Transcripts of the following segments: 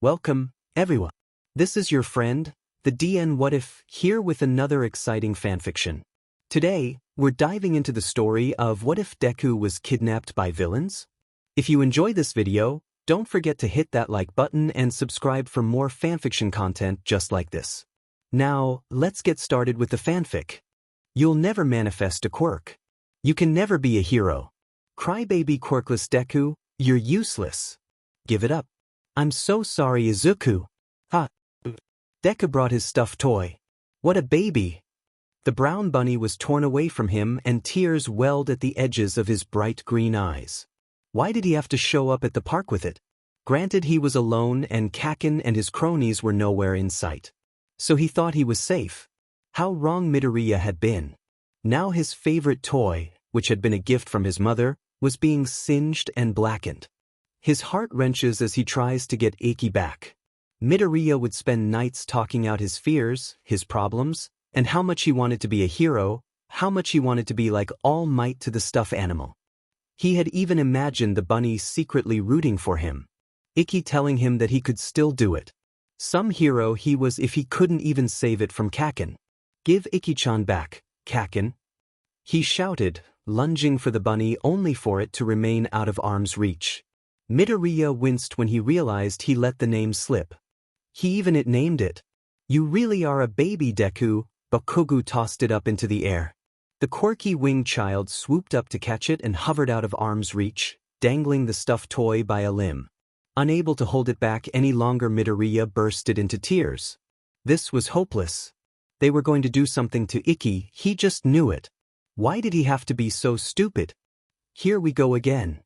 Welcome, everyone. This is your friend, the DN What If, here with another exciting fanfiction. Today, we're diving into the story of what if Deku was kidnapped by villains? If you enjoy this video, don't forget to hit that like button and subscribe for more fanfiction content just like this. Now, let's get started with the fanfic. You'll never manifest a quirk. You can never be a hero. Crybaby quirkless Deku, you're useless. Give it up. I'm so sorry, Izuku. Ha. Deku brought his stuffed toy. What a baby. The brown bunny was torn away from him and tears welled at the edges of his bright green eyes. Why did he have to show up at the park with it? Granted, he was alone and Kaken and his cronies were nowhere in sight. So he thought he was safe. How wrong Midoriya had been. Now his favorite toy, which had been a gift from his mother, was being singed and blackened. His heart wrenches as he tries to get Iki back. Midoriya would spend nights talking out his fears, his problems, and how much he wanted to be a hero, how much he wanted to be like All Might to the stuffed animal. He had even imagined the bunny secretly rooting for him. Iki telling him that he could still do it. Some hero he was if he couldn't even save it from Kaken. Give Iki-chan back, Kaken. He shouted, lunging for the bunny only for it to remain out of arm's reach. Midoriya winced when he realized he let the name slip. He even named it. You really are a baby, Deku. Bakugo tossed it up into the air. The quirky winged child swooped up to catch it and hovered out of arm's reach, dangling the stuffed toy by a limb. Unable to hold it back any longer, Midoriya bursted into tears. This was hopeless. They were going to do something to Iki, he just knew it. Why did he have to be so stupid? Here we go again.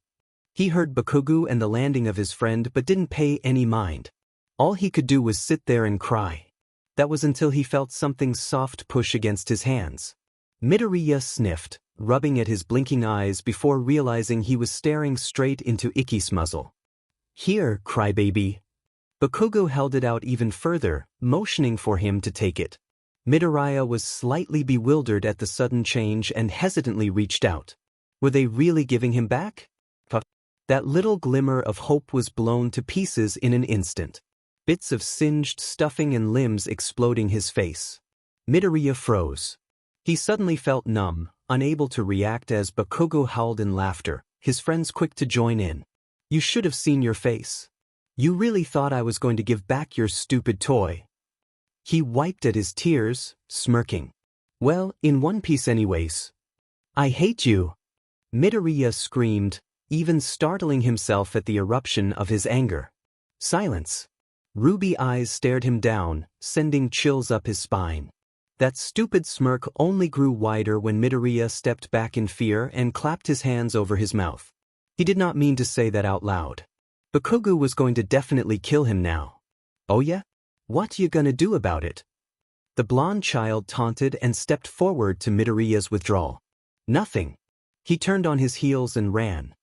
He heard Bakugo and the landing of his friend but didn't pay any mind. All he could do was sit there and cry. That was until he felt something soft push against his hands. Midoriya sniffed, rubbing at his blinking eyes before realizing he was staring straight into Iki's muzzle. Here, crybaby. Bakugo held it out even further, motioning for him to take it. Midoriya was slightly bewildered at the sudden change and hesitantly reached out. Were they really giving him back? That little glimmer of hope was blown to pieces in an instant. Bits of singed stuffing and limbs exploding his face. Midoriya froze. He suddenly felt numb, unable to react as Bakugo howled in laughter, his friends quick to join in. You should have seen your face. You really thought I was going to give back your stupid toy. He wiped at his tears, smirking. Well, in one piece anyways. I hate you. Midoriya screamed, even startling himself at the eruption of his anger. Silence. Ruby eyes stared him down, sending chills up his spine. That stupid smirk only grew wider when Midoriya stepped back in fear and clapped his hands over his mouth. He did not mean to say that out loud. Bakugo was going to definitely kill him now. Oh yeah? What you gonna do about it? The blonde child taunted and stepped forward to Midoriya's withdrawal. Nothing. He turned on his heels and ran.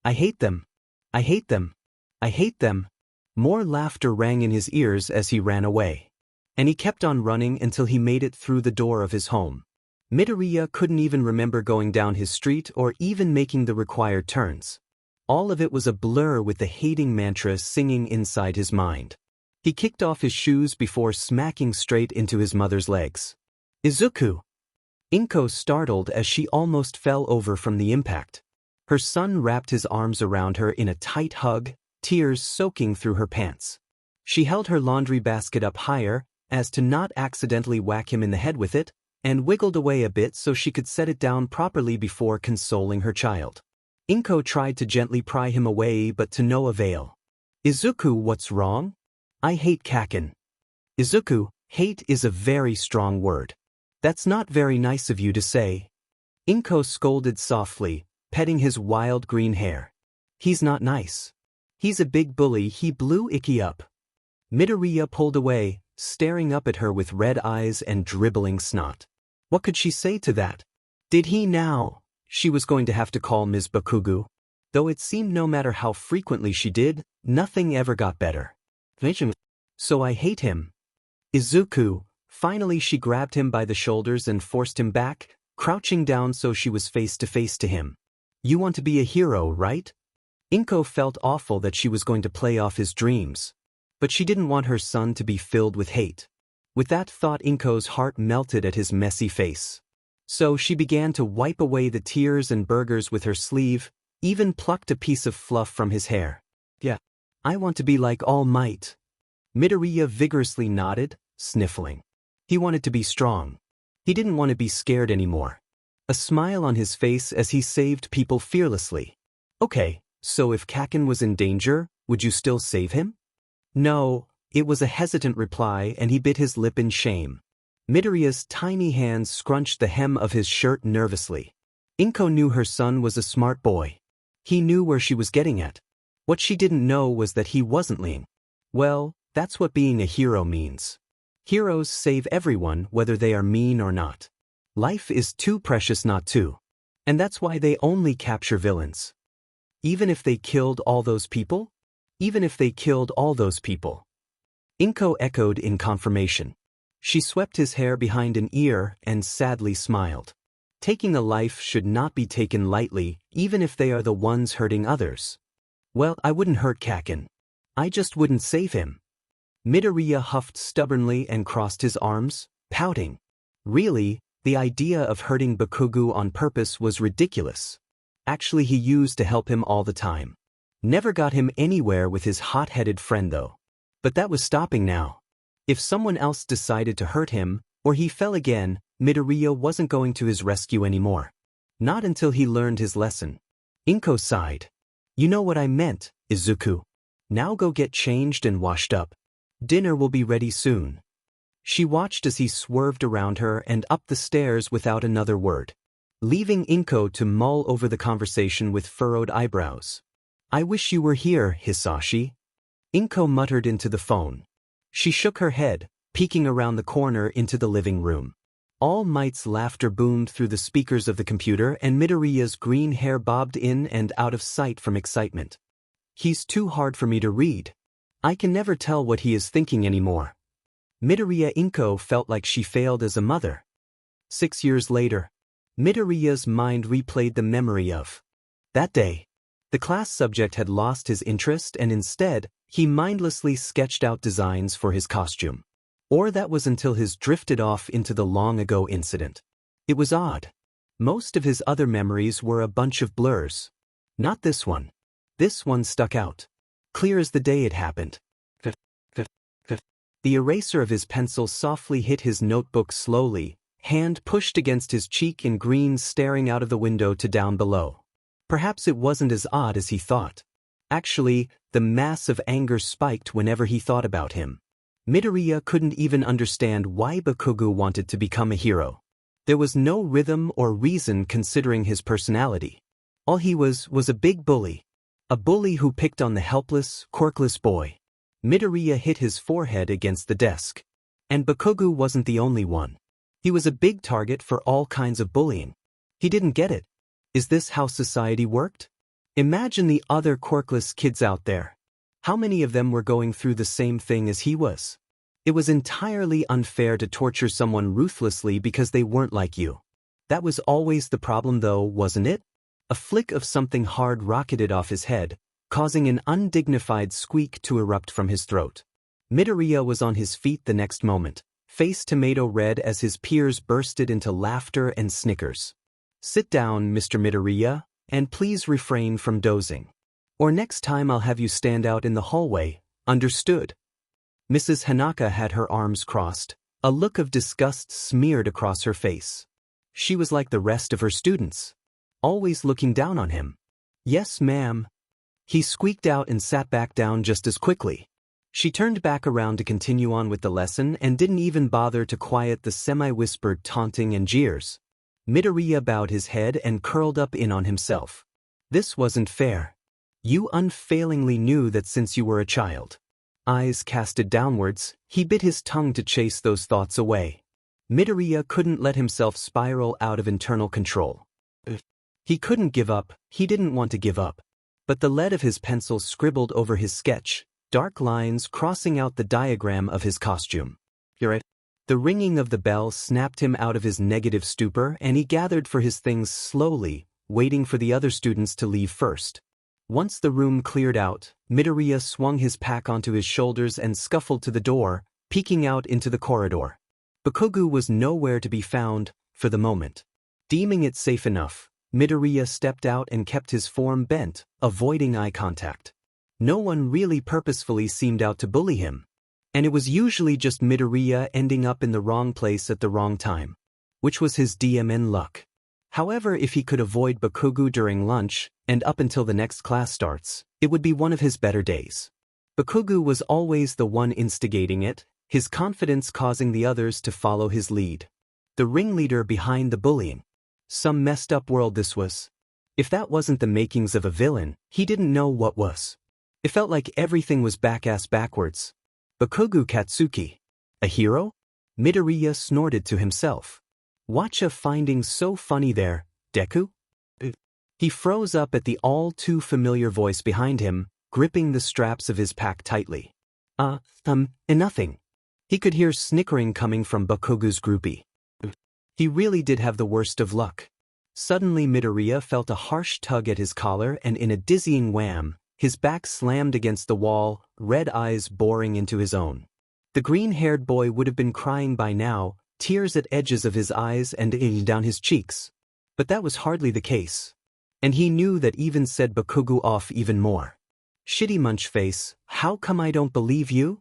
I hate them. I hate them. I hate them. More laughter rang in his ears as he ran away. And he kept on running until he made it through the door of his home. Midoriya couldn't even remember going down his street or even making the required turns. All of it was a blur with the hating mantra singing inside his mind. He kicked off his shoes before smacking straight into his mother's legs. Izuku! Inko startled as she almost fell over from the impact. Her son wrapped his arms around her in a tight hug, tears soaking through her pants. She held her laundry basket up higher, as to not accidentally whack him in the head with it, and wiggled away a bit so she could set it down properly before consoling her child. Inko tried to gently pry him away but to no avail. Izuku, what's wrong? I hate Kaken. Izuku, hate is a very strong word. That's not very nice of you to say. Inko scolded softly, petting his wild green hair. He's not nice. He's a big bully. He blew Iki up. Midoriya pulled away, staring up at her with red eyes and dribbling snot. What could she say to that? Did he now? She was going to have to call Ms. Bakugo. Though it seemed no matter how frequently she did, nothing ever got better. So I hate him. Izuku. Finally she grabbed him by the shoulders and forced him back, crouching down so she was face to face to him. You want to be a hero, right? Inko felt awful that she was going to play off his dreams. But she didn't want her son to be filled with hate. With that thought, Inko's heart melted at his messy face. So she began to wipe away the tears and burgers with her sleeve, even plucked a piece of fluff from his hair. Yeah, I want to be like All Might. Midoriya vigorously nodded, sniffling. He wanted to be strong. He didn't want to be scared anymore. A smile on his face as he saved people fearlessly. Okay, so if Kaken was in danger, would you still save him? No, it was a hesitant reply, and he bit his lip in shame. Midoriya's tiny hands scrunched the hem of his shirt nervously. Inko knew her son was a smart boy. He knew where she was getting at. What she didn't know was that he wasn't lying. Well, that's what being a hero means. Heroes save everyone, whether they are mean or not. Life is too precious not to. And that's why they only capture villains. Even if they killed all those people? Even if they killed all those people. Inko echoed in confirmation. She swept his hair behind an ear and sadly smiled. Taking a life should not be taken lightly, even if they are the ones hurting others. Well, I wouldn't hurt Kaken. I just wouldn't save him. Midoriya huffed stubbornly and crossed his arms, pouting. Really, the idea of hurting Bakugo on purpose was ridiculous. Actually, he used to help him all the time. Never got him anywhere with his hot-headed friend though. But that was stopping now. If someone else decided to hurt him, or he fell again, Midoriya wasn't going to his rescue anymore. Not until he learned his lesson. Inko sighed. You know what I meant, Izuku. Now go get changed and washed up. Dinner will be ready soon. She watched as he swerved around her and up the stairs without another word, leaving Inko to mull over the conversation with furrowed eyebrows. I wish you were here, Hisashi. Inko muttered into the phone. She shook her head, peeking around the corner into the living room. All Might's laughter boomed through the speakers of the computer, and Midoriya's green hair bobbed in and out of sight from excitement. He's too hard for me to read. I can never tell what he is thinking anymore. Midoriya Inko felt like she failed as a mother. 6 years later, Midoriya's mind replayed the memory of that day. The class subject had lost his interest, and instead, he mindlessly sketched out designs for his costume. Or that was until his drifted off into the long-ago incident. It was odd. Most of his other memories were a bunch of blurs. Not this one. This one stuck out. Clear as the day it happened. The eraser of his pencil softly hit his notebook slowly, hand pushed against his cheek and green staring out of the window to down below. Perhaps it wasn't as odd as he thought. Actually, the mass of anger spiked whenever he thought about him. Midoriya couldn't even understand why Bakugo wanted to become a hero. There was no rhythm or reason considering his personality. All he was a big bully. A bully who picked on the helpless, quirkless boy. Midoriya hit his forehead against the desk. And Bakugo wasn't the only one. He was a big target for all kinds of bullying. He didn't get it. Is this how society worked? Imagine the other quirkless kids out there. How many of them were going through the same thing as he was? It was entirely unfair to torture someone ruthlessly because they weren't like you. That was always the problem though, wasn't it? A flick of something hard rocketed off his head, causing an undignified squeak to erupt from his throat. Midoriya was on his feet the next moment, face tomato red as his peers bursted into laughter and snickers. Sit down, Mr. Midoriya, and please refrain from dozing. Or next time I'll have you stand out in the hallway, understood? Mrs. Hanaka had her arms crossed, a look of disgust smeared across her face. She was like the rest of her students, always looking down on him. Yes, ma'am. He squeaked out and sat back down just as quickly. She turned back around to continue on with the lesson and didn't even bother to quiet the semi-whispered taunting and jeers. Midoriya bowed his head and curled up in on himself. This wasn't fair. You unfailingly knew that since you were a child. Eyes casted downwards, he bit his tongue to chase those thoughts away. Midoriya couldn't let himself spiral out of internal control. He couldn't give up, he didn't want to give up. But the lead of his pencil scribbled over his sketch, dark lines crossing out the diagram of his costume. You're right. The ringing of the bell snapped him out of his negative stupor, and he gathered for his things slowly, waiting for the other students to leave first. Once the room cleared out, Midoriya swung his pack onto his shoulders and scuffled to the door, peeking out into the corridor. Bakugo was nowhere to be found, for the moment. Deeming it safe enough, Midoriya stepped out and kept his form bent, avoiding eye contact. No one really purposefully seemed out to bully him. And it was usually just Midoriya ending up in the wrong place at the wrong time, which was his DMN luck. However, if he could avoid Bakugo during lunch, and up until the next class starts, it would be one of his better days. Bakugo was always the one instigating it, his confidence causing the others to follow his lead. The ringleader behind the bullying. Some messed up world this was. If that wasn't the makings of a villain, he didn't know what was. It felt like everything was back-ass backwards. Bakugo Katsuki. A hero? Midoriya snorted to himself. Watcha finding so funny there, Deku? He froze up at the all-too-familiar voice behind him, gripping the straps of his pack tightly. Nothing. He could hear snickering coming from Bakugo's groupie. He really did have the worst of luck. Suddenly Midoriya felt a harsh tug at his collar and in a dizzying wham, his back slammed against the wall, red eyes boring into his own. The green-haired boy would have been crying by now, tears at edges of his eyes and down his cheeks. But that was hardly the case. And he knew that even set Bakugo off even more. Shitty munch face, how come I don't believe you?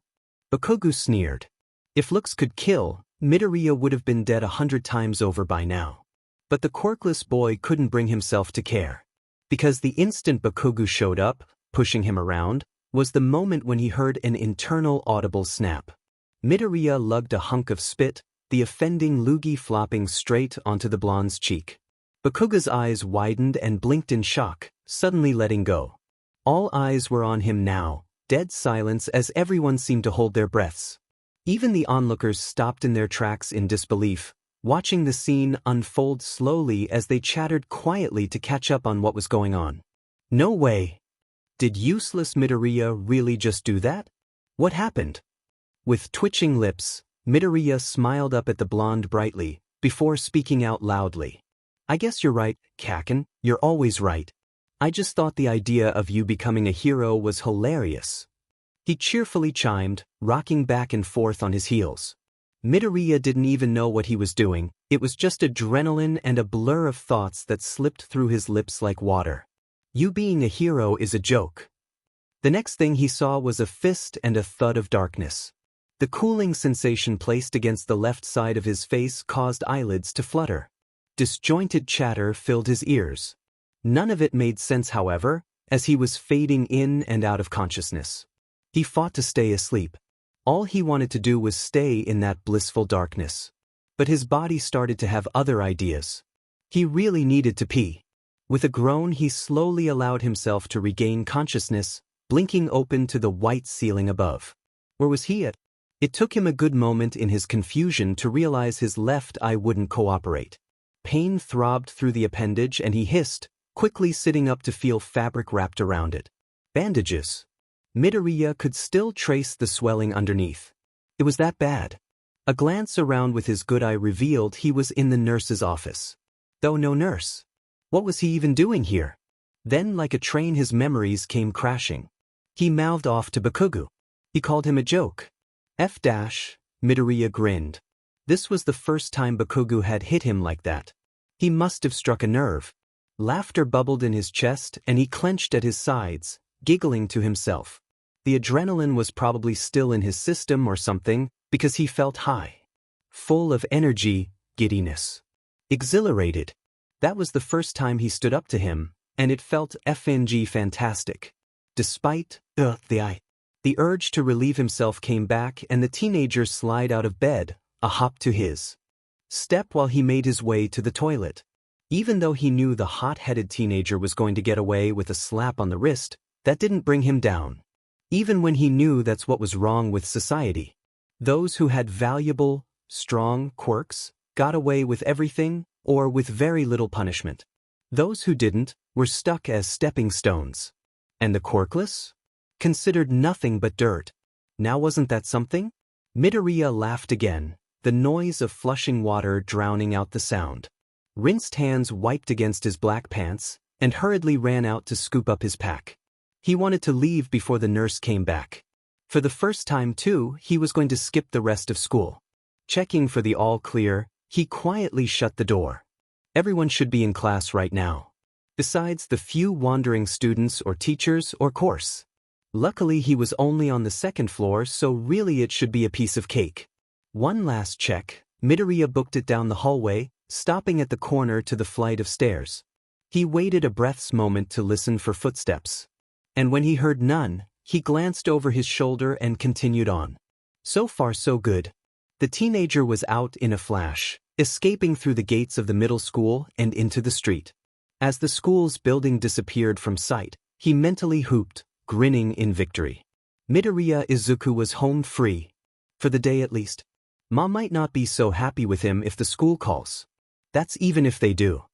Bakugo sneered. If looks could kill, Midoriya would have been dead 100 times over by now. But the quirkless boy couldn't bring himself to care. Because the instant Bakugo showed up, pushing him around, was the moment when he heard an internal audible snap. Midoriya lugged a hunk of spit, the offending loogie flopping straight onto the blonde's cheek. Bakugo's eyes widened and blinked in shock, suddenly letting go. All eyes were on him now, dead silence as everyone seemed to hold their breaths. Even the onlookers stopped in their tracks in disbelief, watching the scene unfold slowly as they chattered quietly to catch up on what was going on. No way! Did useless Midoriya really just do that? What happened? With twitching lips, Midoriya smiled up at the blonde brightly, before speaking out loudly. I guess you're right, Kaken, you're always right. I just thought the idea of you becoming a hero was hilarious. He cheerfully chimed, rocking back and forth on his heels. Midoriya didn't even know what he was doing, it was just adrenaline and a blur of thoughts that slipped through his lips like water. You being a hero is a joke. The next thing he saw was a fist and a thud of darkness. The cooling sensation placed against the left side of his face caused eyelids to flutter. Disjointed chatter filled his ears. None of it made sense, however, as he was fading in and out of consciousness. He fought to stay asleep. All he wanted to do was stay in that blissful darkness. But his body started to have other ideas. He really needed to pee. With a groan, he slowly allowed himself to regain consciousness, blinking open to the white ceiling above. Where was he at? It took him a good moment in his confusion to realize his left eye wouldn't cooperate. Pain throbbed through the appendage and he hissed, quickly sitting up to feel fabric wrapped around it. Bandages. Midoriya could still trace the swelling underneath. It was that bad. A glance around with his good eye revealed he was in the nurse's office. Though no nurse. What was he even doing here? Then, like a train, his memories came crashing. He mouthed off to Bakugo. He called him a joke. Midoriya grinned. This was the first time Bakugo had hit him like that. He must have struck a nerve. Laughter bubbled in his chest and he clenched at his sides, giggling to himself. The adrenaline was probably still in his system or something, because he felt high. Full of energy, giddiness. Exhilarated. That was the first time he stood up to him, and it felt fantastic. Despite the urge to relieve himself came back and the teenager slid out of bed, a hop to his step while he made his way to the toilet. Even though he knew the hot-headed teenager was going to get away with a slap on the wrist, that didn't bring him down. Even when he knew that's what was wrong with society. Those who had valuable, strong quirks got away with everything or with very little punishment. Those who didn't were stuck as stepping stones. And the quirkless? Considered nothing but dirt. Now wasn't that something? Midoriya laughed again, the noise of flushing water drowning out the sound. Rinsed hands wiped against his black pants, and hurriedly ran out to scoop up his pack. He wanted to leave before the nurse came back. For the first time too, he was going to skip the rest of school. Checking for the all clear, he quietly shut the door. Everyone should be in class right now. Besides the few wandering students or teachers or course. Luckily he was only on the second floor, so really it should be a piece of cake. One last check, Midoriya booked it down the hallway, stopping at the corner to the flight of stairs. He waited a breath's moment to listen for footsteps. And when he heard none, he glanced over his shoulder and continued on. So far so good. The teenager was out in a flash, escaping through the gates of the middle school and into the street. As the school's building disappeared from sight, he mentally whooped, grinning in victory. Midoriya Izuku was home free. For the day at least. Mom might not be so happy with him if the school calls. That's even if they do.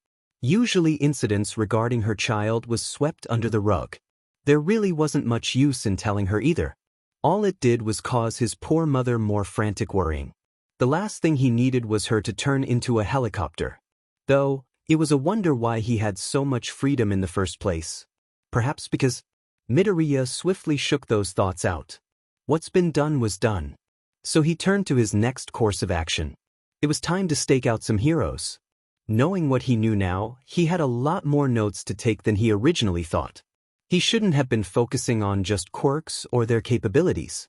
Usually incidents regarding her child was swept under the rug. There really wasn't much use in telling her either. All it did was cause his poor mother more frantic worrying. The last thing he needed was her to turn into a helicopter. Though, it was a wonder why he had so much freedom in the first place. Perhaps because Midoriya swiftly shook those thoughts out. What's been done was done. So he turned to his next course of action. It was time to stake out some heroes. Knowing what he knew now, he had a lot more notes to take than he originally thought. He shouldn't have been focusing on just quirks or their capabilities.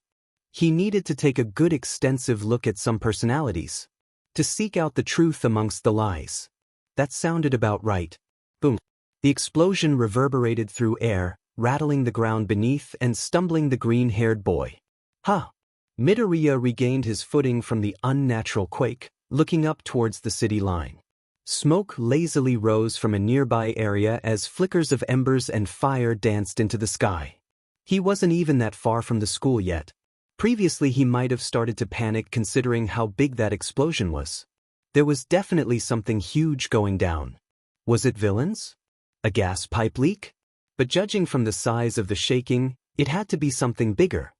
He needed to take a good extensive look at some personalities. To seek out the truth amongst the lies. That sounded about right. Boom. The explosion reverberated through air, rattling the ground beneath and stumbling the green-haired boy. Ha! Midoriya regained his footing from the unnatural quake, looking up towards the city line. Smoke lazily rose from a nearby area as flickers of embers and fire danced into the sky. He wasn't even that far from the school yet. Previously he might have started to panic considering how big that explosion was. There was definitely something huge going down. Was it villains? A gas pipe leak? But judging from the size of the shaking, it had to be something bigger.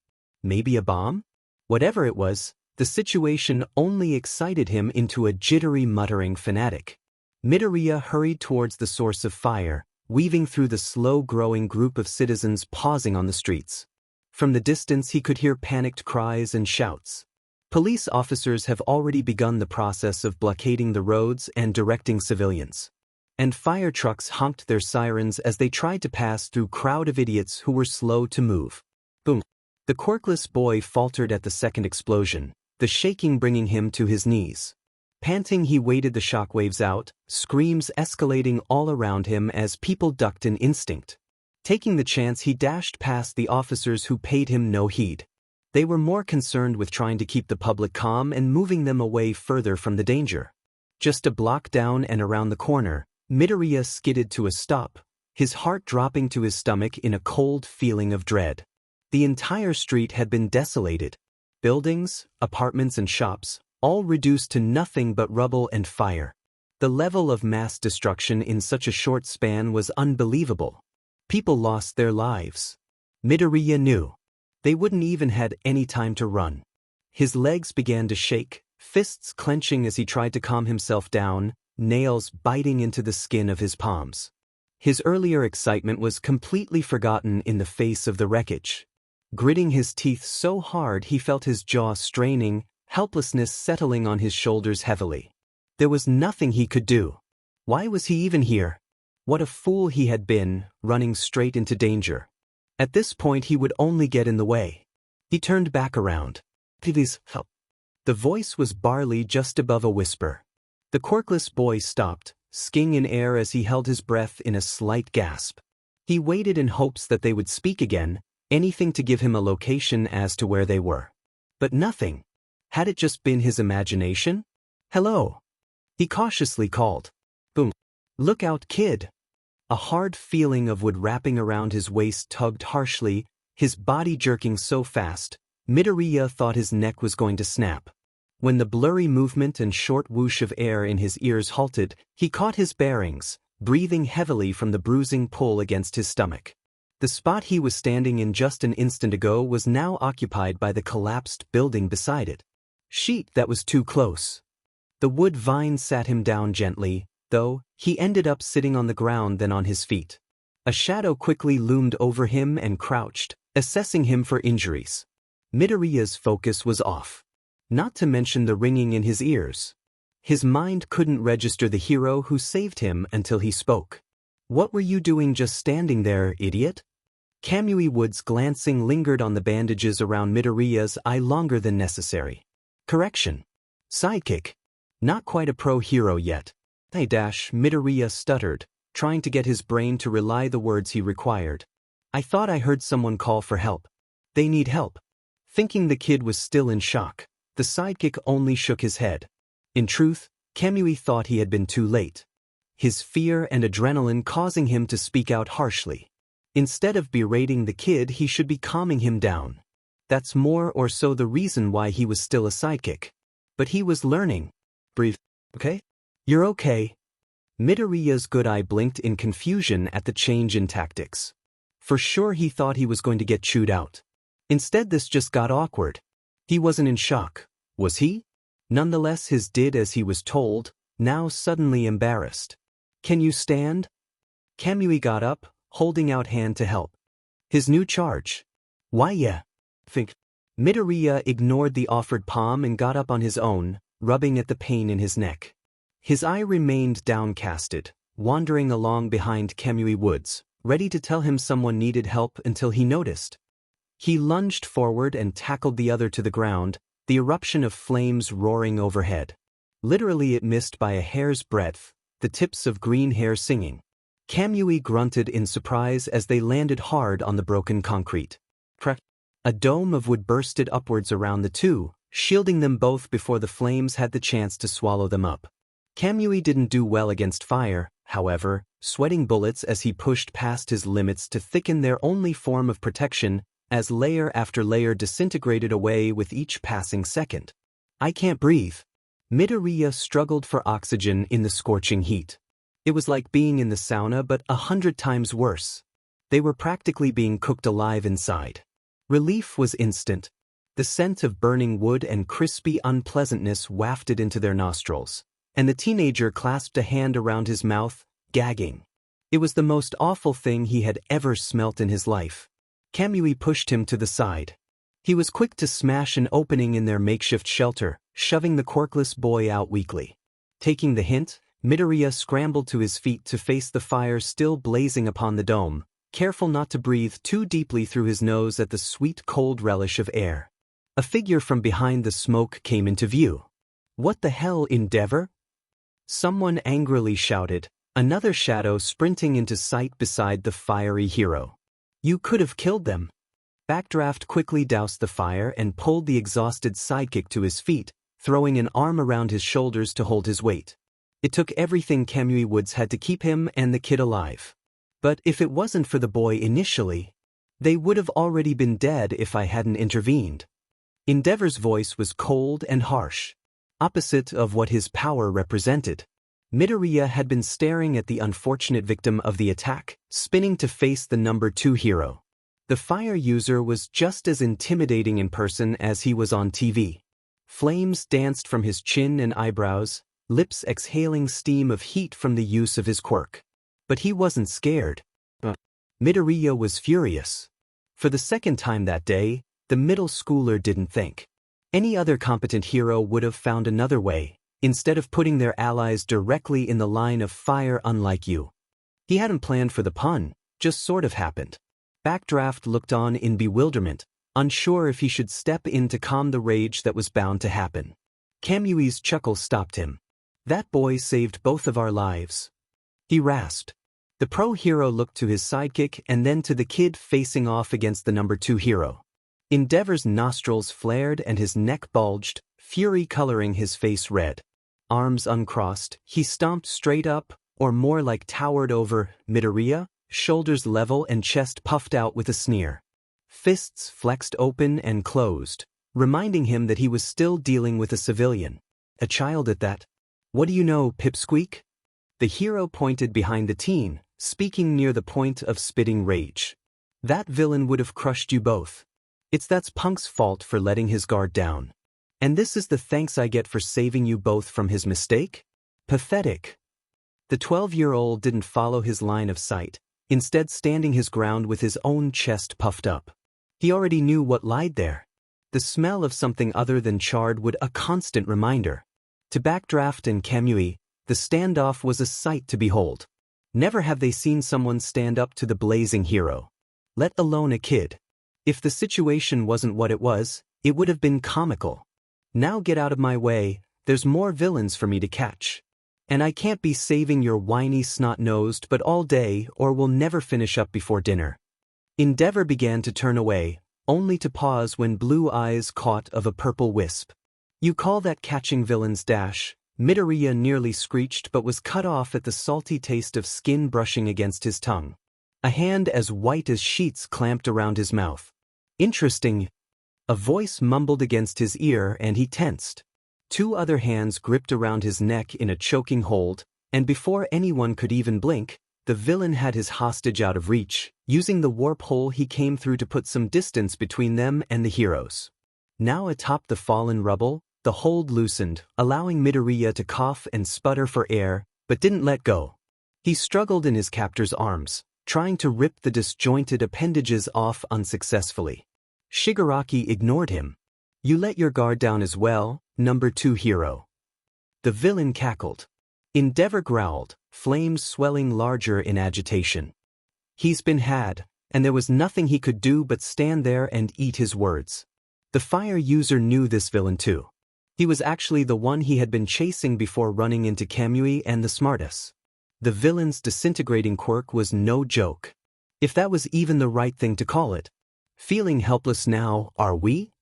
Maybe a bomb? Whatever it was, the situation only excited him into a jittery muttering fanatic. Midoriya hurried towards the source of fire, weaving through the slow-growing group of citizens pausing on the streets. From the distance he could hear panicked cries and shouts. Police officers have already begun the process of blockading the roads and directing civilians. And fire trucks honked their sirens as they tried to pass through a crowd of idiots who were slow to move. Boom. The quirkless boy faltered at the second explosion, the shaking bringing him to his knees. Panting he waited the shockwaves out, screams escalating all around him as people ducked in instinct. Taking the chance he dashed past the officers who paid him no heed. They were more concerned with trying to keep the public calm and moving them away further from the danger. Just a block down and around the corner, Midoriya skidded to a stop, his heart dropping to his stomach in a cold feeling of dread. The entire street had been desolated. Buildings, apartments and shops, all reduced to nothing but rubble and fire. The level of mass destruction in such a short span was unbelievable. People lost their lives. Midoriya knew. They wouldn't even had any time to run. His legs began to shake, fists clenching as he tried to calm himself down, nails biting into the skin of his palms. His earlier excitement was completely forgotten in the face of the wreckage. Gritting his teeth so hard he felt his jaw straining, helplessness settling on his shoulders heavily. There was nothing he could do. Why was he even here? What a fool he had been, running straight into danger. At this point he would only get in the way. He turned back around. Please help. The voice was barely just above a whisper. The quirkless boy stopped, skiing in air as he held his breath in a slight gasp. He waited in hopes that they would speak again, anything to give him a location as to where they were. But nothing. Had it just been his imagination? Hello. He cautiously called. Boom. Look out, kid. A hard feeling of wood wrapping around his waist tugged harshly, his body jerking so fast, Midoriya thought his neck was going to snap. When the blurry movement and short whoosh of air in his ears halted, he caught his bearings, breathing heavily from the bruising pull against his stomach. The spot he was standing in just an instant ago was now occupied by the collapsed building beside it. Sheet that was too close. The wood vine sat him down gently, though he ended up sitting on the ground then on his feet. A shadow quickly loomed over him and crouched, assessing him for injuries. Midoriya's focus was off. Not to mention the ringing in his ears. His mind couldn't register the hero who saved him until he spoke. "What were you doing just standing there, idiot?" Kamui Wood's glancing lingered on the bandages around Midoriya's eye longer than necessary. Correction. Sidekick. Not quite a pro hero yet. Midoriya stuttered, trying to get his brain to relay the words he required. "I thought I heard someone call for help. They need help." Thinking the kid was still in shock, the sidekick only shook his head. In truth, Kamui thought he had been too late. His fear and adrenaline causing him to speak out harshly. Instead of berating the kid, he should be calming him down. That's more or so the reason why he was still a sidekick. But he was learning. "Breathe, okay? You're okay." Midoriya's good eye blinked in confusion at the change in tactics. For sure he thought he was going to get chewed out. Instead this just got awkward. He wasn't in shock, was he? Nonetheless his did as he was told, now suddenly embarrassed. "Can you stand?" Kamui got up, holding out hand to help. His new charge. "Why yeah. Think." Midoriya ignored the offered palm and got up on his own, rubbing at the pain in his neck. His eye remained downcasted, wandering along behind Kamui Woods, ready to tell him someone needed help until he noticed. He lunged forward and tackled the other to the ground, the eruption of flames roaring overhead. Literally it missed by a hair's breadth, the tips of green hair singing. Kamui grunted in surprise as they landed hard on the broken concrete. Crack! A dome of wood bursted upwards around the two, shielding them both before the flames had the chance to swallow them up. Kamui didn't do well against fire, however, sweating bullets as he pushed past his limits to thicken their only form of protection, as layer after layer disintegrated away with each passing second. "I can't breathe." Midoriya struggled for oxygen in the scorching heat. It was like being in the sauna but 100 times worse. They were practically being cooked alive inside. Relief was instant. The scent of burning wood and crispy unpleasantness wafted into their nostrils, and the teenager clasped a hand around his mouth, gagging. It was the most awful thing he had ever smelt in his life. Kamui pushed him to the side. He was quick to smash an opening in their makeshift shelter, shoving the quirkless boy out weakly. Taking the hint, Midoriya scrambled to his feet to face the fire still blazing upon the dome, careful not to breathe too deeply through his nose at the sweet cold relish of air. A figure from behind the smoke came into view. "What the hell, Endeavor?" Someone angrily shouted, another shadow sprinting into sight beside the fiery hero. "You could have killed them." Backdraft quickly doused the fire and pulled the exhausted sidekick to his feet, throwing an arm around his shoulders to hold his weight. It took everything Kamui Woods had to keep him and the kid alive. But if it wasn't for the boy initially, they would have already been dead if I hadn't intervened. Endeavor's voice was cold and harsh, opposite of what his power represented. Midoriya had been staring at the unfortunate victim of the attack, spinning to face the number 2 hero. The fire user was just as intimidating in person as he was on TV. Flames danced from his chin and eyebrows, lips exhaling steam of heat from the use of his quirk. But he wasn't scared. Midoriya was furious. For the second time that day, the middle schooler didn't think. Any other competent hero would have found another way, instead of putting their allies directly in the line of fire. Unlike you. He hadn't planned for the pun, just sort of happened. Backdraft looked on in bewilderment, unsure if he should step in to calm the rage that was bound to happen. Kamui's chuckle stopped him. "That boy saved both of our lives," he rasped. The pro hero looked to his sidekick and then to the kid facing off against the number 2 hero. Endeavor's nostrils flared and his neck bulged, fury coloring his face red. Arms uncrossed, he stomped straight up, or more like towered over, Midoriya, shoulders level and chest puffed out with a sneer. Fists flexed open and closed, reminding him that he was still dealing with a civilian. A child at that. "What do you know, pipsqueak?" The hero pointed behind the teen, speaking near the point of spitting rage. "That villain would have crushed you both. It's that punk's fault for letting his guard down. And this is the thanks I get for saving you both from his mistake? Pathetic." The 12-year-old didn't follow his line of sight, instead standing his ground with his own chest puffed up. He already knew what lied there. The smell of something other than charred would a constant reminder. To Backdraft and Kamui, the standoff was a sight to behold. Never have they seen someone stand up to the blazing hero. Let alone a kid. If the situation wasn't what it was, it would have been comical. Now get out of my way, there's more villains for me to catch. And I can't be saving your whiny snot-nosed but all day or we'll never finish up before dinner. Endeavor began to turn away, only to pause when blue eyes caught of a purple wisp. You call that catching villains dash? Midoriya nearly screeched but was cut off at the salty taste of skin brushing against his tongue. A hand as white as sheets clamped around his mouth. Interesting. A voice mumbled against his ear and he tensed. Two other hands gripped around his neck in a choking hold, and before anyone could even blink, the villain had his hostage out of reach, using the warp hole he came through to put some distance between them and the heroes. Now atop the fallen rubble, the hold loosened, allowing Midoriya to cough and sputter for air, but didn't let go. He struggled in his captor's arms, trying to rip the disjointed appendages off unsuccessfully. Shigaraki ignored him. You let your guard down as well, number 2 hero. The villain cackled. Endeavor growled, flames swelling larger in agitation. He's been had, and there was nothing he could do but stand there and eat his words. The fire user knew this villain too. He was actually the one he had been chasing before running into Kamui and the Smartus. The villain's disintegrating quirk was no joke. If that was even the right thing to call it. Feeling helpless now, are we?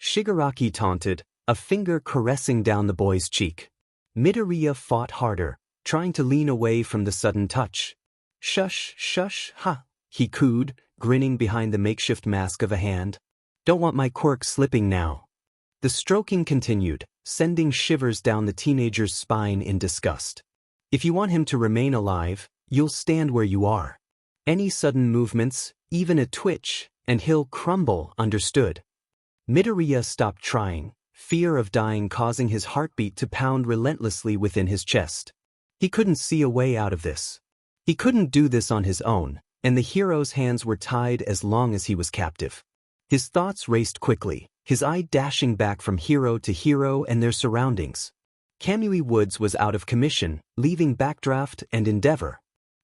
Shigaraki taunted, a finger caressing down the boy's cheek. Midoriya fought harder, trying to lean away from the sudden touch. Shush, shush, ha, he cooed, grinning behind the makeshift mask of a hand. Don't want my quirk slipping now. The stroking continued, sending shivers down the teenager's spine in disgust. If you want him to remain alive, you'll stand where you are. Any sudden movements, even a twitch, and he'll crumble, understood. Midoriya stopped trying, fear of dying causing his heartbeat to pound relentlessly within his chest. He couldn't see a way out of this. He couldn't do this on his own, and the hero's hands were tied as long as he was captive. His thoughts raced quickly, his eye dashing back from hero to hero and their surroundings. Kamui Woods was out of commission, leaving Backdraft and Endeavor.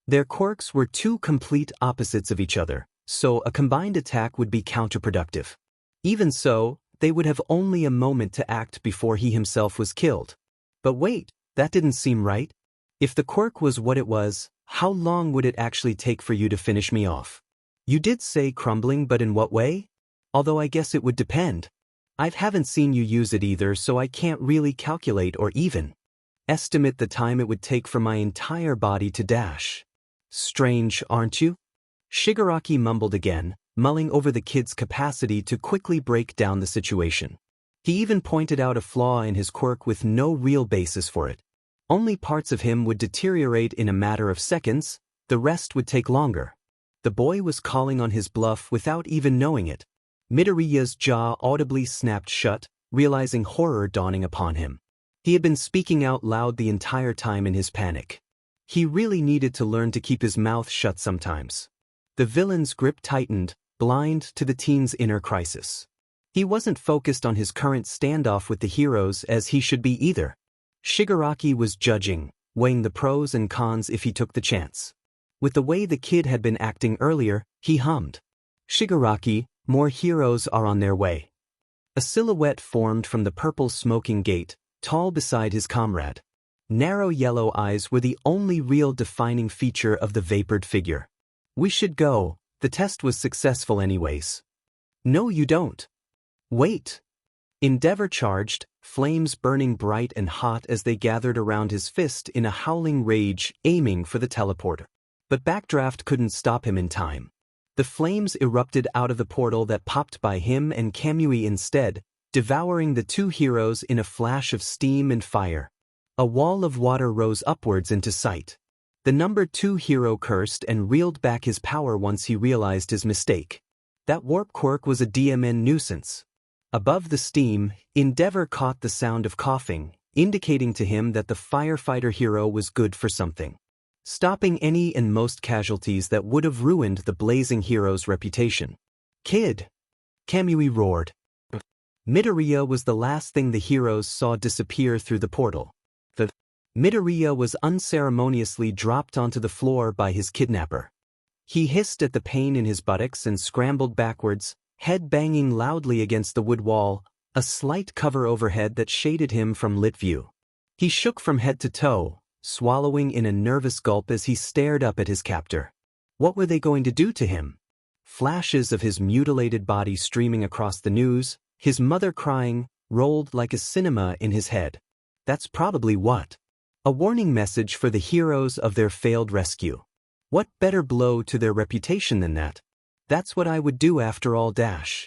Their quirks were two complete opposites of each other, so a combined attack would be counterproductive. Even so, they would have only a moment to act before he himself was killed. But wait, that didn't seem right. If the quirk was what it was, how long would it actually take for you to finish me off? You did say crumbling, but in what way? Although I guess it would depend. I haven't seen you use it either, so I can't really calculate or even estimate the time it would take for my entire body to dash. Strange, aren't you? Shigaraki mumbled again, mulling over the kid's capacity to quickly break down the situation. He even pointed out a flaw in his quirk with no real basis for it. Only parts of him would deteriorate in a matter of seconds, the rest would take longer. The boy was calling on his bluff without even knowing it. Midoriya's jaw audibly snapped shut, realizing horror dawning upon him. He had been speaking out loud the entire time in his panic. He really needed to learn to keep his mouth shut sometimes. The villain's grip tightened, blind to the teen's inner crisis. He wasn't focused on his current standoff with the heroes as he should be either. Shigaraki was judging, weighing the pros and cons if he took the chance. With the way the kid had been acting earlier, he hummed. Shigaraki, more heroes are on their way. A silhouette formed from the purple smoking gate, tall beside his comrade. Narrow yellow eyes were the only real defining feature of the vapored figure. We should go, the test was successful anyways. No, you don't. Wait. Endeavor charged, flames burning bright and hot as they gathered around his fist in a howling rage, aiming for the teleporter. But Backdraft couldn't stop him in time. The flames erupted out of the portal that popped by him and Kamui instead, devouring the two heroes in a flash of steam and fire. A wall of water rose upwards into sight. The number 2 hero cursed and reeled back his power once he realized his mistake. That warp quirk was a DMN nuisance. Above the steam, Endeavor caught the sound of coughing, indicating to him that the firefighter hero was good for something. stopping any and most casualties that would have ruined the blazing hero's reputation. Kid! Kamui roared. Midoriya was the last thing the heroes saw disappear through the portal. Midoriya was unceremoniously dropped onto the floor by his kidnapper. He hissed at the pain in his buttocks and scrambled backwards, head banging loudly against the wood wall, a slight cover overhead that shaded him from lit view. He shook from head to toe, swallowing in a nervous gulp as he stared up at his captor. What were they going to do to him? Flashes of his mutilated body streaming across the news, his mother crying, rolled like a cinema in his head. That's probably what. A warning message for the heroes of their failed rescue. What better blow to their reputation than that? That's what I would do after all. The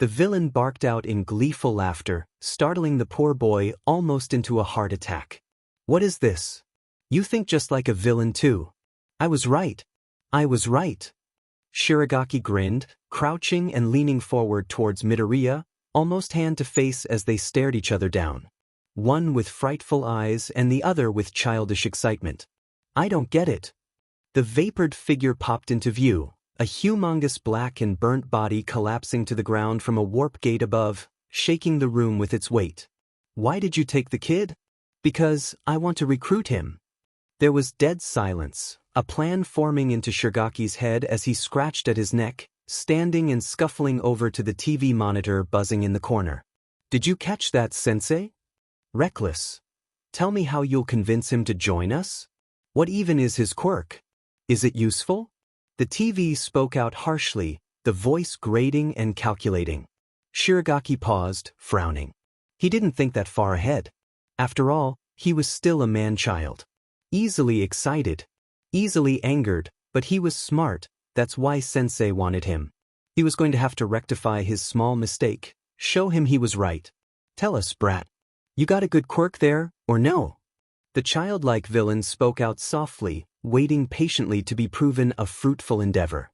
villain barked out in gleeful laughter, startling the poor boy almost into a heart attack. What is this? You think just like a villain too. I was right. I was right. Shiragaki grinned, crouching and leaning forward towards Midoriya, almost hand to face as they stared each other down. One with frightful eyes and the other with childish excitement. I don't get it. The vapored figure popped into view, a humongous black and burnt body collapsing to the ground from a warp gate above, shaking the room with its weight. Why did you take the kid? Because I want to recruit him. There was dead silence, a plan forming into Shiragaki's head as he scratched at his neck, standing and scuffling over to the TV monitor buzzing in the corner. Did you catch that, sensei? Reckless. Tell me how you'll convince him to join us? What even is his quirk? Is it useful? The TV spoke out harshly, the voice grating and calculating. Shiragaki paused, frowning. He didn't think that far ahead. After all, he was still a man-child. Easily excited. Easily angered, but he was smart, that's why Sensei wanted him. He was going to have to rectify his small mistake, show him he was right. Tell us, brat. You got a good quirk there, or no? The childlike villain spoke out softly, waiting patiently to be proven a fruitful endeavor.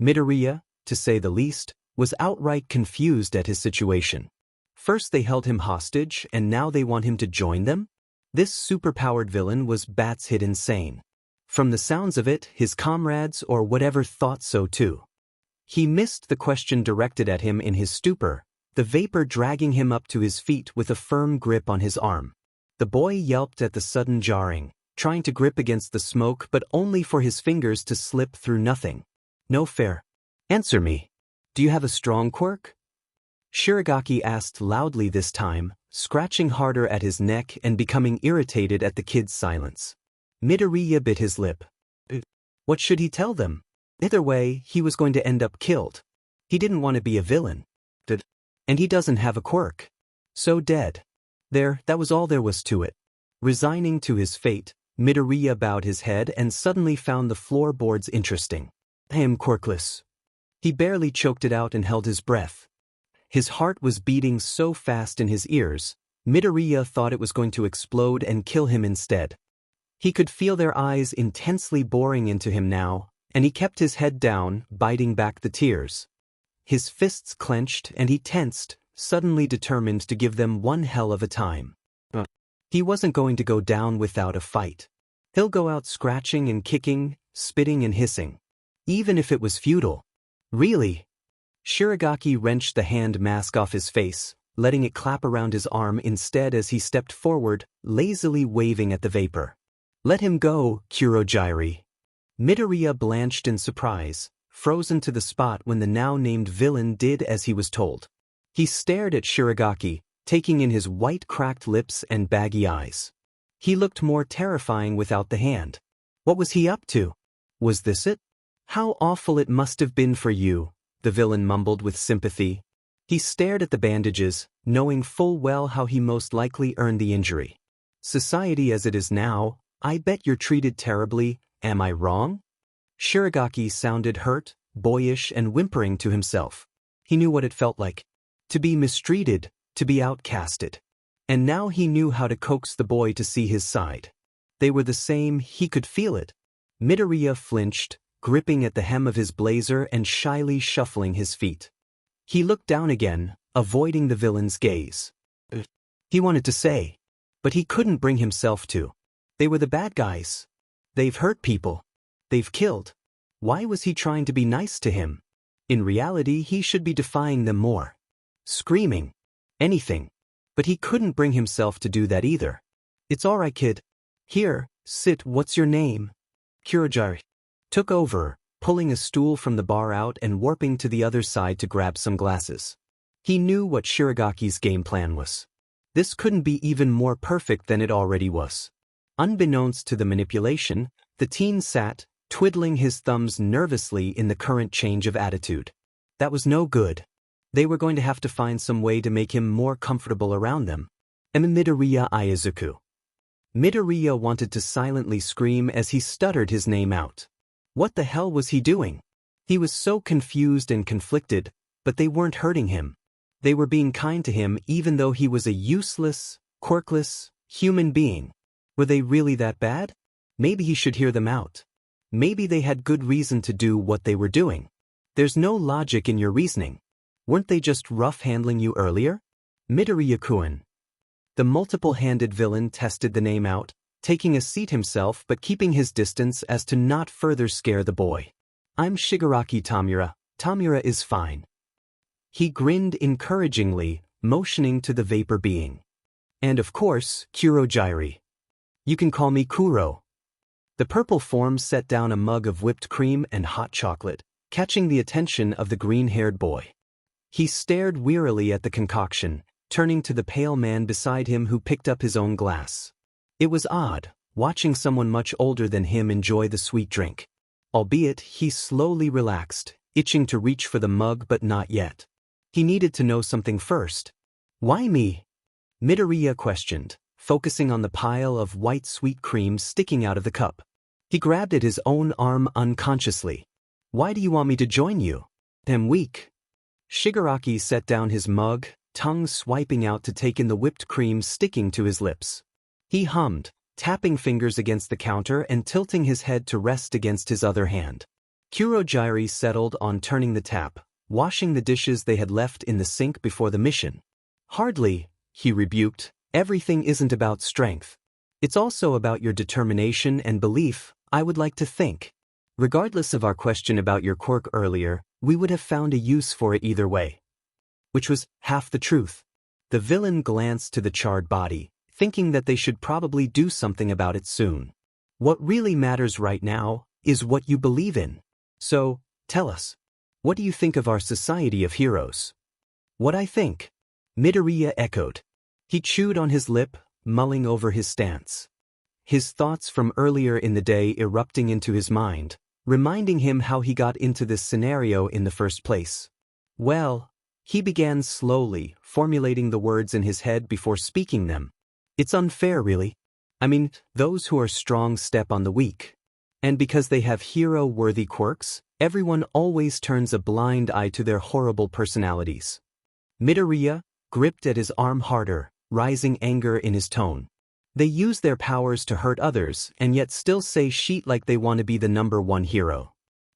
Midoriya, to say the least, was outright confused at his situation. First they held him hostage, and now they want him to join them? This superpowered villain was batshit insane. From the sounds of it, his comrades or whatever thought so too. He missed the question directed at him in his stupor, the vapor dragging him up to his feet with a firm grip on his arm. The boy yelped at the sudden jarring, trying to grip against the smoke but only for his fingers to slip through nothing. No fair. Answer me. Do you have a strong quirk? Shiragaki asked loudly this time, scratching harder at his neck and becoming irritated at the kid's silence. Midoriya bit his lip. What should he tell them? Either way, he was going to end up killed. He didn't want to be a villain. And he doesn't have a quirk. So dead. There, that was all there was to it. Resigning to his fate, Midoriya bowed his head and suddenly found the floorboards interesting. I am quirkless. He barely choked it out and held his breath. His heart was beating so fast in his ears, Midoriya thought it was going to explode and kill him instead. He could feel their eyes intensely boring into him now, and he kept his head down, biting back the tears. His fists clenched and he tensed, suddenly determined to give them one hell of a time. He wasn't going to go down without a fight. He'll go out scratching and kicking, spitting and hissing. Even if it was futile. Really? Shiragaki wrenched the hand mask off his face, letting it clap around his arm instead as he stepped forward, lazily waving at the vapor. Let him go, Kurogiri. Midoriya blanched in surprise, frozen to the spot when the now-named villain did as he was told. He stared at Shiragaki, taking in his white cracked lips and baggy eyes. He looked more terrifying without the hand. What was he up to? Was this it? How awful it must have been for you, the villain mumbled with sympathy. He stared at the bandages, knowing full well how he most likely earned the injury. Society as it is now, I bet you're treated terribly, am I wrong? Shiragaki sounded hurt, boyish and whimpering to himself. He knew what it felt like. To be mistreated, to be outcasted. And now he knew how to coax the boy to see his side. They were the same, he could feel it. Midoriya flinched, gripping at the hem of his blazer and shyly shuffling his feet. He looked down again, avoiding the villain's gaze. He wanted to say, but he couldn't bring himself to. They were the bad guys. They've hurt people. They've killed. Why was he trying to be nice to him? In reality, he should be defying them more. Screaming. Anything. But he couldn't bring himself to do that either. It's alright, kid. Here, sit. What's your name? Kurojiri took over, pulling a stool from the bar out and warping to the other side to grab some glasses. He knew what Shiragaki's game plan was. This couldn't be even more perfect than it already was. Unbeknownst to the manipulation, the teen sat, twiddling his thumbs nervously in the current change of attitude. That was no good. They were going to have to find some way to make him more comfortable around them. Midoriya Aizuku. Midoriya wanted to silently scream as he stuttered his name out. What the hell was he doing? He was so confused and conflicted, but they weren't hurting him. They were being kind to him even though he was a useless, quirkless, human being. Were they really that bad? Maybe he should hear them out. Maybe they had good reason to do what they were doing. There's no logic in your reasoning. Weren't they just rough-handling you earlier? Midoriya-kun. The multiple-handed villain tested the name out, taking a seat himself but keeping his distance as to not further scare the boy. I'm Shigaraki Tamura. Tamura is fine. He grinned encouragingly, motioning to the vapor being. And of course, Kurojiri. You can call me Kuro. The purple form set down a mug of whipped cream and hot chocolate, catching the attention of the green-haired boy. He stared wearily at the concoction, turning to the pale man beside him who picked up his own glass. It was odd, watching someone much older than him enjoy the sweet drink. Albeit, he slowly relaxed, itching to reach for the mug but not yet. He needed to know something first. Why me? Midoriya questioned, focusing on the pile of white sweet cream sticking out of the cup. He grabbed at his own arm unconsciously. Why do you want me to join you? I'm weak. Shigaraki set down his mug, tongue swiping out to take in the whipped cream sticking to his lips. He hummed, tapping fingers against the counter and tilting his head to rest against his other hand. Kurojiri settled on turning the tap, washing the dishes they had left in the sink before the mission. Hardly, he rebuked, everything isn't about strength. It's also about your determination and belief, I would like to think. Regardless of our question about your quirk earlier, we would have found a use for it either way. Which was half the truth. The villain glanced to the charred body, thinking that they should probably do something about it soon. What really matters right now is what you believe in. So, tell us. What do you think of our society of heroes? What I think? Midoriya echoed. He chewed on his lip, mulling over his stance. His thoughts from earlier in the day erupting into his mind, reminding him how he got into this scenario in the first place. Well, he began slowly, formulating the words in his head before speaking them. It's unfair, really. I mean, those who are strong step on the weak. And because they have hero-worthy quirks, everyone always turns a blind eye to their horrible personalities. Midoriya gripped at his arm harder, rising anger in his tone. They use their powers to hurt others and yet still say shit like they want to be the #1 hero.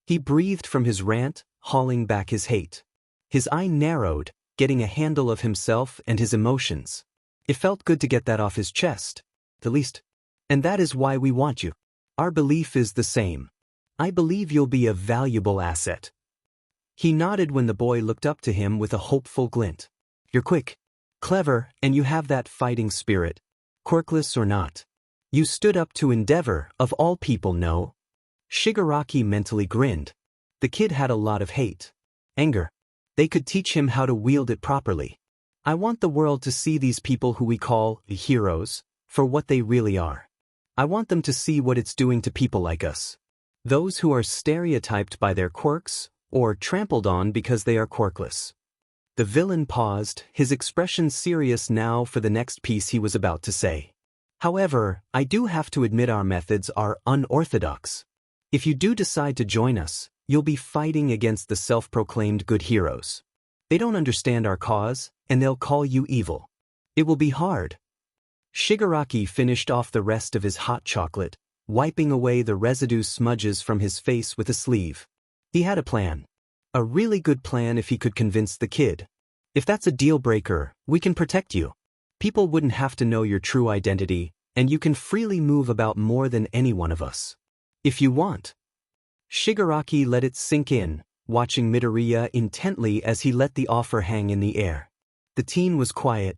He breathed from his rant, hauling back his hate. His eye narrowed, getting a handle of himself and his emotions. It felt good to get that off his chest, at least. And that is why we want you. Our belief is the same. I believe you'll be a valuable asset. He nodded when the boy looked up to him with a hopeful glint. You're quick, clever, and you have that fighting spirit. Quirkless or not. You stood up to Endeavor, of all people, no? Shigaraki mentally grinned. The kid had a lot of hate. Anger. They could teach him how to wield it properly. I want the world to see these people who we call the heroes for what they really are. I want them to see what it's doing to people like us. Those who are stereotyped by their quirks, or trampled on because they are quirkless. The villain paused, his expression serious now for the next piece he was about to say. However, I do have to admit our methods are unorthodox. If you do decide to join us, you'll be fighting against the self-proclaimed good heroes. They don't understand our cause, and they'll call you evil. It will be hard. Shigaraki finished off the rest of his hot chocolate, wiping away the residue smudges from his face with a sleeve. He had a plan. A really good plan if he could convince the kid. If that's a deal breaker, we can protect you. People wouldn't have to know your true identity, and you can freely move about more than any one of us. If you want. Shigaraki let it sink in, watching Midoriya intently as he let the offer hang in the air. The teen was quiet.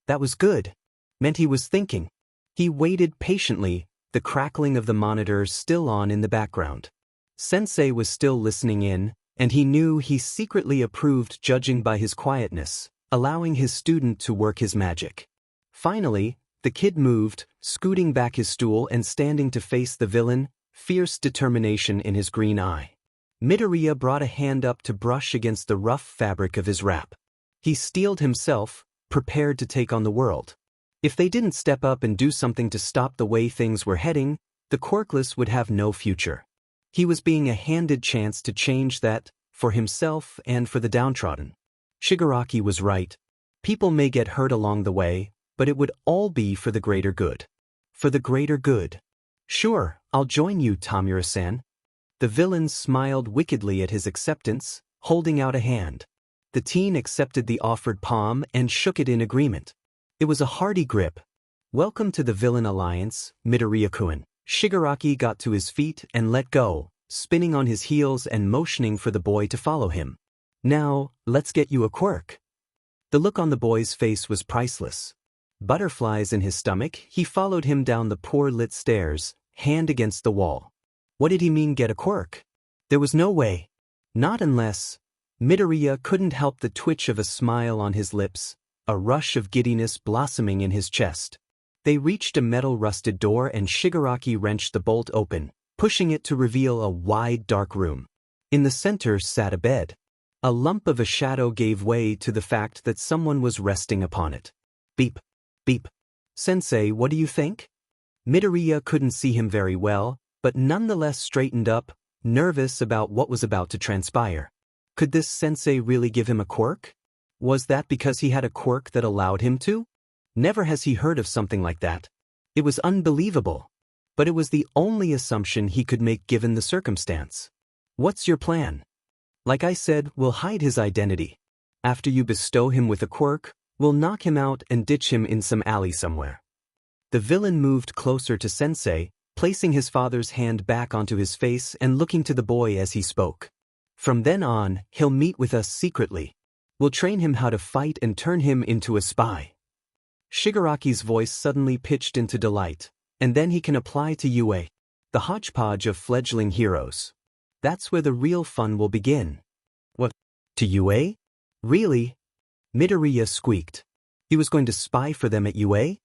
That was good. Meant he was thinking. He waited patiently, the crackling of the monitors still on in the background. Sensei was still listening in, and he knew he secretly approved judging by his quietness, allowing his student to work his magic. Finally, the kid moved, scooting back his stool and standing to face the villain, fierce determination in his green eye. Midoriya brought a hand up to brush against the rough fabric of his wrap. He steeled himself, prepared to take on the world. If they didn't step up and do something to stop the way things were heading, the quirkless would have no future. He was being handed chance to change that, for himself and for the downtrodden. Shigaraki was right. People may get hurt along the way, but it would all be for the greater good. For the greater good. Sure, I'll join you, Tamura-san. The villain smiled wickedly at his acceptance, holding out a hand. The teen accepted the offered palm and shook it in agreement. It was a hearty grip. Welcome to the Villain Alliance, Midoriya-kun. Shigaraki got to his feet and let go, spinning on his heels and motioning for the boy to follow him. Now, let's get you a quirk. The look on the boy's face was priceless. Butterflies in his stomach, he followed him down the poor-lit stairs, hand against the wall. What did he mean get a quirk? There was no way. Not unless. Midoriya couldn't help the twitch of a smile on his lips, a rush of giddiness blossoming in his chest. They reached a metal-rusted door and Shigaraki wrenched the bolt open, pushing it to reveal a wide, dark room. In the center sat a bed. A lump of a shadow gave way to the fact that someone was resting upon it. Beep. Beep. Sensei, what do you think? Midoriya couldn't see him very well, but nonetheless straightened up, nervous about what was about to transpire. Could this sensei really give him a quirk? Was that because he had a quirk that allowed him to? Never has he heard of something like that. It was unbelievable. But it was the only assumption he could make given the circumstance. What's your plan? Like I said, we'll hide his identity. After you bestow him with a quirk, we'll knock him out and ditch him in some alley somewhere. The villain moved closer to Sensei, placing his father's hand back onto his face and looking to the boy as he spoke. From then on, he'll meet with us secretly. We'll train him how to fight and turn him into a spy. Shigaraki's voice suddenly pitched into delight, and then he can apply to UA, the hodgepodge of fledgling heroes. That's where the real fun will begin. What? To UA? Really? Midoriya squeaked. He was going to spy for them at UA?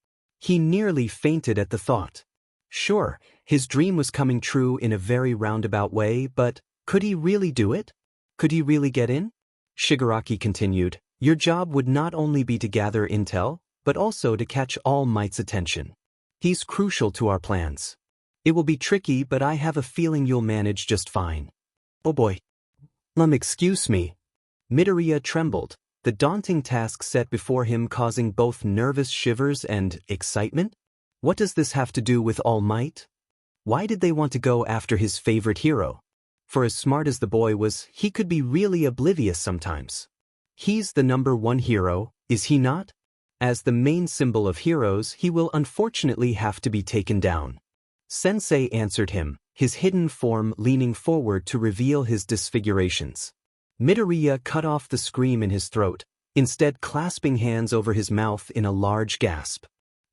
He nearly fainted at the thought. Sure, his dream was coming true in a very roundabout way, but could he really do it? Could he really get in? Shigaraki continued, your job would not only be to gather intel, but also to catch All Might's attention. He's crucial to our plans. It will be tricky, but I have a feeling you'll manage just fine. Oh boy. Excuse me. Midoriya trembled, the daunting task set before him causing both nervous shivers and excitement. What does this have to do with All Might? Why did they want to go after his favorite hero? For as smart as the boy was, he could be really oblivious sometimes. He's the #1 hero, is he not? As the main symbol of heroes, he will unfortunately have to be taken down. Sensei answered him, his hidden form leaning forward to reveal his disfigurations. Midoriya cut off the scream in his throat, instead clasping hands over his mouth in a large gasp.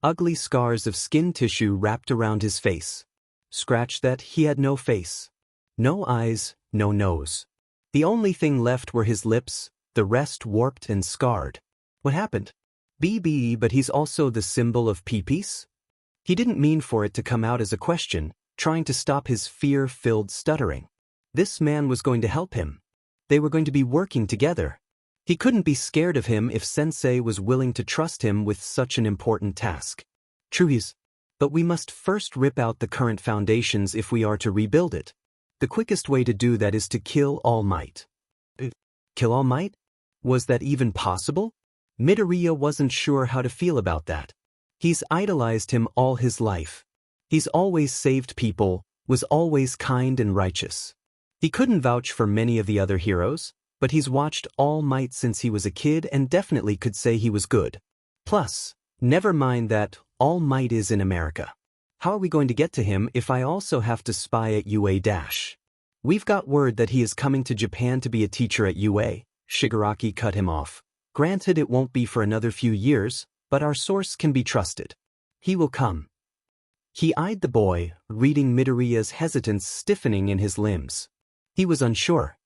Ugly scars of skin tissue wrapped around his face. Scratch that, he had no face. No eyes, no nose. The only thing left were his lips, the rest warped and scarred. What happened? BB, but he's also the symbol of peace? He didn't mean for it to come out as a question, trying to stop his fear-filled stuttering. This man was going to help him. They were going to be working together. He couldn't be scared of him if Sensei was willing to trust him with such an important task. True is. But we must first rip out the current foundations if we are to rebuild it. The quickest way to do that is to kill All Might. Kill All Might? Was that even possible? Midoriya wasn't sure how to feel about that. He's idolized him all his life. He's always saved people, was always kind and righteous. He couldn't vouch for many of the other heroes, but he's watched All Might since he was a kid and definitely could say he was good. Plus, never mind that All Might is in America. How are we going to get to him if I also have to spy at UA dash? We've got word that he is coming to Japan to be a teacher at UA. Shigaraki cut him off. Granted, it won't be for another few years, but our source can be trusted. He will come. He eyed the boy, reading Midoriya's hesitance stiffening in his limbs. He was unsure.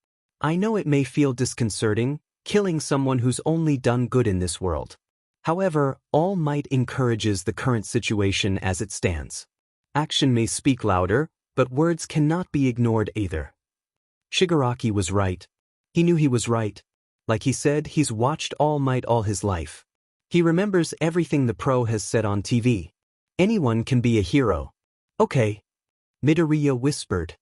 I know it may feel disconcerting, killing someone who's only done good in this world. However, All Might encourages the current situation as it stands. Action may speak louder, but words cannot be ignored either. Shigaraki was right. He knew he was right. Like he said, he's watched All Might all his life. He remembers everything the pro has said on TV. Anyone can be a hero. Okay. Midoriya whispered.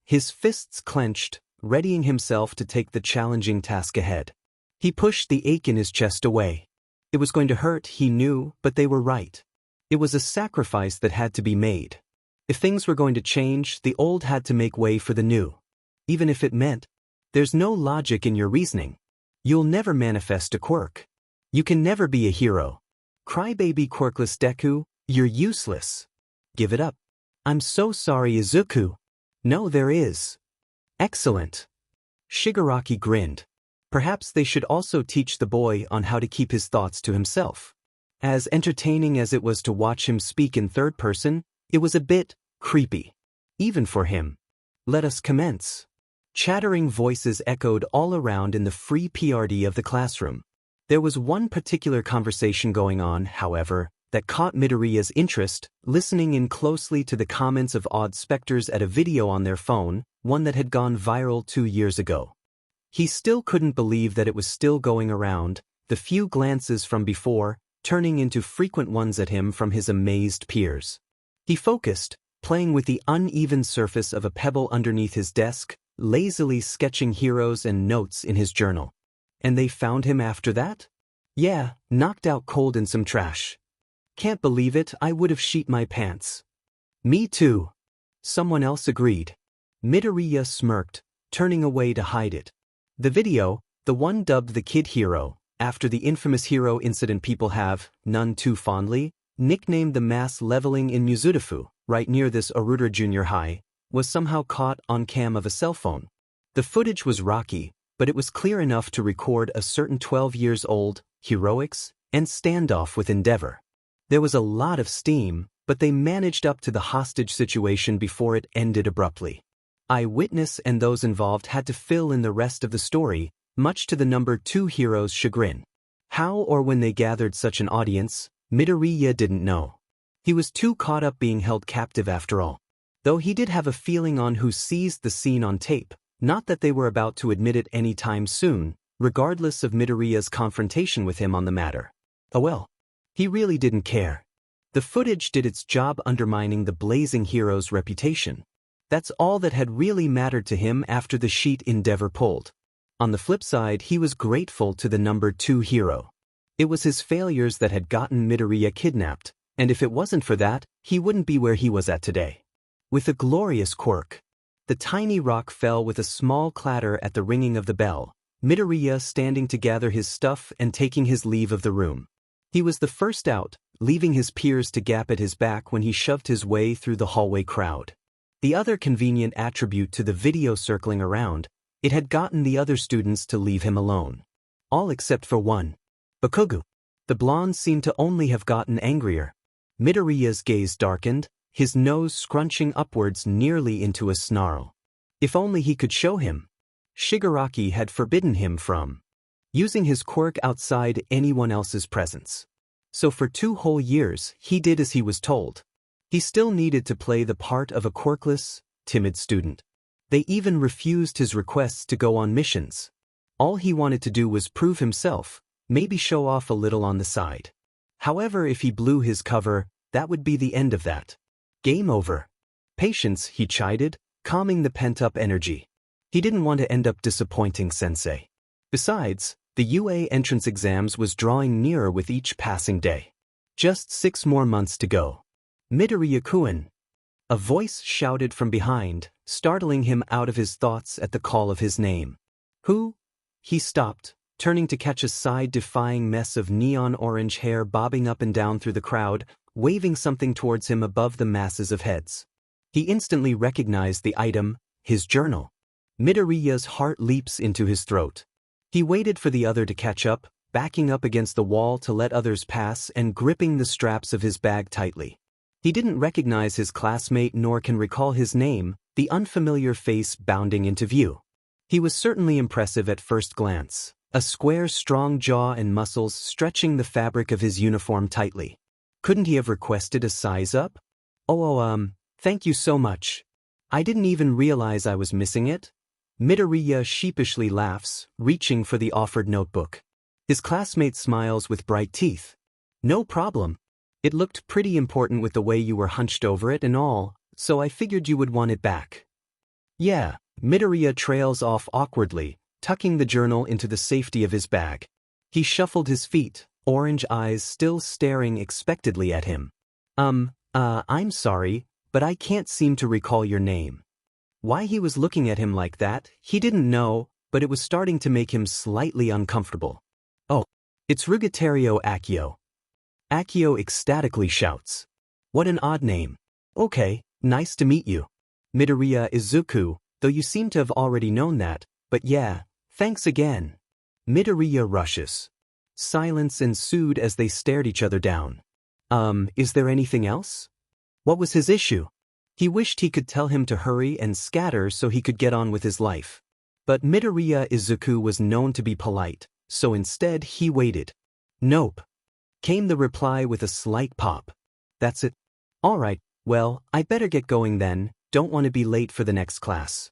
His fists clenched, readying himself to take the challenging task ahead. He pushed the ache in his chest away. It was going to hurt, he knew, but they were right. It was a sacrifice that had to be made. If things were going to change, the old had to make way for the new. Even if it meant, there's no logic in your reasoning. You'll never manifest a quirk. You can never be a hero. Crybaby quirkless Deku, you're useless. Give it up. I'm so sorry, Izuku. No, there is. Excellent. Shigaraki grinned. Perhaps they should also teach the boy on how to keep his thoughts to himself. As entertaining as it was to watch him speak in third person, it was a bit creepy. Even for him. Let us commence. Chattering voices echoed all around in the free PRD of the classroom. There was one particular conversation going on, however, that caught Midoriya's interest, listening in closely to the comments of odd specters at a video on their phone, one that had gone viral 2 years ago. He still couldn't believe that it was still going around, the few glances from before, turning into frequent ones at him from his amazed peers. He focused, playing with the uneven surface of a pebble underneath his desk, lazily sketching heroes and notes in his journal. And they found him after that? Yeah, knocked out cold in some trash. Can't believe it, I would have sheet my pants. Me too. Someone else agreed. Midoriya smirked, turning away to hide it. The video, the one dubbed the Kid Hero, after the infamous hero incident people have, none too fondly, nicknamed the mass leveling in Mizudafu, right near this Oruta Junior High, was somehow caught on cam of a cell phone. The footage was rocky, but it was clear enough to record a certain 12 years old, heroics, and standoff with Endeavor. There was a lot of steam, but they managed up to the hostage situation before it ended abruptly. Eyewitness and those involved had to fill in the rest of the story, much to the number 2 hero's chagrin. How or when they gathered such an audience, Midoriya didn't know. He was too caught up being held captive after all. Though he did have a feeling on who seized the scene on tape, not that they were about to admit it any time soon, regardless of Midoriya's confrontation with him on the matter. Oh well. He really didn't care. The footage did its job undermining the blazing hero's reputation. That's all that had really mattered to him after the sheet Endeavor pulled. On the flip side, he was grateful to the number 2 hero. It was his failures that had gotten Midoriya kidnapped, and if it wasn't for that, he wouldn't be where he was at today. With a glorious quirk. The tiny rock fell with a small clatter at the ringing of the bell, Midoriya standing to gather his stuff and taking his leave of the room. He was the first out, leaving his peers to gap at his back when he shoved his way through the hallway crowd. The other convenient attribute to the video circling around, it had gotten the other students to leave him alone. All except for one. Bakugo. The blonde seemed to only have gotten angrier. Midoriya's gaze darkened, his nose scrunching upwards nearly into a snarl. If only he could show him. Shigaraki had forbidden him from using his quirk outside anyone else's presence. So for 2 whole years, he did as he was told. He still needed to play the part of a quirkless, timid student. They even refused his requests to go on missions. All he wanted to do was prove himself, maybe show off a little on the side. However, if he blew his cover, that would be the end of that. Game over. Patience, he chided, calming the pent-up energy. He didn't want to end up disappointing Sensei. Besides, the UA entrance exams was drawing nearer with each passing day. Just 6 more months to go. Midoriya-kun. A voice shouted from behind, startling him out of his thoughts at the call of his name. Who? He stopped, turning to catch a side-defying mess of neon orange hair bobbing up and down through the crowd. waving something towards him above the masses of heads. He instantly recognized the item, his journal. Midoriya's heart leaps into his throat. He waited for the other to catch up, backing up against the wall to let others pass and gripping the straps of his bag tightly. He didn't recognize his classmate nor can recall his name, the unfamiliar face bounding into view. He was certainly impressive at first glance, a square, strong jaw and muscles stretching the fabric of his uniform tightly. Couldn't he have requested a size up? Thank you so much. I didn't even realize I was missing it. Midoriya sheepishly laughs, reaching for the offered notebook. His classmate smiles with bright teeth. No problem. It looked pretty important with the way you were hunched over it and all, so I figured you would want it back. Yeah, Midoriya trails off awkwardly, tucking the journal into the safety of his bag. He shuffled his feet, orange eyes still staring expectantly at him. I'm sorry, but I can't seem to recall your name. Why he was looking at him like that, he didn't know, but it was starting to make him slightly uncomfortable. Oh, it's Rugaterio Accio. Accio ecstatically shouts. What an odd name. Okay, nice to meet you. Midoriya Izuku, though you seem to have already known that, but yeah, thanks again. Midoriya rushes. Silence ensued as they stared each other down. Is there anything else? What was his issue? He wished he could tell him to hurry and scatter so he could get on with his life. But Midoriya Izuku was known to be polite, so instead he waited. Nope. Came the reply with a slight pop. That's it. Alright, well, I better get going then, don't want to be late for the next class.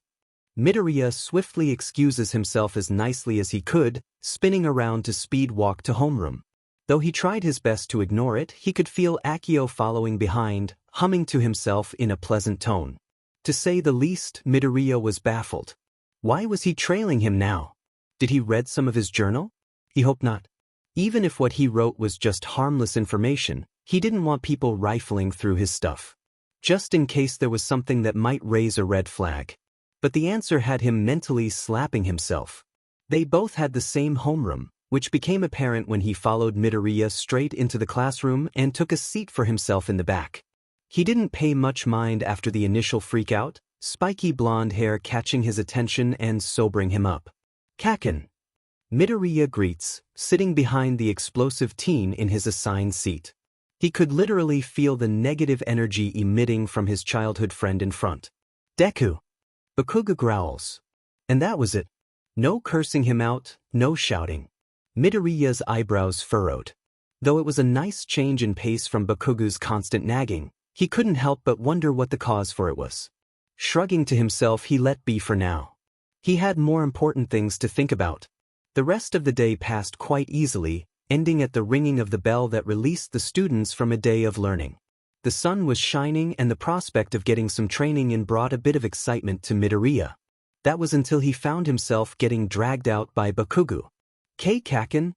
Midoriya swiftly excuses himself as nicely as he could, spinning around to speed walk to homeroom. Though he tried his best to ignore it, he could feel Accio following behind, humming to himself in a pleasant tone. To say the least, Midoriya was baffled. Why was he trailing him now? Did he read some of his journal? He hoped not. Even if what he wrote was just harmless information, he didn't want people rifling through his stuff. Just in case there was something that might raise a red flag. But the answer had him mentally slapping himself. They both had the same homeroom, which became apparent when he followed Midoriya straight into the classroom and took a seat for himself in the back. He didn't pay much mind after the initial freakout, spiky blonde hair catching his attention and sobering him up. Kaken. Midoriya greets, sitting behind the explosive teen in his assigned seat. He could literally feel the negative energy emitting from his childhood friend in front. Deku. Bakugo growls. And that was it. No cursing him out, no shouting. Midoriya's eyebrows furrowed. Though it was a nice change in pace from Bakugo's constant nagging, he couldn't help but wonder what the cause for it was. Shrugging to himself, he let be for now. He had more important things to think about. The rest of the day passed quite easily, ending at the ringing of the bell that released the students from a day of learning. The sun was shining and the prospect of getting some training in brought a bit of excitement to Midoriya. That was until he found himself getting dragged out by Bakugo. Kaken?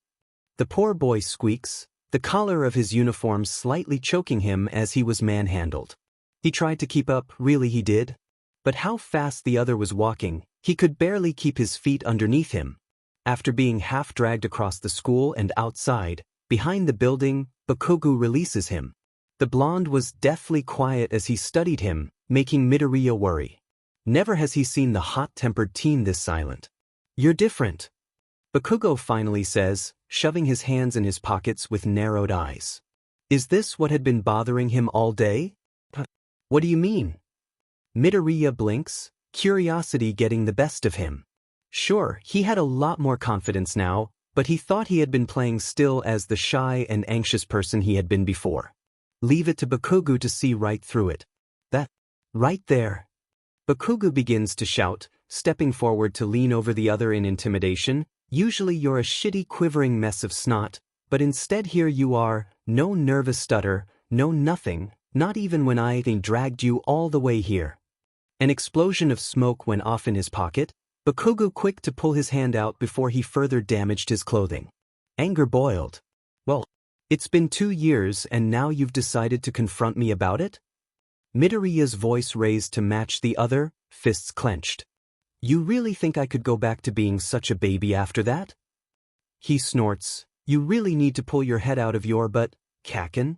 The poor boy squeaks, the collar of his uniform slightly choking him as he was manhandled. He tried to keep up, really he did. But how fast the other was walking, he could barely keep his feet underneath him. After being half dragged across the school and outside, behind the building, Bakugo releases him. The blonde was deathly quiet as he studied him, making Midoriya worry. Never has he seen the hot-tempered teen this silent. You're different. Bakugo finally says, shoving his hands in his pockets with narrowed eyes. Is this what had been bothering him all day? What do you mean? Midoriya blinks, curiosity getting the best of him. Sure, he had a lot more confidence now, but he thought he had been playing still as the shy and anxious person he had been before. Leave it to Bakugo to see right through it. That, right there. Bakugo begins to shout, stepping forward to lean over the other in intimidation. Usually you're a shitty quivering mess of snot, but instead here you are, no nervous stutter, no nothing, not even when I dragged you all the way here. An explosion of smoke went off in his pocket, Bakugo quick to pull his hand out before he further damaged his clothing. Anger boiled. Well, it's been 2 years and now you've decided to confront me about it? Midoriya's voice raised to match the other, fists clenched. You really think I could go back to being such a baby after that? He snorts. You really need to pull your head out of your butt, Kaken.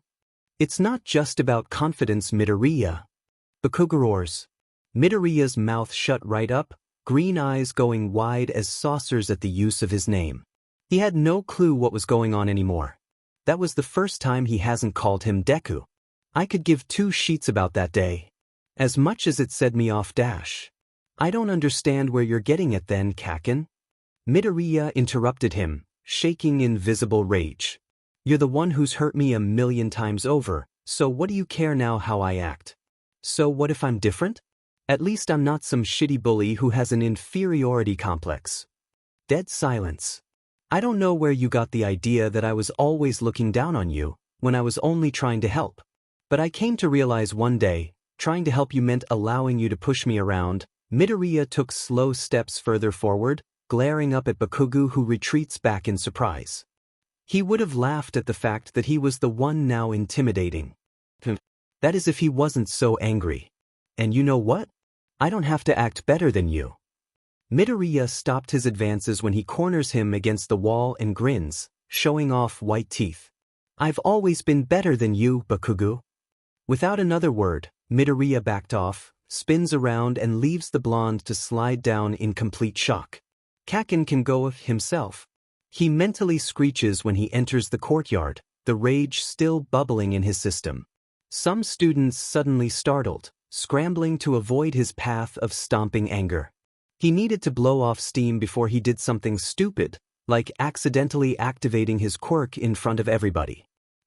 It's not just about confidence, Midoriya. Bakugo roars. Midoriya's mouth shut right up, green eyes going wide as saucers at the use of his name. He had no clue what was going on anymore. That was the first time he hasn't called him Deku. I could give two sheets about that day. As much as it set me off. I don't understand where you're getting at then, Kaken. Midoriya interrupted him, shaking in visible rage. You're the one who's hurt me 1,000,000 times over, so what do you care now how I act? So what if I'm different? At least I'm not some shitty bully who has an inferiority complex. Dead silence. I don't know where you got the idea that I was always looking down on you, when I was only trying to help. But I came to realize one day, trying to help you meant allowing you to push me around. Midoriya took slow steps further forward, glaring up at Bakugo, who retreats back in surprise. He would have laughed at the fact that he was the one now intimidating. That is if he wasn't so angry. And you know what? I don't have to act better than you. Midoriya stopped his advances when he corners him against the wall and grins, showing off white teeth. I've always been better than you, Bakugo. Without another word, Midoriya backed off, spins around and leaves the blonde to slide down in complete shock. Kaken can go himself. He mentally screeches when he enters the courtyard, the rage still bubbling in his system. Some students suddenly startled, scrambling to avoid his path of stomping anger. He needed to blow off steam before he did something stupid, like accidentally activating his quirk in front of everybody.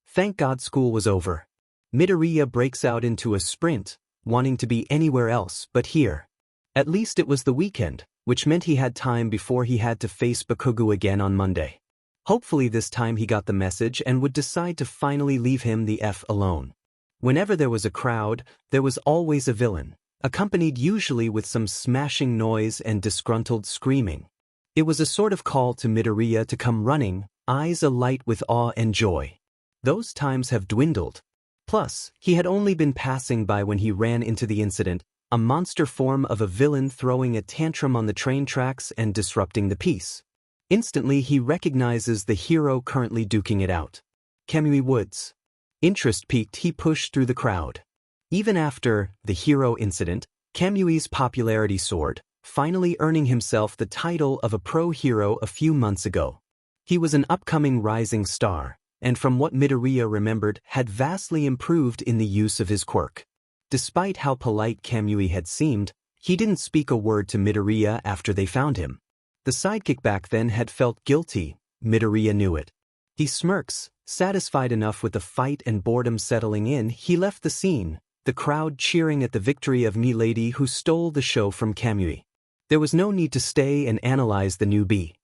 Thank God school was over. Midoriya breaks out into a sprint, wanting to be anywhere else but here. At least it was the weekend, which meant he had time before he had to face Bakugo again on Monday. Hopefully this time he got the message and would decide to finally leave him the F alone. Whenever there was a crowd, there was always a villain, accompanied usually with some smashing noise and disgruntled screaming. It was a sort of call to Midoriya to come running, eyes alight with awe and joy. Those times have dwindled. Plus, he had only been passing by when he ran into the incident, a monster form of a villain throwing a tantrum on the train tracks and disrupting the peace. Instantly he recognizes the hero currently duking it out. Kamui Woods. Interest piqued, he pushed through the crowd. Even after the hero incident, Kamui's popularity soared, finally earning himself the title of a pro-hero a few months ago. He was an upcoming rising star, and from what Midoriya remembered, had vastly improved in the use of his quirk. Despite how polite Kamui had seemed, he didn't speak a word to Midoriya after they found him. The sidekick back then had felt guilty, Midoriya knew it. He smirks, satisfied enough with the fight and boredom settling in, he left the scene, the crowd cheering at the victory of Milady, who stole the show from Kamui. There was no need to stay and analyze the newbie.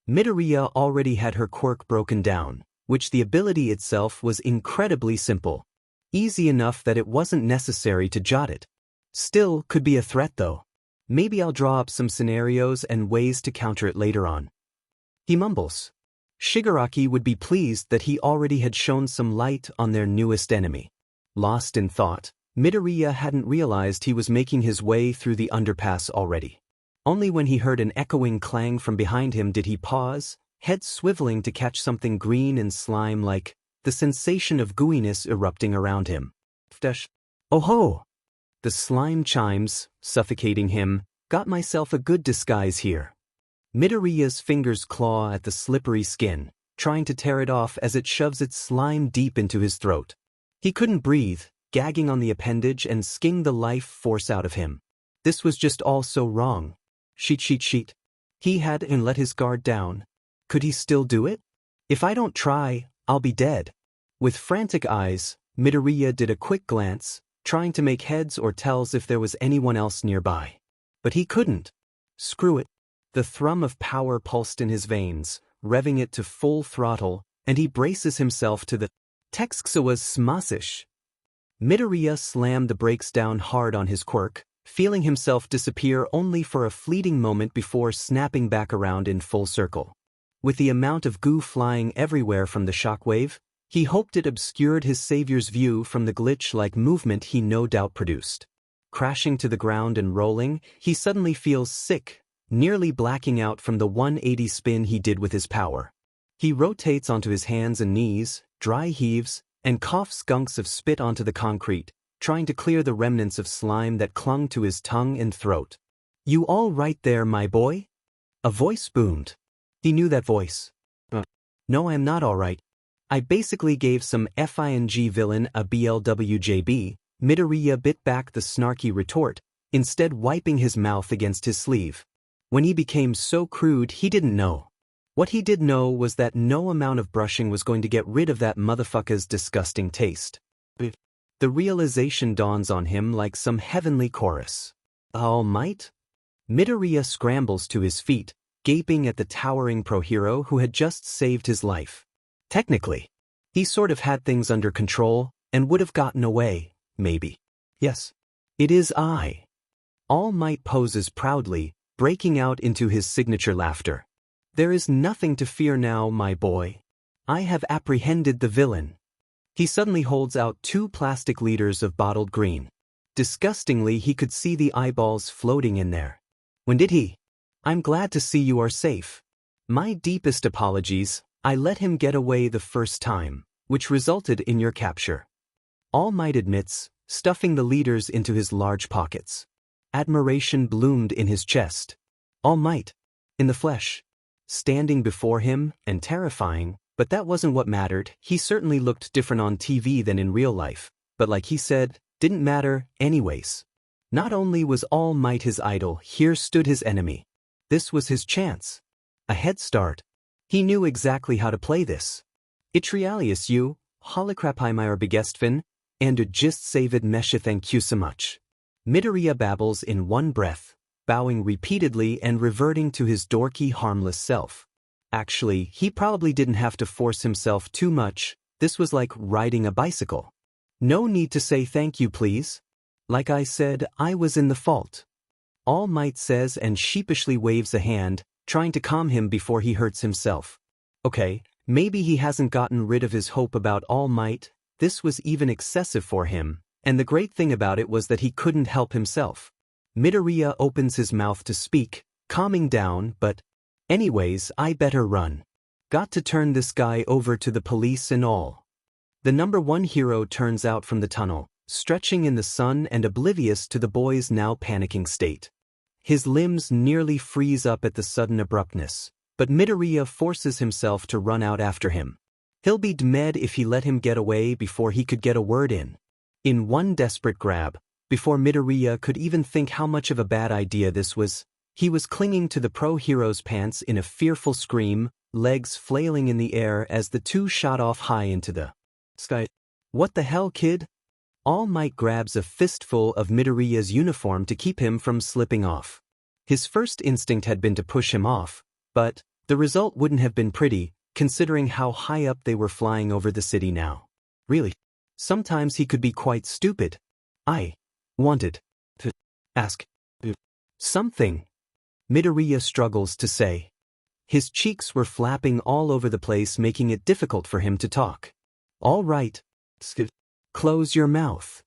Midoriya already had her quirk broken down, which the ability itself was incredibly simple. Easy enough that it wasn't necessary to jot it. Still could be a threat though. Maybe I'll draw up some scenarios and ways to counter it later on. He mumbles. Shigaraki would be pleased that he already had shown some light on their newest enemy. Lost in thought, Midoriya hadn't realized he was making his way through the underpass already. Only when he heard an echoing clang from behind him did he pause, head swiveling to catch something green and slime-like, the sensation of gooiness erupting around him. Oh ho! The slime chimes, suffocating him, got myself a good disguise here. Midoriya's fingers claw at the slippery skin, trying to tear it off as it shoves its slime deep into his throat. He couldn't breathe, gagging on the appendage and sking the life force out of him. This was just all so wrong. Sheet. He had and let his guard down. Could he still do it? If I don't try, I'll be dead. With frantic eyes, Midoriya did a quick glance, trying to make heads or tails if there was anyone else nearby. But he couldn't. Screw it. The thrum of power pulsed in his veins, revving it to full throttle, and he braces himself to the Texxawa's smasish. Midoriya slammed the brakes down hard on his quirk, feeling himself disappear only for a fleeting moment before snapping back around in full circle. With the amount of goo flying everywhere from the shockwave, he hoped it obscured his savior's view from the glitch-like movement he no doubt produced. Crashing to the ground and rolling, he suddenly feels sick, nearly blacking out from the 180 spin he did with his power. He rotates onto his hands and knees, dry heaves, and coughs gunks of spit onto the concrete, trying to clear the remnants of slime that clung to his tongue and throat. "You all right there, my boy?" A voice boomed. He knew that voice. No, I am not all right. I basically gave some FING villain a BLWJB. Midoriya bit back the snarky retort, instead wiping his mouth against his sleeve. When he became so crude, he didn't know. What he did know was that no amount of brushing was going to get rid of that motherfucker's disgusting taste. The realization dawns on him like some heavenly chorus. All Might? Midoriya scrambles to his feet, gaping at the towering pro-hero who had just saved his life. Technically, he sort of had things under control and would have gotten away, maybe. Yes, it is I. All Might poses proudly, breaking out into his signature laughter. There is nothing to fear now, my boy. I have apprehended the villain. He suddenly holds out 2 plastic liters of bottled green. Disgustingly, he could see the eyeballs floating in there. When did he? I'm glad to see you are safe. My deepest apologies, I let him get away the first time, which resulted in your capture. All Might admits, stuffing the liters into his large pockets. Admiration bloomed in his chest. All Might, in the flesh. Standing before him, and terrifying, but that wasn't what mattered. He certainly looked different on TV than in real life, but like he said, didn't matter anyways. Not only was All Might his idol, here stood his enemy. This was his chance. A head start. He knew exactly how to play this. Itrialius you, holokrapimir begestfin, and just savid mesha thank you so much. Midoriya babbles in one breath, bowing repeatedly and reverting to his dorky, harmless self. Actually, he probably didn't have to force himself too much. This was like riding a bicycle. No need to say thank you, please. Like I said, I was in the fault. All Might says and sheepishly waves a hand, trying to calm him before he hurts himself. Okay, maybe he hasn't gotten rid of his hope about All Might. This was even excessive for him, and the great thing about it was that he couldn't help himself. Midoriya opens his mouth to speak, calming down, but anyways, I better run. Got to turn this guy over to the police and all. The #1 hero turns out from the tunnel, stretching in the sun and oblivious to the boy's now panicking state. His limbs nearly freeze up at the sudden abruptness, but Midoriya forces himself to run out after him. He'll be dead if he let him get away before he could get a word in. In one desperate grab, before Midoriya could even think how much of a bad idea this was, he was clinging to the pro-hero's pants in a fearful scream, legs flailing in the air as the two shot off high into the sky. What the hell, kid? All Might grabs a fistful of Midoriya's uniform to keep him from slipping off. His first instinct had been to push him off, but the result wouldn't have been pretty, considering how high up they were flying over the city now. Really, sometimes he could be quite stupid. I wanted to ask something. Midoriya struggles to say. His cheeks were flapping all over the place, making it difficult for him to talk. All right. Close your mouth.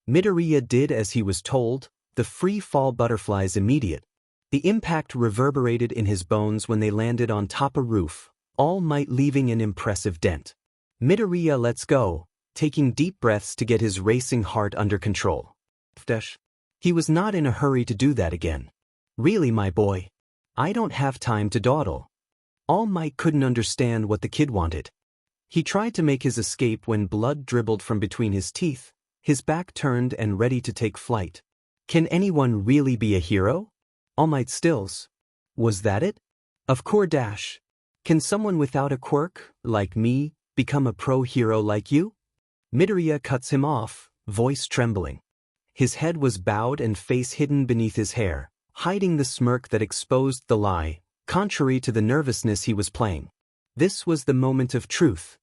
Midoriya did as he was told, the free fall butterflies immediate. The impact reverberated in his bones when they landed on top a roof, All Might leaving an impressive dent. Midoriya lets go, taking deep breaths to get his racing heart under control. He was not in a hurry to do that again. Really, my boy? I don't have time to dawdle. All Might couldn't understand what the kid wanted. He tried to make his escape when blood dribbled from between his teeth, his back turned and ready to take flight. Can anyone really be a hero? All Might stills. Was that it? Of course. Can someone without a quirk, like me, become a pro-hero like you? Midoriya cuts him off, voice trembling. His head was bowed and face hidden beneath his hair, hiding the smirk that exposed the lie, contrary to the nervousness he was playing. This was the moment of truth.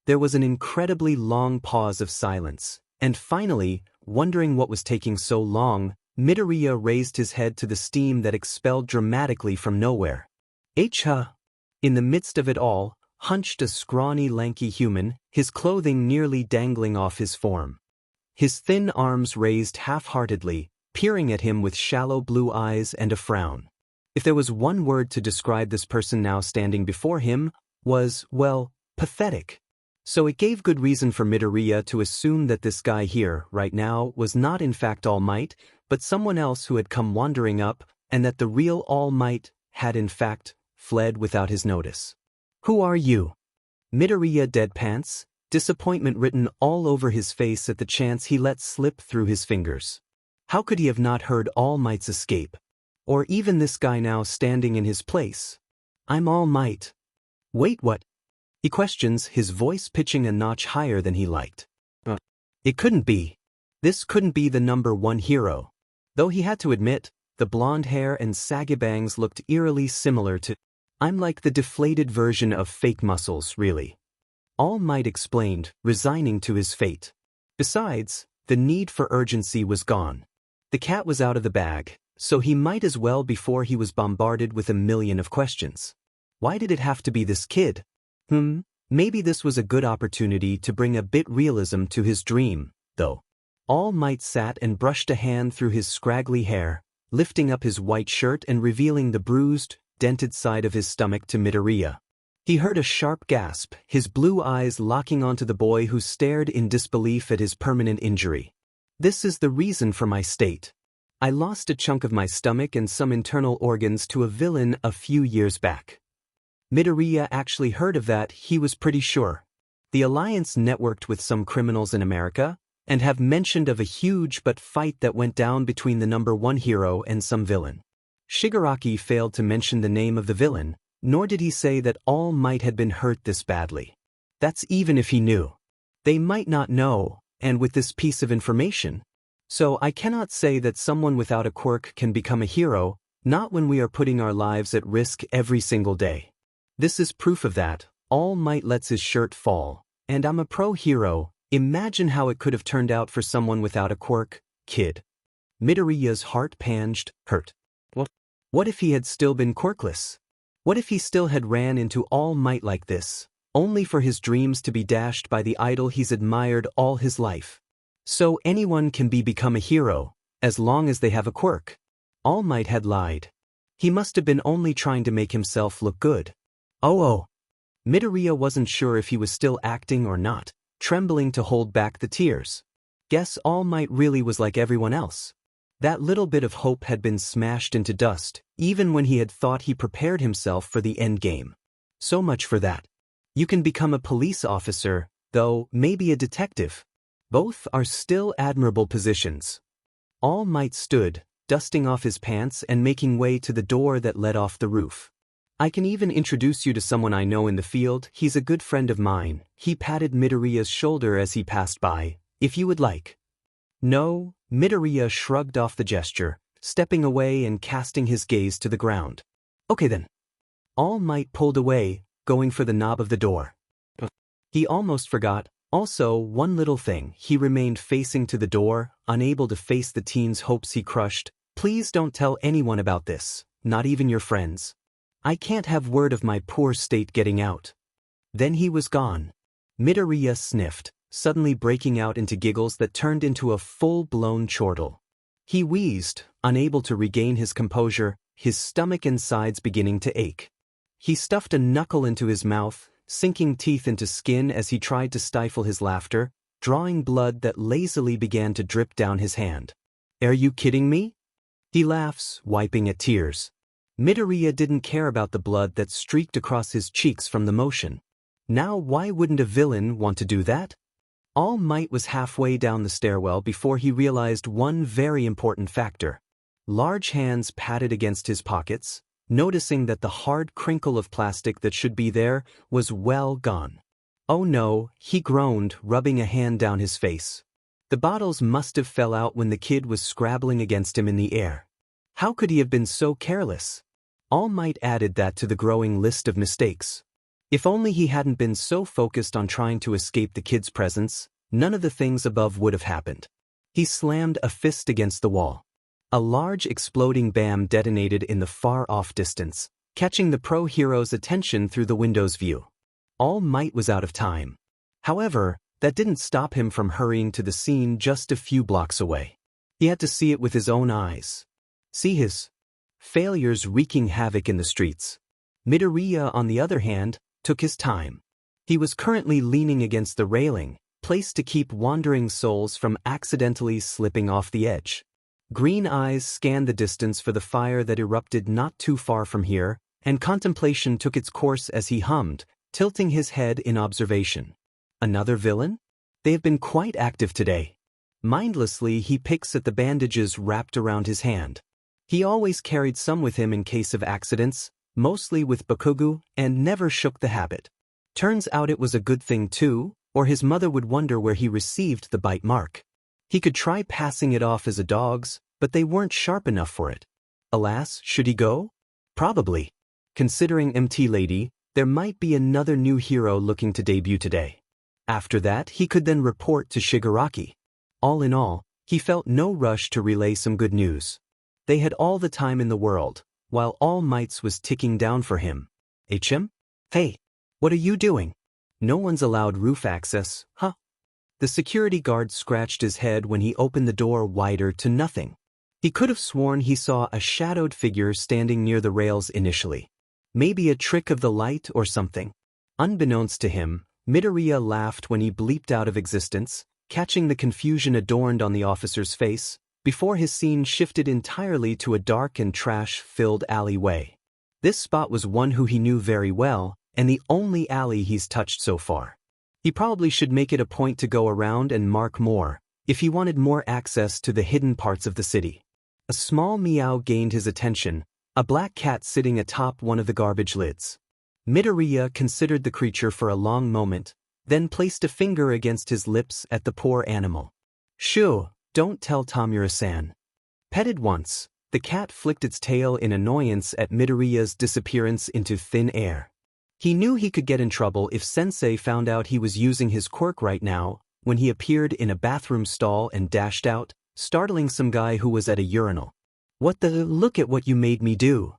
There was an incredibly long pause of silence, and finally, wondering what was taking so long, Midoriya raised his head to the steam that expelled dramatically from nowhere. In the midst of it all, hunched a scrawny, lanky human, his clothing nearly dangling off his form. His thin arms raised half-heartedly, peering at him with shallow blue eyes and a frown. If there was one word to describe this person now standing before him, was, well, pathetic. So it gave good reason for Midoriya to assume that this guy here, right now, was not in fact All Might, but someone else who had come wandering up, and that the real All Might had in fact fled without his notice. Who are you? Midoriya deadpants, disappointment written all over his face at the chance he let slip through his fingers. How could he have not heard All Might's escape? Or even this guy now standing in his place? I'm All Might. Wait, what? He questions, his voice pitching a notch higher than he liked. It couldn't be. This couldn't be the number one hero. Though he had to admit, the blonde hair and saggy bangs looked eerily similar to... I'm like the deflated version of fake muscles, really. All Might explained, resigning to his fate. Besides, the need for urgency was gone. The cat was out of the bag, so he might as well before he was bombarded with a million of questions. Why did it have to be this kid? Maybe this was a good opportunity to bring a bit realism to his dream, though. All Might sat and brushed a hand through his scraggly hair, lifting up his white shirt and revealing the bruised, dented side of his stomach to Midoriya. He heard a sharp gasp, his blue eyes locking onto the boy who stared in disbelief at his permanent injury. This is the reason for my state. I lost a chunk of my stomach and some internal organs to a villain a few years back. Midoriya actually heard of that, he was pretty sure. The Alliance networked with some criminals in America, and have mentioned of a huge fight that went down between the number one hero and some villain. Shigaraki failed to mention the name of the villain, nor did he say that All Might had been hurt this badly. That's even if he knew. They might not know, and with this piece of information. So I cannot say that someone without a quirk can become a hero, not when we are putting our lives at risk every single day. This is proof of that. All Might lets his shirt fall, and I'm a pro hero. Imagine how it could have turned out for someone without a quirk, kid. Midoriya's heart panged, hurt. What if he had still been quirkless? What if he still had ran into All Might like this, only for his dreams to be dashed by the idol he's admired all his life? So anyone can become a hero, as long as they have a quirk. All Might had lied. He must have been only trying to make himself look good. Oh. Midoriya wasn't sure if he was still acting or not, trembling to hold back the tears. Guess All Might really was like everyone else. That little bit of hope had been smashed into dust, even when he had thought he prepared himself for the endgame. So much for that. You can become a police officer, though maybe a detective. Both are still admirable positions. All Might stood, dusting off his pants and making way to the door that led off the roof. I can even introduce you to someone I know in the field, he's a good friend of mine. He patted Midoriya's shoulder as he passed by, if you would like. No, Midoriya shrugged off the gesture, stepping away and casting his gaze to the ground. Okay then. All Might pulled away, going for the knob of the door. He almost forgot. Also, one little thing, he remained facing to the door, unable to face the teen's hopes he crushed. Please don't tell anyone about this, not even your friends. I can't have word of my poor state getting out. Then he was gone. Midoriya sniffed, suddenly breaking out into giggles that turned into a full-blown chortle. He wheezed, unable to regain his composure, his stomach and sides beginning to ache. He stuffed a knuckle into his mouth, sinking teeth into skin as he tried to stifle his laughter, drawing blood that lazily began to drip down his hand. Are you kidding me? He laughs, wiping at tears. Midoriya didn't care about the blood that streaked across his cheeks from the motion. Now why wouldn't a villain want to do that? All Might was halfway down the stairwell before he realized one very important factor. Large hands patted against his pockets, noticing that the hard crinkle of plastic that should be there was well gone. Oh no, he groaned, rubbing a hand down his face. The bottles must have fell out when the kid was scrabbling against him in the air. How could he have been so careless? All Might added that to the growing list of mistakes. If only he hadn't been so focused on trying to escape the kid's presence, none of the things above would have happened. He slammed a fist against the wall. A large exploding BAM detonated in the far-off distance, catching the pro-hero's attention through the window's view. All Might was out of time. However, that didn't stop him from hurrying to the scene just a few blocks away. He had to see it with his own eyes. See his failures wreaking havoc in the streets. Midoriya, on the other hand, took his time. He was currently leaning against the railing, placed to keep wandering souls from accidentally slipping off the edge. Green eyes scanned the distance for the fire that erupted not too far from here, and contemplation took its course as he hummed, tilting his head in observation. Another villain? They have been quite active today. Mindlessly, he picks at the bandages wrapped around his hand. He always carried some with him in case of accidents, mostly with Bakugo, and never shook the habit. Turns out it was a good thing too, or his mother would wonder where he received the bite mark. He could try passing it off as a dog's, but they weren't sharp enough for it. Alas, should he go? Probably. Considering MT Lady, there might be another new hero looking to debut today. After that, he could then report to Shigaraki. All in all, he felt no rush to relay some good news. They had all the time in the world, while All Might's was ticking down for him. HM? Hey, what are you doing? No one's allowed roof access, huh? The security guard scratched his head when he opened the door wider to nothing. He could have sworn he saw a shadowed figure standing near the rails initially. Maybe a trick of the light or something. Unbeknownst to him, Midoriya laughed when he bleeped out of existence, catching the confusion adorned on the officer's face, before his scene shifted entirely to a dark and trash-filled alleyway. This spot was one who he knew very well, and the only alley he's touched so far. He probably should make it a point to go around and mark more, if he wanted more access to the hidden parts of the city. A small meow gained his attention, a black cat sitting atop one of the garbage lids. Midoriya considered the creature for a long moment, then placed a finger against his lips at the poor animal. Shoo, don't tell Tamura-san. Petted once, the cat flicked its tail in annoyance at Midoriya's disappearance into thin air. He knew he could get in trouble if Sensei found out he was using his quirk right now, when he appeared in a bathroom stall and dashed out, startling some guy who was at a urinal. What the look at what you made me do.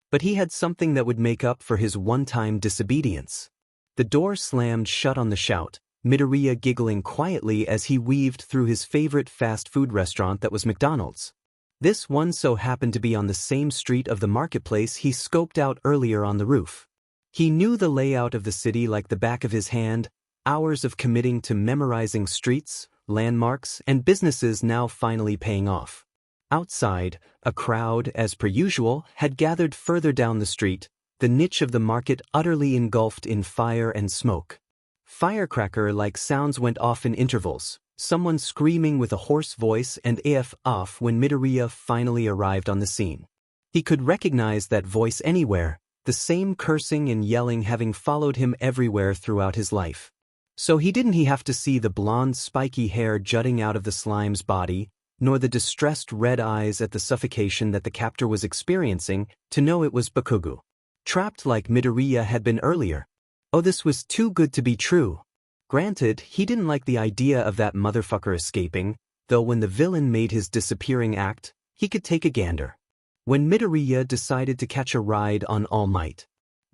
But he had something that would make up for his one-time disobedience. The door slammed shut on the shout, Midoriya giggling quietly as he weaved through his favorite fast food restaurant that was McDonald's. This one so happened to be on the same street of the marketplace he scoped out earlier on the roof. He knew the layout of the city like the back of his hand, hours of committing to memorizing streets, landmarks, and businesses now finally paying off. Outside, a crowd, as per usual, had gathered further down the street, the niche of the market utterly engulfed in fire and smoke. Firecracker-like sounds went off in intervals, someone screaming with a hoarse voice and AF off when Midoriya finally arrived on the scene. He could recognize that voice anywhere, the same cursing and yelling having followed him everywhere throughout his life. So he didn't have to see the blonde spiky hair jutting out of the slime's body, nor the distressed red eyes at the suffocation that the captor was experiencing, to know it was Bakugo. Trapped like Midoriya had been earlier. Oh, this was too good to be true. Granted, he didn't like the idea of that motherfucker escaping, though when the villain made his disappearing act, he could take a gander. When Midoriya decided to catch a ride on All Might.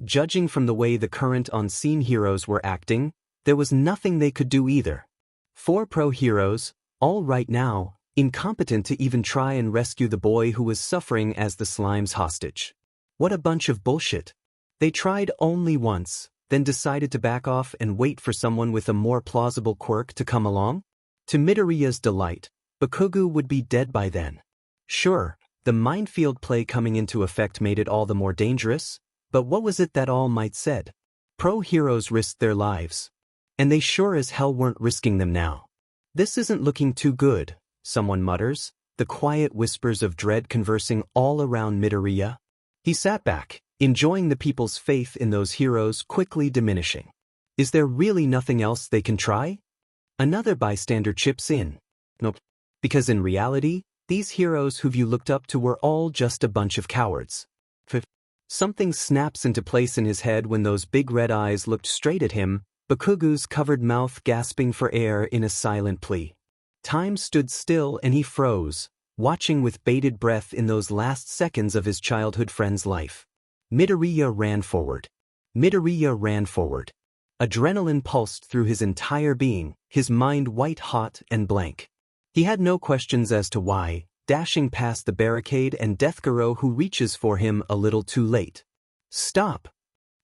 Judging from the way the current on-scene heroes were acting, there was nothing they could do either. 4 pro heroes, all right now, incompetent to even try and rescue the boy who was suffering as the slime's hostage. What a bunch of bullshit. They tried only once, then decided to back off and wait for someone with a more plausible quirk to come along? To Midoriya's delight, Bakugo would be dead by then. Sure, the minefield play coming into effect made it all the more dangerous, but what was it that All Might said? Pro heroes risked their lives. And they sure as hell weren't risking them now. This isn't looking too good, someone mutters, the quiet whispers of dread conversing all around Midoriya. He sat back, enjoying the people's faith in those heroes quickly diminishing. Is there really nothing else they can try? Another bystander chips in. Nope. Because in reality, these heroes who you looked up to were all just a bunch of cowards. Something snaps into place in his head when those big red eyes looked straight at him, Bakugo's covered mouth gasping for air in a silent plea. Time stood still and he froze, watching with bated breath in those last seconds of his childhood friend's life. Midoriya ran forward. Midoriya ran forward. Adrenaline pulsed through his entire being, his mind white-hot and blank. He had no questions as to why, dashing past the barricade and Deathgaro who reaches for him a little too late. Stop!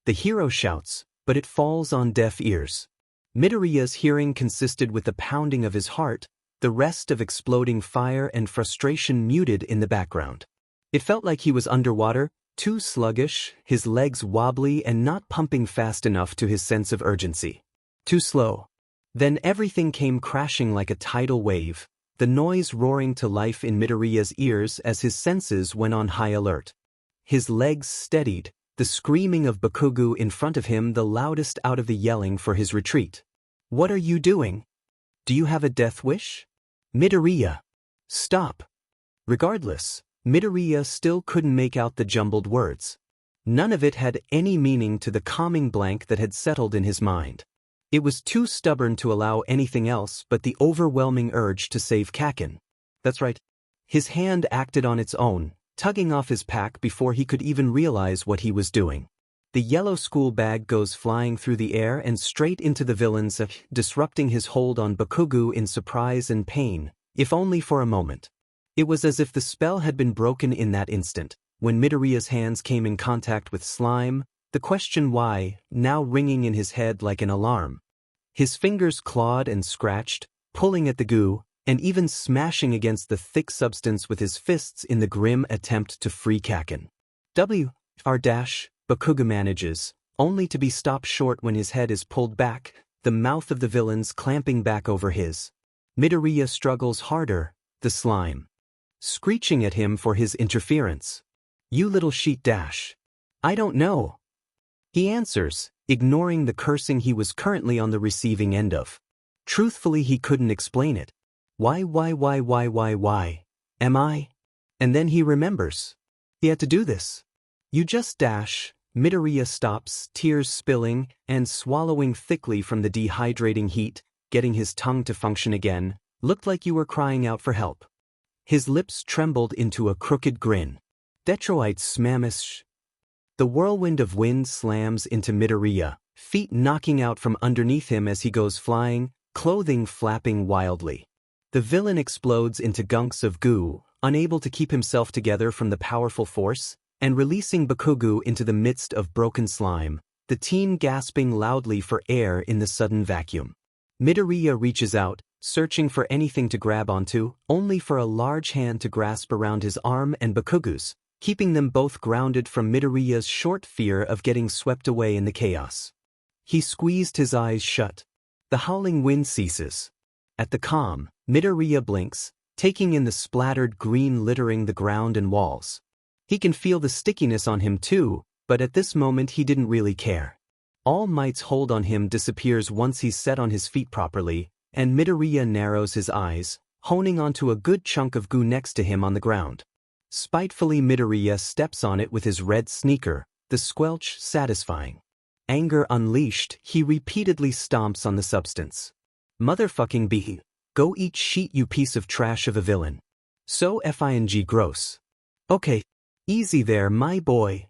The hero shouts, but it falls on deaf ears. Midoriya's hearing consisted with the pounding of his heart, the rest of exploding fire and frustration muted in the background. It felt like he was underwater, too sluggish, his legs wobbly and not pumping fast enough to his sense of urgency. Too slow. Then everything came crashing like a tidal wave, the noise roaring to life in Midoriya's ears as his senses went on high alert. His legs steadied, the screaming of Bakugo in front of him the loudest out of the yelling for his retreat. "What are you doing? Do you have a death wish? Midoriya! Stop!" Regardless, Midoriya still couldn't make out the jumbled words. None of it had any meaning to the calming blank that had settled in his mind. It was too stubborn to allow anything else but the overwhelming urge to save Kaken. That's right. His hand acted on its own, tugging off his pack before he could even realize what he was doing. The yellow school bag goes flying through the air and straight into the villain's, disrupting his hold on Bakugo in surprise and pain, if only for a moment. It was as if the spell had been broken in that instant, when Midoriya's hands came in contact with slime, the question why, now ringing in his head like an alarm. His fingers clawed and scratched, pulling at the goo, and even smashing against the thick substance with his fists in the grim attempt to free Kaken. Bakugo manages, only to be stopped short when his head is pulled back, the mouth of the villain's clamping back over his. Midoriya struggles harder, the slime screeching at him for his interference. "You little sheet dash. I don't know," he answers, ignoring the cursing he was currently on the receiving end of. Truthfully, he couldn't explain it. Why, am I? And then he remembers. He had to do this. "You just dash." Midoriya stops, tears spilling, and swallowing thickly from the dehydrating heat, getting his tongue to function again. "Looked like you were crying out for help." His lips trembled into a crooked grin. Detroit smamish. The whirlwind of wind slams into Midoriya, feet knocking out from underneath him as he goes flying, clothing flapping wildly. The villain explodes into gunks of goo, unable to keep himself together from the powerful force, and releasing Bakugo into the midst of broken slime, the team gasping loudly for air in the sudden vacuum. Midoriya reaches out, searching for anything to grab onto, only for a large hand to grasp around his arm and Bakugo's, keeping them both grounded from Midoriya's short fear of getting swept away in the chaos. He squeezed his eyes shut. The howling wind ceases. At the calm, Midoriya blinks, taking in the splattered green littering the ground and walls. He can feel the stickiness on him too, but at this moment he didn't really care. All Might's hold on him disappears once he's set on his feet properly, and Midoriya narrows his eyes, honing onto a good chunk of goo next to him on the ground. Spitefully, Midoriya steps on it with his red sneaker, the squelch satisfying. Anger unleashed, he repeatedly stomps on the substance. "Motherfucking B. Go eat shit, you piece of trash of a villain. So f***ing gross. Okay. Easy there, my boy."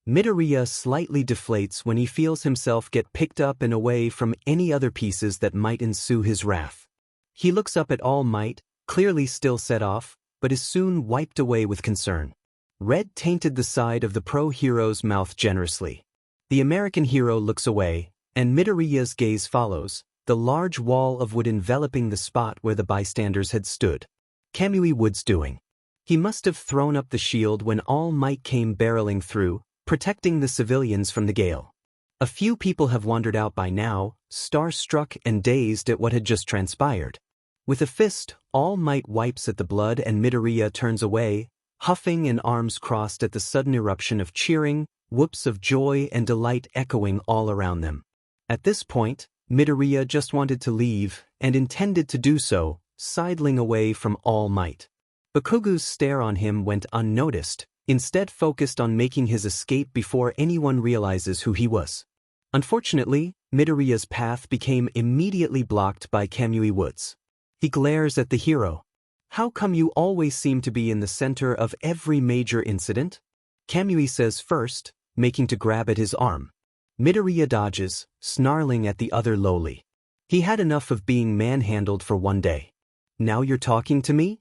Midoriya slightly deflates when he feels himself get picked up and away from any other pieces that might ensue his wrath. He looks up at All Might, clearly still set off, but is soon wiped away with concern. Red tainted the side of the pro-hero's mouth generously. The American hero looks away, and Midoriya's gaze follows, the large wall of wood enveloping the spot where the bystanders had stood. Kamui Wood's doing. He must have thrown up the shield when All Might came barreling through, protecting the civilians from the gale. A few people have wandered out by now, starstruck and dazed at what had just transpired. With a fist, All Might wipes at the blood and Midoriya turns away, huffing and arms crossed at the sudden eruption of cheering, whoops of joy and delight echoing all around them. At this point, Midoriya just wanted to leave, and intended to do so, sidling away from All Might. Bakugo's stare on him went unnoticed, instead focused on making his escape before anyone realizes who he was. Unfortunately, Midoriya's path became immediately blocked by Kamui Woods. He glares at the hero. "How come you always seem to be in the center of every major incident?" Kamui says first, making to grab at his arm. Midoriya dodges, snarling at the other lowly. He had enough of being manhandled for one day. "Now you're talking to me?"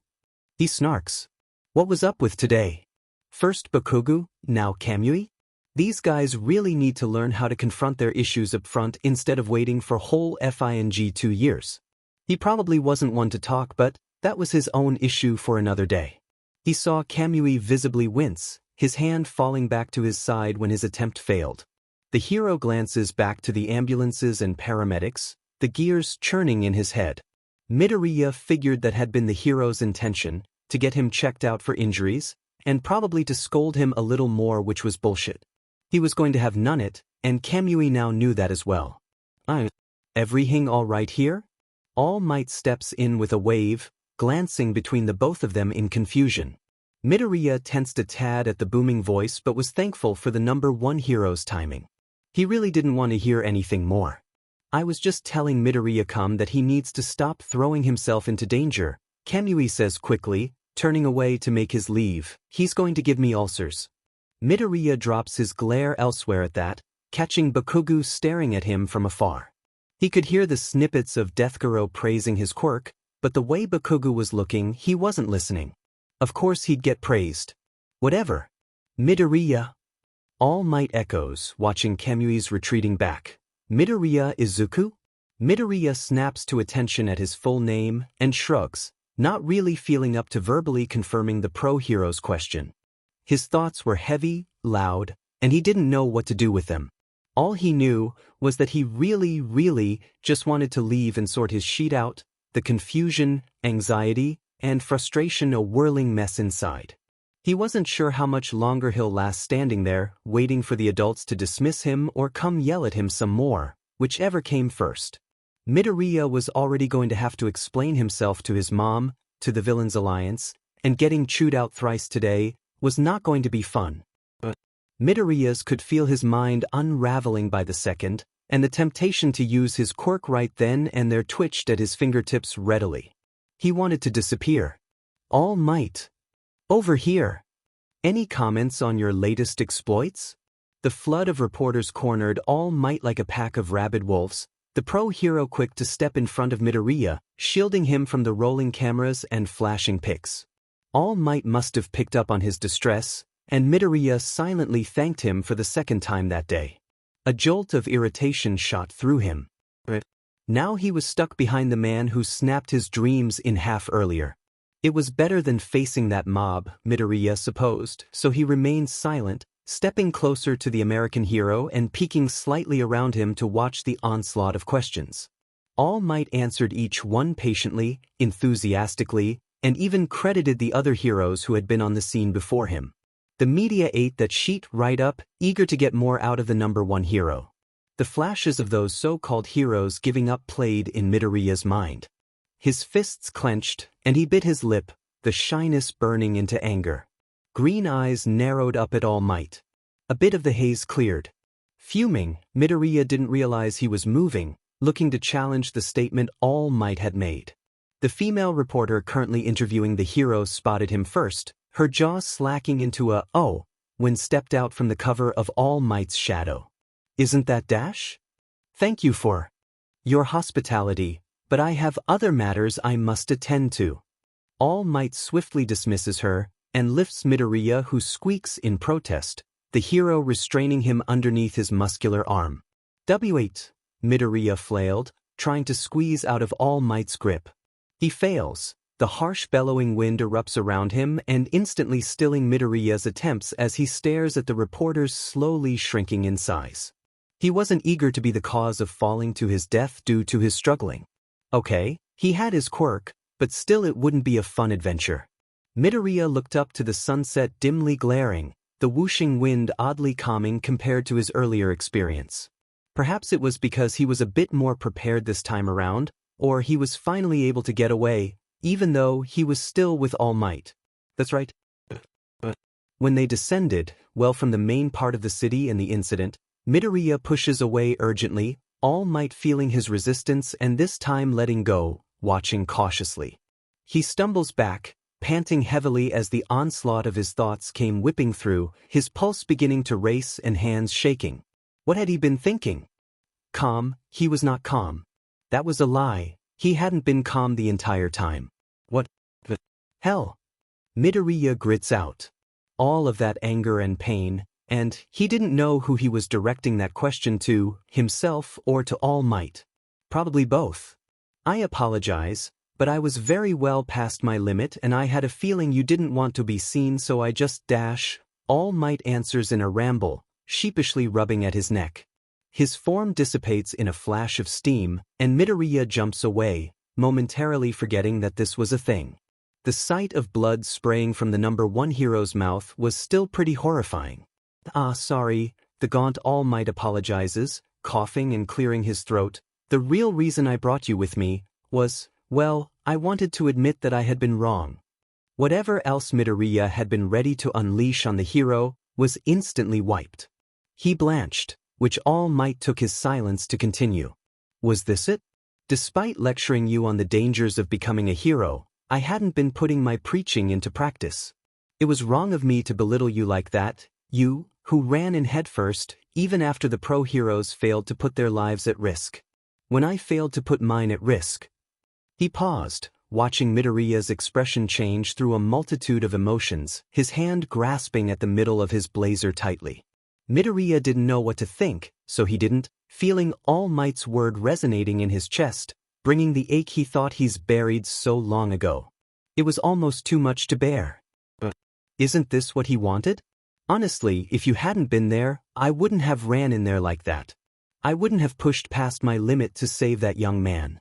He snarks. "What was up with today? First Bakugo, now Kamui?" These guys really need to learn how to confront their issues up front instead of waiting for whole FING 2 years. He probably wasn't one to talk, but that was his own issue for another day. He saw Kamui visibly wince, his hand falling back to his side when his attempt failed. The hero glances back to the ambulances and paramedics, the gears churning in his head. Midoriya figured that had been the hero's intention, to get him checked out for injuries, and probably to scold him a little more, which was bullshit. He was going to have none it, and Kamui now knew that as well. Everything all right here? All Might steps in with a wave, glancing between the both of them in confusion. Midoriya tensed a tad at the booming voice but was thankful for the number one hero's timing. He really didn't want to hear anything more. I was just telling Midoriya that he needs to stop throwing himself into danger, Kamui says quickly, turning away to make his leave. He's going to give me ulcers. Midoriya drops his glare elsewhere at that, catching Bakugo staring at him from afar. He could hear the snippets of Deathgoro praising his quirk, but the way Bakugo was looking, he wasn't listening. Of course he'd get praised. Whatever. Midoriya. All Might echoes, watching Kamui's retreating back. Midoriya Izuku? Midoriya snaps to attention at his full name and shrugs, not really feeling up to verbally confirming the pro-hero's question. His thoughts were heavy, loud, and he didn't know what to do with them. All he knew was that he really just wanted to leave and sort his sheet out, the confusion, anxiety, and frustration a whirling mess inside. He wasn't sure how much longer he'll last standing there, waiting for the adults to dismiss him or come yell at him some more, whichever came first. Midoriya was already going to have to explain himself to his mom, to the Villains Alliance, and getting chewed out thrice today was not going to be fun. Midoriya's could feel his mind unraveling by the second, and the temptation to use his quirk right then and there twitched at his fingertips readily. He wanted to disappear. All Might. Over here. Any comments on your latest exploits? The flood of reporters cornered All Might like a pack of rabid wolves, the pro-hero quick to step in front of Midoriya, shielding him from the rolling cameras and flashing pics. All Might must have picked up on his distress, and Midoriya silently thanked him for the second time that day. A jolt of irritation shot through him. Now he was stuck behind the man who snapped his dreams in half earlier. It was better than facing that mob, Midoriya supposed, so he remained silent, stepping closer to the American hero and peeking slightly around him to watch the onslaught of questions. All Might answered each one patiently, enthusiastically, and even credited the other heroes who had been on the scene before him. The media ate that sheet right up, eager to get more out of the number one hero. The flashes of those so-called heroes giving up played in Midoriya's mind. His fists clenched, and he bit his lip, the shyness burning into anger. Green eyes narrowed up at All Might. A bit of the haze cleared. Fuming, Midoriya didn't realize he was moving, looking to challenge the statement All Might had made. The female reporter currently interviewing the hero spotted him first, her jaw slacking into a "oh" when stepped out from the cover of All Might's shadow. Isn't that Dash? Thank you for your hospitality, but I have other matters I must attend to. All Might swiftly dismisses her and lifts Midoriya, who squeaks in protest, the hero restraining him underneath his muscular arm. W8, Midoriya flailed, trying to squeeze out of All Might's grip. He fails. The harsh bellowing wind erupts around him and instantly stilling Midoriya's attempts as he stares at the reporters slowly shrinking in size. He wasn't eager to be the cause of falling to his death due to his struggling. Okay, he had his quirk, but still it wouldn't be a fun adventure. Midoriya looked up to the sunset dimly glaring, the whooshing wind oddly calming compared to his earlier experience. Perhaps it was because he was a bit more prepared this time around, or he was finally able to get away, even though he was still with All Might. That's right. When they descended, well from the main part of the city and the incident, Midoriya pushes away urgently, All Might feeling his resistance and this time letting go, watching cautiously. He stumbles back, panting heavily as the onslaught of his thoughts came whipping through, his pulse beginning to race and hands shaking. What had he been thinking? Calm, he was not calm. That was a lie, he hadn't been calm the entire time. What the hell? Midoriya grits out. All of that anger and pain, And he didn't know who he was directing that question to, himself or to All Might. Probably both. I apologize, but I was very well past my limit and I had a feeling you didn't want to be seen, so I just dash. All Might answers in a ramble, sheepishly rubbing at his neck. His form dissipates in a flash of steam, and Midoriya jumps away, momentarily forgetting that this was a thing. The sight of blood spraying from the number 1 hero's mouth was still pretty horrifying. Sorry, the gaunt All Might apologizes, coughing and clearing his throat. The real reason I brought you with me was, well, I wanted to admit that I had been wrong. Whatever else Midoriya had been ready to unleash on the hero was instantly wiped. He blanched, which All Might took his silence to continue. Was this it? Despite lecturing you on the dangers of becoming a hero, I hadn't been putting my preaching into practice. It was wrong of me to belittle you like that, you, who ran in headfirst, even after the pro heroes failed to put their lives at risk. When I failed to put mine at risk. He paused, watching Midoriya's expression change through a multitude of emotions, his hand grasping at the middle of his blazer tightly. Midoriya didn't know what to think, so he didn't, feeling All Might's word resonating in his chest, bringing the ache he thought he's buried so long ago. It was almost too much to bear. But isn't this what he wanted? Honestly, if you hadn't been there, I wouldn't have ran in there like that. I wouldn't have pushed past my limit to save that young man.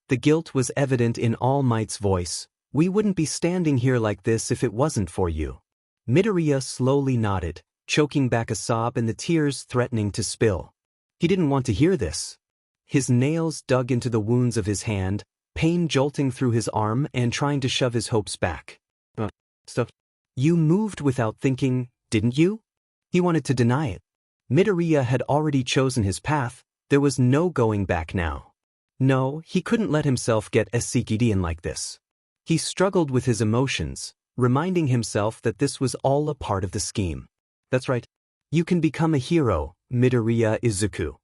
The guilt was evident in All Might's voice. We wouldn't be standing here like this if it wasn't for you. Midoriya slowly nodded, choking back a sob and the tears threatening to spill. He didn't want to hear this. His nails dug into the wounds of his hand, pain jolting through his arm and trying to shove his hopes back. Stuff. You moved without thinking, didn't you? He wanted to deny it. Midoriya had already chosen his path, there was no going back now. No, he couldn't let himself get Sekidian like this. He struggled with his emotions, reminding himself that this was all a part of the scheme. That's right. You can become a hero, Midoriya Izuku.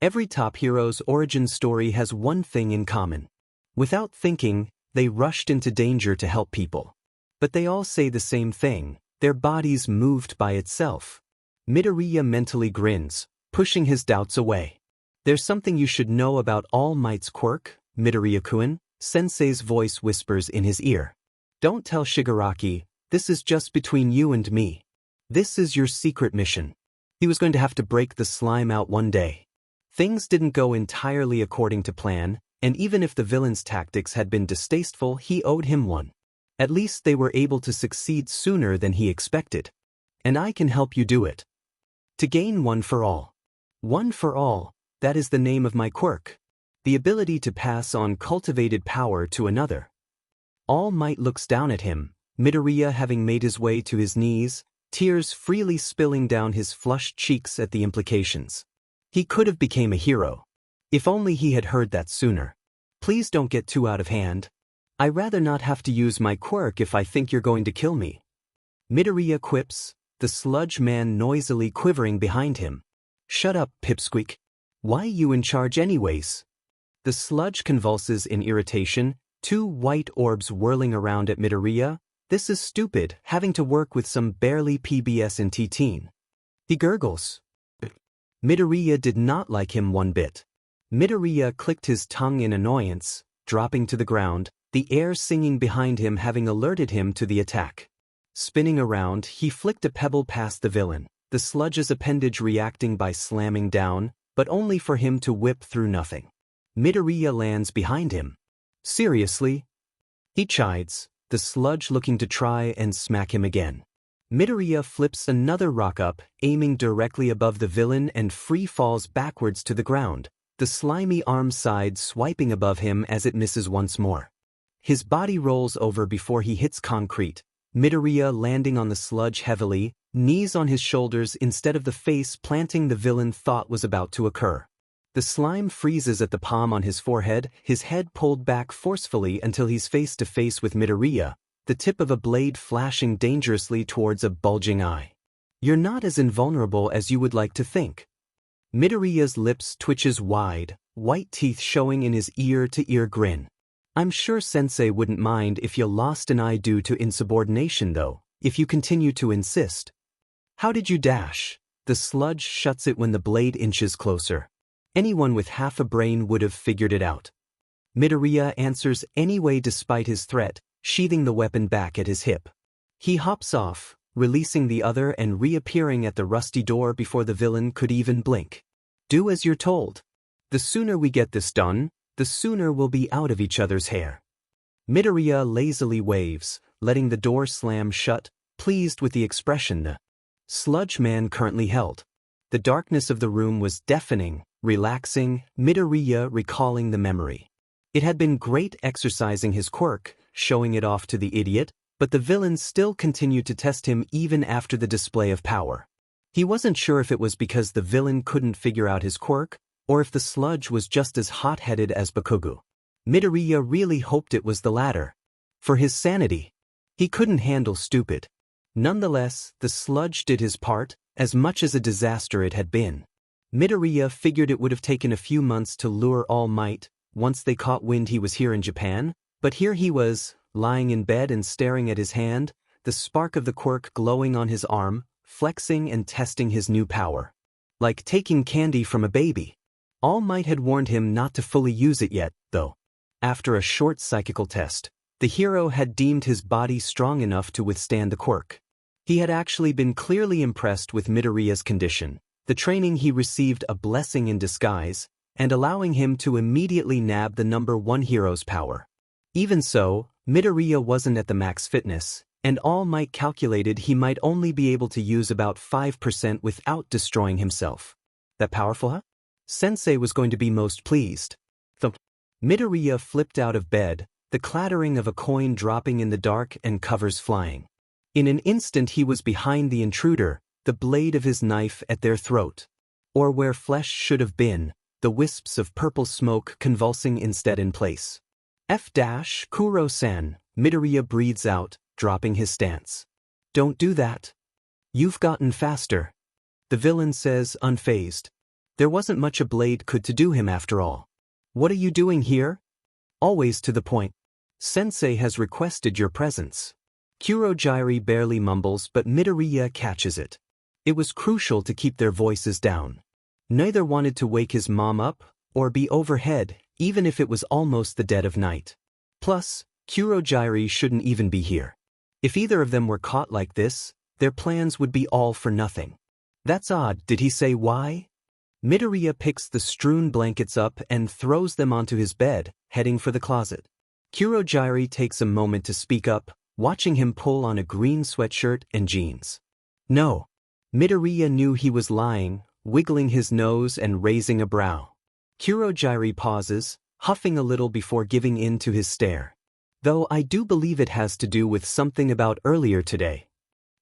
Every top hero's origin story has one thing in common. Without thinking, they rushed into danger to help people. But they all say the same thing, their bodies moved by itself. Midoriya mentally grins, pushing his doubts away. There's something you should know about All Might's quirk, Midoriya-kun, Sensei's voice whispers in his ear. Don't tell Shigaraki, this is just between you and me. This is your secret mission. He was going to have to break the slime out one day. Things didn't go entirely according to plan, and even if the villain's tactics had been distasteful, he owed him one. At least they were able to succeed sooner than he expected. And I can help you do it. To gain one for all. One for all, that is the name of my quirk. The ability to pass on cultivated power to another. All Might looks down at him, Midoriya having made his way to his knees, tears freely spilling down his flushed cheeks at the implications. He could have became a hero. If only he had heard that sooner. Please don't get too out of hand. I'd rather not have to use my quirk if I think you're going to kill me. Midoriya quips, the sludge man noisily quivering behind him. Shut up, Pipsqueak. Why you in charge anyways? The sludge convulses in irritation, two white orbs whirling around at Midoriya. This is stupid, having to work with some barely PBS and T-teen. He gurgles. Midoriya did not like him one bit. Midoriya clicked his tongue in annoyance, dropping to the ground, the air singing behind him having alerted him to the attack. Spinning around, he flicked a pebble past the villain, the sludge's appendage reacting by slamming down, but only for him to whip through nothing. Midoriya lands behind him. Seriously? He chides, the sludge looking to try and smack him again. Midoriya flips another rock up, aiming directly above the villain and free falls backwards to the ground, the slimy arm side swiping above him as it misses once more. His body rolls over before he hits concrete, Midoriya landing on the sludge heavily, knees on his shoulders instead of the face planting the villain thought was about to occur. The slime freezes at the palm on his forehead, his head pulled back forcefully until he's face to face with Midoriya, the tip of a blade flashing dangerously towards a bulging eye. You're not as invulnerable as you would like to think. Midoriya's lips twitches wide, white teeth showing in his ear-to-ear grin. I'm sure Sensei wouldn't mind if you lost an eye due to insubordination though, if you continue to insist. How did you dash? The sludge shuts it when the blade inches closer. Anyone with half a brain would have figured it out. Midoriya answers anyway despite his threat, sheathing the weapon back at his hip. He hops off, releasing the other and reappearing at the rusty door before the villain could even blink. Do as you're told. The sooner we get this done, the sooner we'll be out of each other's hair. Midoriya lazily waves, letting the door slam shut, pleased with the expression the sludge man currently held. The darkness of the room was deafening, relaxing, Midoriya recalling the memory. It had been great exercising his quirk, showing it off to the idiot, but the villain still continued to test him even after the display of power. He wasn't sure if it was because the villain couldn't figure out his quirk, or if the sludge was just as hot-headed as Bakugo. Midoriya really hoped it was the latter. For his sanity. He couldn't handle stupid. Nonetheless, the sludge did his part, as much as a disaster it had been. Midoriya figured it would have taken a few months to lure All Might, once they caught wind he was here in Japan, but here he was, lying in bed and staring at his hand, the spark of the quirk glowing on his arm, flexing and testing his new power. Like taking candy from a baby. All Might had warned him not to fully use it yet, though. After a short psychical test, the hero had deemed his body strong enough to withstand the quirk. He had actually been clearly impressed with Midoriya's condition, the training he received a blessing in disguise, and allowing him to immediately nab the number 1 hero's power. Even so, Midoriya wasn't at the max fitness, and All Might calculated he might only be able to use about 5% without destroying himself. That powerful, huh? Sensei was going to be most pleased. Thump. Midoriya flipped out of bed, the clattering of a coin dropping in the dark and covers flying. In an instant he was behind the intruder, the blade of his knife at their throat. Or where flesh should have been, the wisps of purple smoke convulsing instead in place. Kuro-san, Midoriya breathes out, dropping his stance. Don't do that. You've gotten faster. The villain says, unfazed. There wasn't much a blade could do him after all. What are you doing here? Always to the point. Sensei has requested your presence. Kurogyri barely mumbles, but Midoriya catches it. It was crucial to keep their voices down. Neither wanted to wake his mom up, or be overhead, even if it was almost the dead of night. Plus, Kurogyri shouldn't even be here. If either of them were caught like this, their plans would be all for nothing. That's odd. Did he say why? Midoriya picks the strewn blankets up and throws them onto his bed, heading for the closet. Kurogyri takes a moment to speak up, watching him pull on a green sweatshirt and jeans. No. Midoriya knew he was lying, wiggling his nose and raising a brow. Kurogyri pauses, huffing a little before giving in to his stare. Though I do believe it has to do with something about earlier today.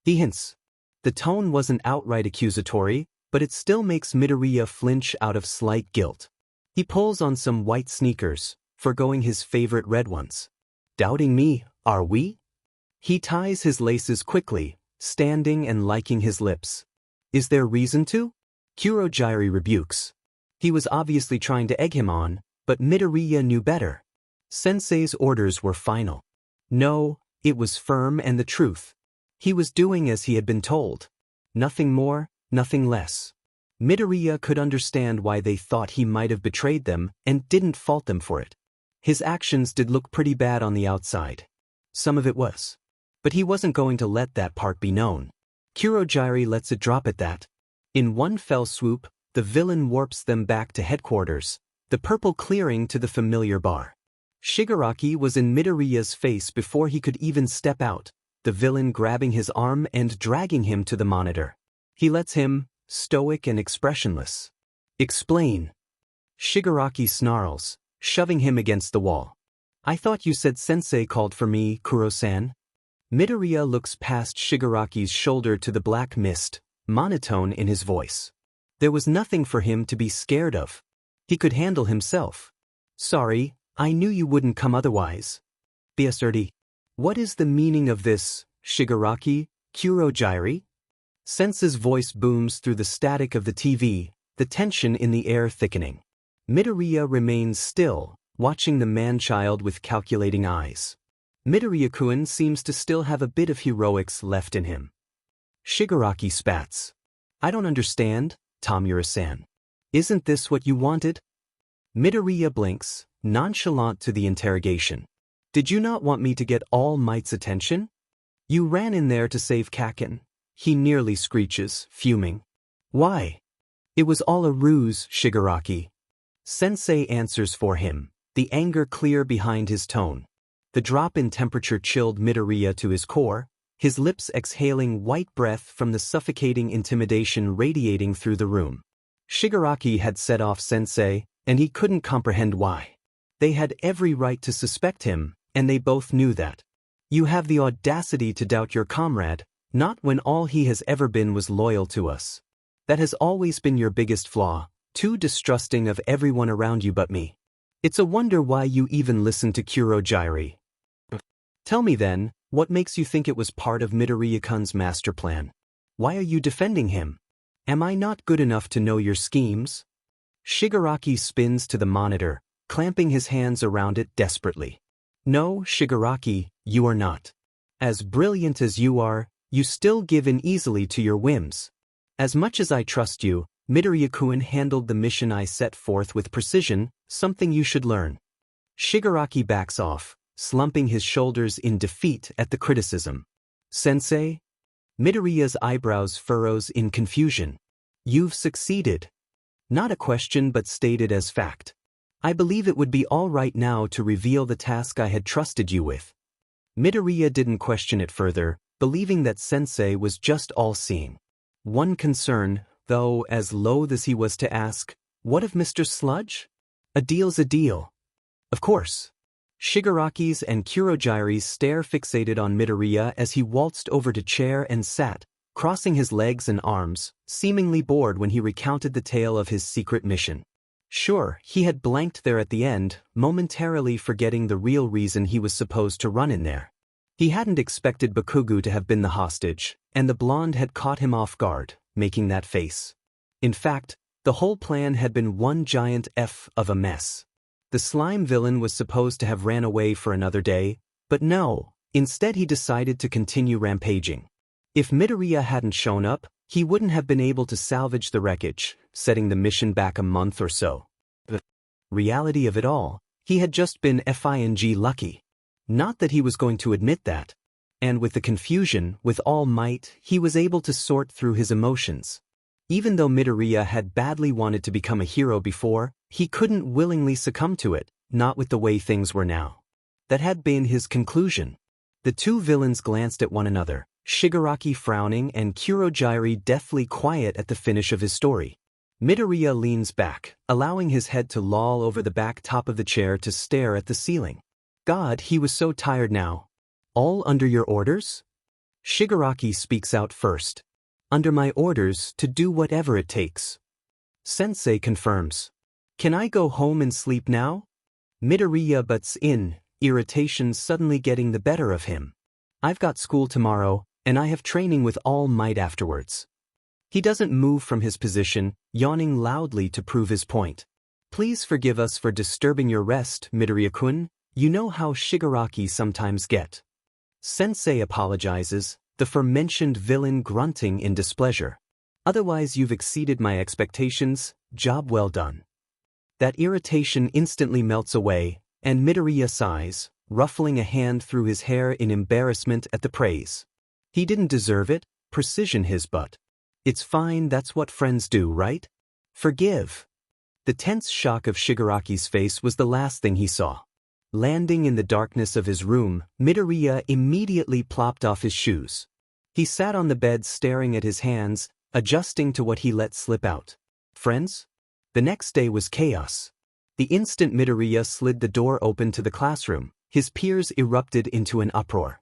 He hints. The tone wasn't outright accusatory, but it still makes Midoriya flinch out of slight guilt. He pulls on some white sneakers, forgoing his favorite red ones. Doubting me, are we? He ties his laces quickly, standing and licking his lips. Is there reason to? Kurogyri rebukes. He was obviously trying to egg him on, but Midoriya knew better. Sensei's orders were final. No, it was firm and the truth. He was doing as he had been told. Nothing more, nothing less. Midoriya could understand why they thought he might have betrayed them and didn't fault them for it. His actions did look pretty bad on the outside. Some of it was. But he wasn't going to let that part be known. Kurogyri lets it drop at that. In one fell swoop, the villain warps them back to headquarters, the purple clearing to the familiar bar. Shigaraki was in Midoriya's face before he could even step out, the villain grabbing his arm and dragging him to the monitor. He lets him, stoic and expressionless. Explain. Shigaraki snarls, shoving him against the wall. I thought you said Sensei called for me, Kuro-san. Midoriya looks past Shigaraki's shoulder to the black mist, monotone in his voice. There was nothing for him to be scared of. He could handle himself. Sorry, I knew you wouldn't come otherwise. Be asserty. What is the meaning of this, Shigaraki, Kurogyri? Sensei's voice booms through the static of the TV, the tension in the air thickening. Midoriya remains still, watching the man-child with calculating eyes. Midoriya-kun seems to still have a bit of heroics left in him. Shigaraki spats. I don't understand, Tamura-san. Isn't this what you wanted? Midoriya blinks, nonchalant to the interrogation. Did you not want me to get All Might's attention? You ran in there to save Kaken. He nearly screeches, fuming. Why? It was all a ruse, Shigaraki. Sensei answers for him, the anger clear behind his tone. The drop in temperature chilled Midoriya to his core, his lips exhaling white breath from the suffocating intimidation radiating through the room. Shigaraki had set off Sensei, and he couldn't comprehend why. They had every right to suspect him, and they both knew that. You have the audacity to doubt your comrade, not when all he has ever been was loyal to us. That has always been your biggest flaw, too distrusting of everyone around you but me. It's a wonder why you even listened to Kurogyari. Tell me then, what makes you think it was part of Midoriya-kun's master plan? Why are you defending him? Am I not good enough to know your schemes? Shigaraki spins to the monitor, clamping his hands around it desperately. No, Shigaraki, you are not. As brilliant as you are, you still give in easily to your whims. As much as I trust you, Midoriya-kun handled the mission I set forth with precision, something you should learn. Shigaraki backs off, slumping his shoulders in defeat at the criticism. Sensei? Midoriya's eyebrows furrows in confusion. You've succeeded. Not a question but stated as fact. I believe it would be all right now to reveal the task I had trusted you with. Midoriya didn't question it further, believing that Sensei was just all-seeing. One concern, though, as loath as he was to ask, what of Mr. Sludge? A deal's a deal. Of course. Shigaraki's and Kurogyari's stare fixated on Midoriya as he waltzed over to chair and sat, crossing his legs and arms, seemingly bored when he recounted the tale of his secret mission. Sure, he had blanked there at the end, momentarily forgetting the real reason he was supposed to run in there. He hadn't expected Bakugo to have been the hostage, and the blonde had caught him off guard, making that face. In fact, the whole plan had been one giant F of a mess. The slime villain was supposed to have ran away for another day, but no, instead he decided to continue rampaging. If Midoriya hadn't shown up, he wouldn't have been able to salvage the wreckage, setting the mission back a month or so. The reality of it all, he had just been FING lucky. Not that he was going to admit that. And with the confusion, with All Might, he was able to sort through his emotions. Even though Midoriya had badly wanted to become a hero before, he couldn't willingly succumb to it, not with the way things were now. That had been his conclusion. The two villains glanced at one another, Shigaraki frowning and Kurogyari deathly quiet at the finish of his story. Midoriya leans back, allowing his head to loll over the back top of the chair to stare at the ceiling. God, he was so tired now. All under your orders? Shigaraki speaks out first. Under my orders to do whatever it takes. Sensei confirms. Can I go home and sleep now? Midoriya butts in, irritation suddenly getting the better of him. I've got school tomorrow, and I have training with All Might afterwards. He doesn't move from his position, yawning loudly to prove his point. Please forgive us for disturbing your rest, Midoriya-kun. You know how Shigaraki sometimes get. Sensei apologizes, the aforementioned villain grunting in displeasure. Otherwise you've exceeded my expectations, job well done. That irritation instantly melts away, and Midoriya sighs, ruffling a hand through his hair in embarrassment at the praise. He didn't deserve it, precision his butt. It's fine, that's what friends do, right? Forgive. The tense shock of Shigaraki's face was the last thing he saw. Landing in the darkness of his room, Midoriya immediately plopped off his shoes. He sat on the bed staring at his hands, adjusting to what he let slip out. Friends? The next day was chaos. The instant Midoriya slid the door open to the classroom, his peers erupted into an uproar.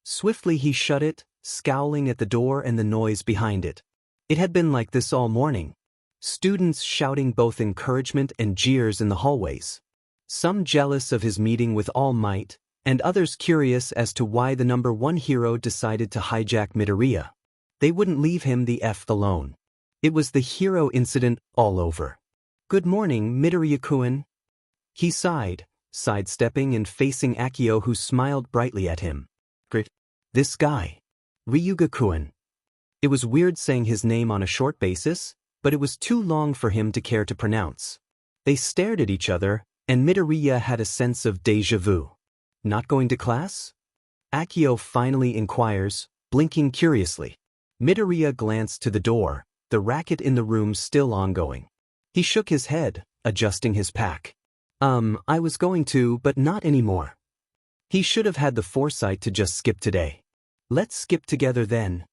Swiftly he shut it, scowling at the door and the noise behind it. It had been like this all morning. Students shouting both encouragement and jeers in the hallways. Some jealous of his meeting with All Might, and others curious as to why the number one hero decided to hijack Midoriya. They wouldn't leave him the F alone. It was the hero incident all over. Good morning, Midoriya-kun. He sighed, sidestepping and facing Akio, who smiled brightly at him. Great. This guy. Ryuga-kun. It was weird saying his name on a short basis, but it was too long for him to care to pronounce. They stared at each other, and Midoriya had a sense of déjà vu. Not going to class? Akio finally inquires, blinking curiously. Midoriya glanced to the door, the racket in the room still ongoing. He shook his head, adjusting his pack. I was going to, but not anymore. He should have had the foresight to just skip today. Let's skip together then.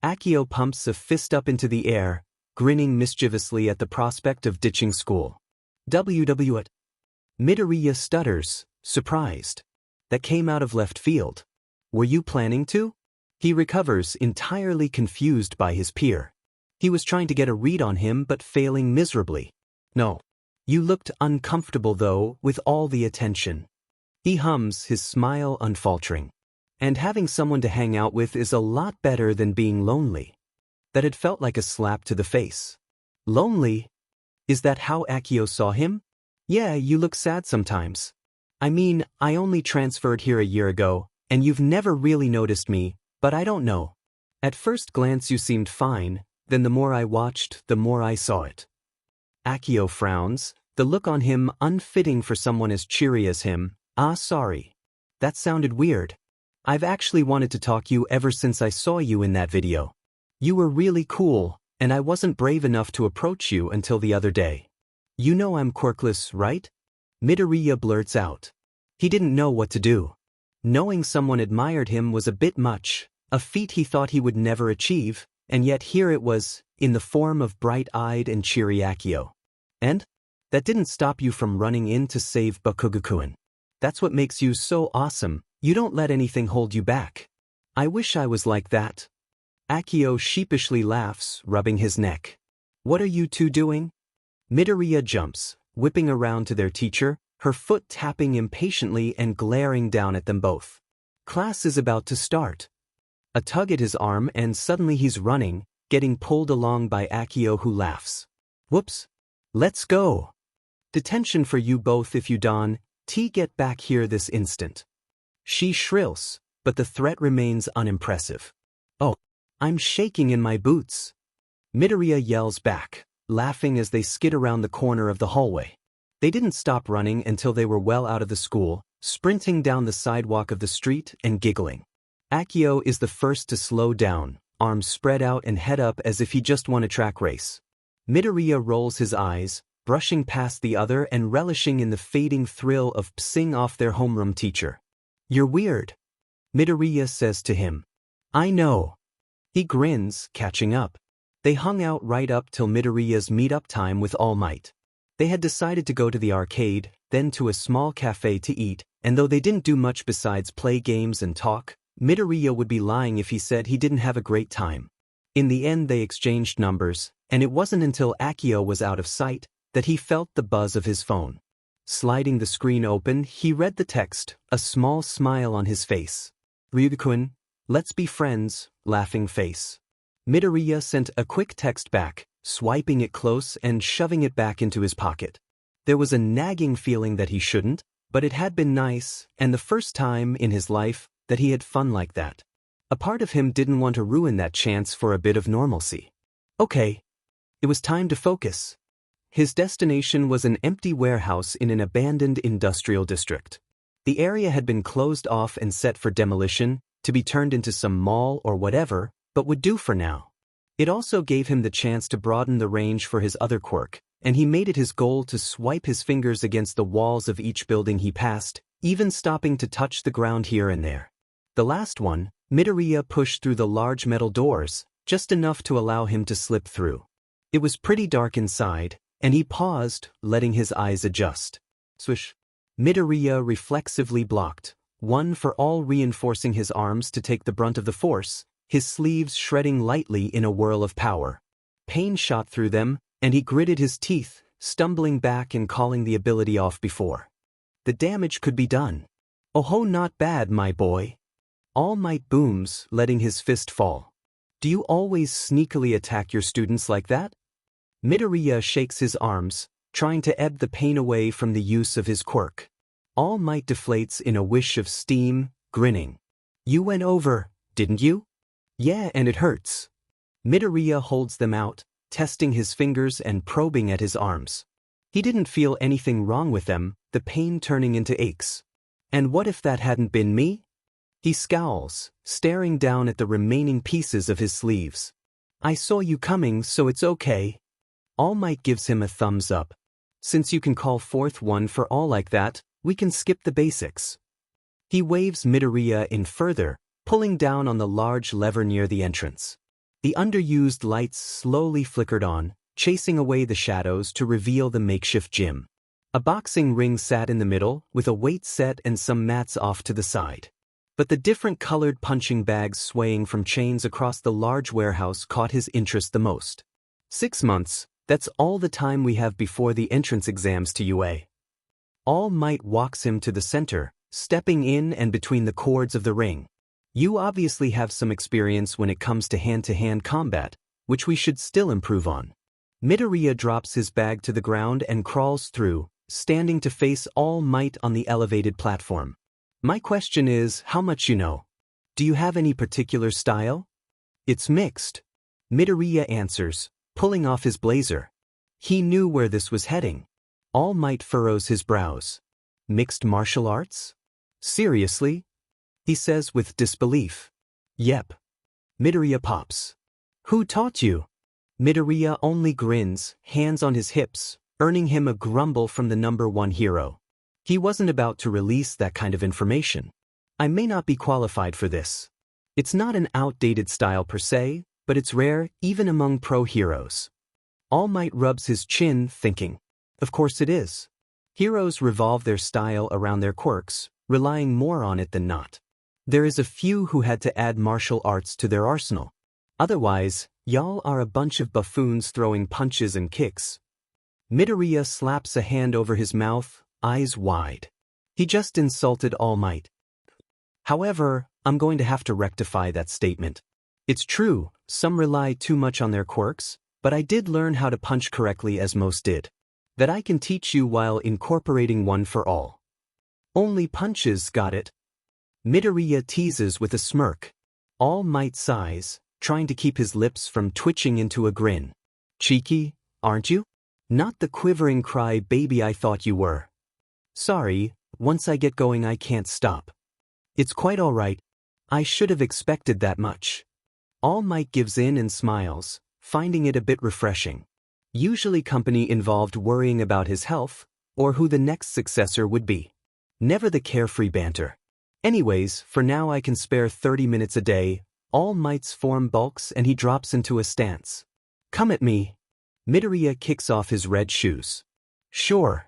Akio pumps a fist up into the air, grinning mischievously at the prospect of ditching school. WW. Midoriya stutters, surprised. That came out of left field. Were you planning to? He recovers, entirely confused by his peer. He was trying to get a read on him but failing miserably. No. You looked uncomfortable though, with all the attention. He hums, his smile unfaltering. And having someone to hang out with is a lot better than being lonely. That had felt like a slap to the face. Lonely? Is that how Akio saw him? Yeah, you look sad sometimes. I mean, I only transferred here a year ago, and you've never really noticed me, but I don't know. At first glance you seemed fine, then the more I watched, the more I saw it. Akio frowns, the look on him unfitting for someone as cheery as him. Sorry. That sounded weird. I've actually wanted to talk you ever since I saw you in that video. You were really cool, and I wasn't brave enough to approach you until the other day. You know I'm quirkless, right? Midoriya blurts out. He didn't know what to do. Knowing someone admired him was a bit much, a feat he thought he would never achieve, and yet here it was, in the form of bright-eyed and cheery Akio. And? That didn't stop you from running in to save Bakugo-kun. That's what makes you so awesome, you don't let anything hold you back. I wish I was like that. Akio sheepishly laughs, rubbing his neck. What are you two doing? Midoriya jumps, whipping around to their teacher, her foot tapping impatiently and glaring down at them both. Class is about to start. A tug at his arm and suddenly he's running, getting pulled along by Akio who laughs. Whoops. Let's go. Detention for you both if you don. Get back here this instant. She shrills, but the threat remains unimpressive. Oh, I'm shaking in my boots. Midoriya yells back, laughing as they skid around the corner of the hallway. They didn't stop running until they were well out of the school, sprinting down the sidewalk of the street and giggling. Akio is the first to slow down, arms spread out and head up as if he just won a track race. Midoriya rolls his eyes, brushing past the other and relishing in the fading thrill of pissing off their homeroom teacher. You're weird, Midoriya says to him. I know. He grins, catching up. They hung out right up till Midoriya's meet-up time with All Might. They had decided to go to the arcade, then to a small cafe to eat, and though they didn't do much besides play games and talk, Midoriya would be lying if he said he didn't have a great time. In the end they exchanged numbers, and it wasn't until Akio was out of sight that he felt the buzz of his phone. Sliding the screen open, he read the text, a small smile on his face. Ryuga-kun, let's be friends, laughing face. Midoriya sent a quick text back, swiping it close and shoving it back into his pocket. There was a nagging feeling that he shouldn't, but it had been nice, and the first time in his life that he had fun like that. A part of him didn't want to ruin that chance for a bit of normalcy. Okay. It was time to focus. His destination was an empty warehouse in an abandoned industrial district. The area had been closed off and set for demolition, to be turned into some mall or whatever, but would do for now. It also gave him the chance to broaden the range for his other quirk, and he made it his goal to swipe his fingers against the walls of each building he passed, even stopping to touch the ground here and there. The last one, Midoriya pushed through the large metal doors, just enough to allow him to slip through. It was pretty dark inside, and he paused, letting his eyes adjust. Swish. Midoriya reflexively blocked, one for all reinforcing his arms to take the brunt of the force, his sleeves shredding lightly in a whirl of power. Pain shot through them, and he gritted his teeth, stumbling back and calling the ability off before. The damage could be done. Oh, not bad, my boy. All Might booms, letting his fist fall. Do you always sneakily attack your students like that? Midoriya shakes his arms, trying to ebb the pain away from the use of his quirk. All Might deflates in a wish of steam, grinning. You went over, didn't you? Yeah, and it hurts. Midoriya holds them out, testing his fingers and probing at his arms. He didn't feel anything wrong with them, the pain turning into aches. And what if that hadn't been me? He scowls, staring down at the remaining pieces of his sleeves. I saw you coming, so it's okay. All Might gives him a thumbs up. Since you can call forth one for all like that, we can skip the basics. He waves Midoriya in further, pulling down on the large lever near the entrance. The underused lights slowly flickered on, chasing away the shadows to reveal the makeshift gym. A boxing ring sat in the middle, with a weight set and some mats off to the side. But the different colored punching bags swaying from chains across the large warehouse caught his interest the most. 6 months, that's all the time we have before the entrance exams to UA. All Might walks him to the center, stepping in and between the cords of the ring. You obviously have some experience when it comes to hand-to-hand combat, which we should still improve on. Midoriya drops his bag to the ground and crawls through, standing to face All Might on the elevated platform. My question is, how much you know? Do you have any particular style? It's mixed. Midoriya answers, pulling off his blazer. He knew where this was heading. All Might furrows his brows. Mixed martial arts? Seriously? He says with disbelief. Yep. Midoriya pops. Who taught you? Midoriya only grins, hands on his hips, earning him a grumble from the #1 hero. He wasn't about to release that kind of information. I may not be qualified for this. It's not an outdated style per se, but it's rare even among pro heroes. All Might rubs his chin, thinking. Of course it is. Heroes revolve their style around their quirks, relying more on it than not. There is a few who had to add martial arts to their arsenal. Otherwise, y'all are a bunch of buffoons throwing punches and kicks. Midoriya slaps a hand over his mouth, eyes wide. He just insulted All Might. However, I'm going to have to rectify that statement. It's true, some rely too much on their quirks, but I did learn how to punch correctly as most did. That I can teach you while incorporating one for all. Only punches, got it? Midoriya teases with a smirk. All Might sighs, trying to keep his lips from twitching into a grin. Cheeky, aren't you? Not the quivering cry baby I thought you were. Sorry, once I get going I can't stop. It's quite all right. I should have expected that much. All Might gives in and smiles, finding it a bit refreshing. Usually company involved worrying about his health, or who the next successor would be. Never the carefree banter. Anyways, for now I can spare 30 minutes a day. All Might's form bulks and he drops into a stance. Come at me. Midoriya kicks off his red shoes. Sure.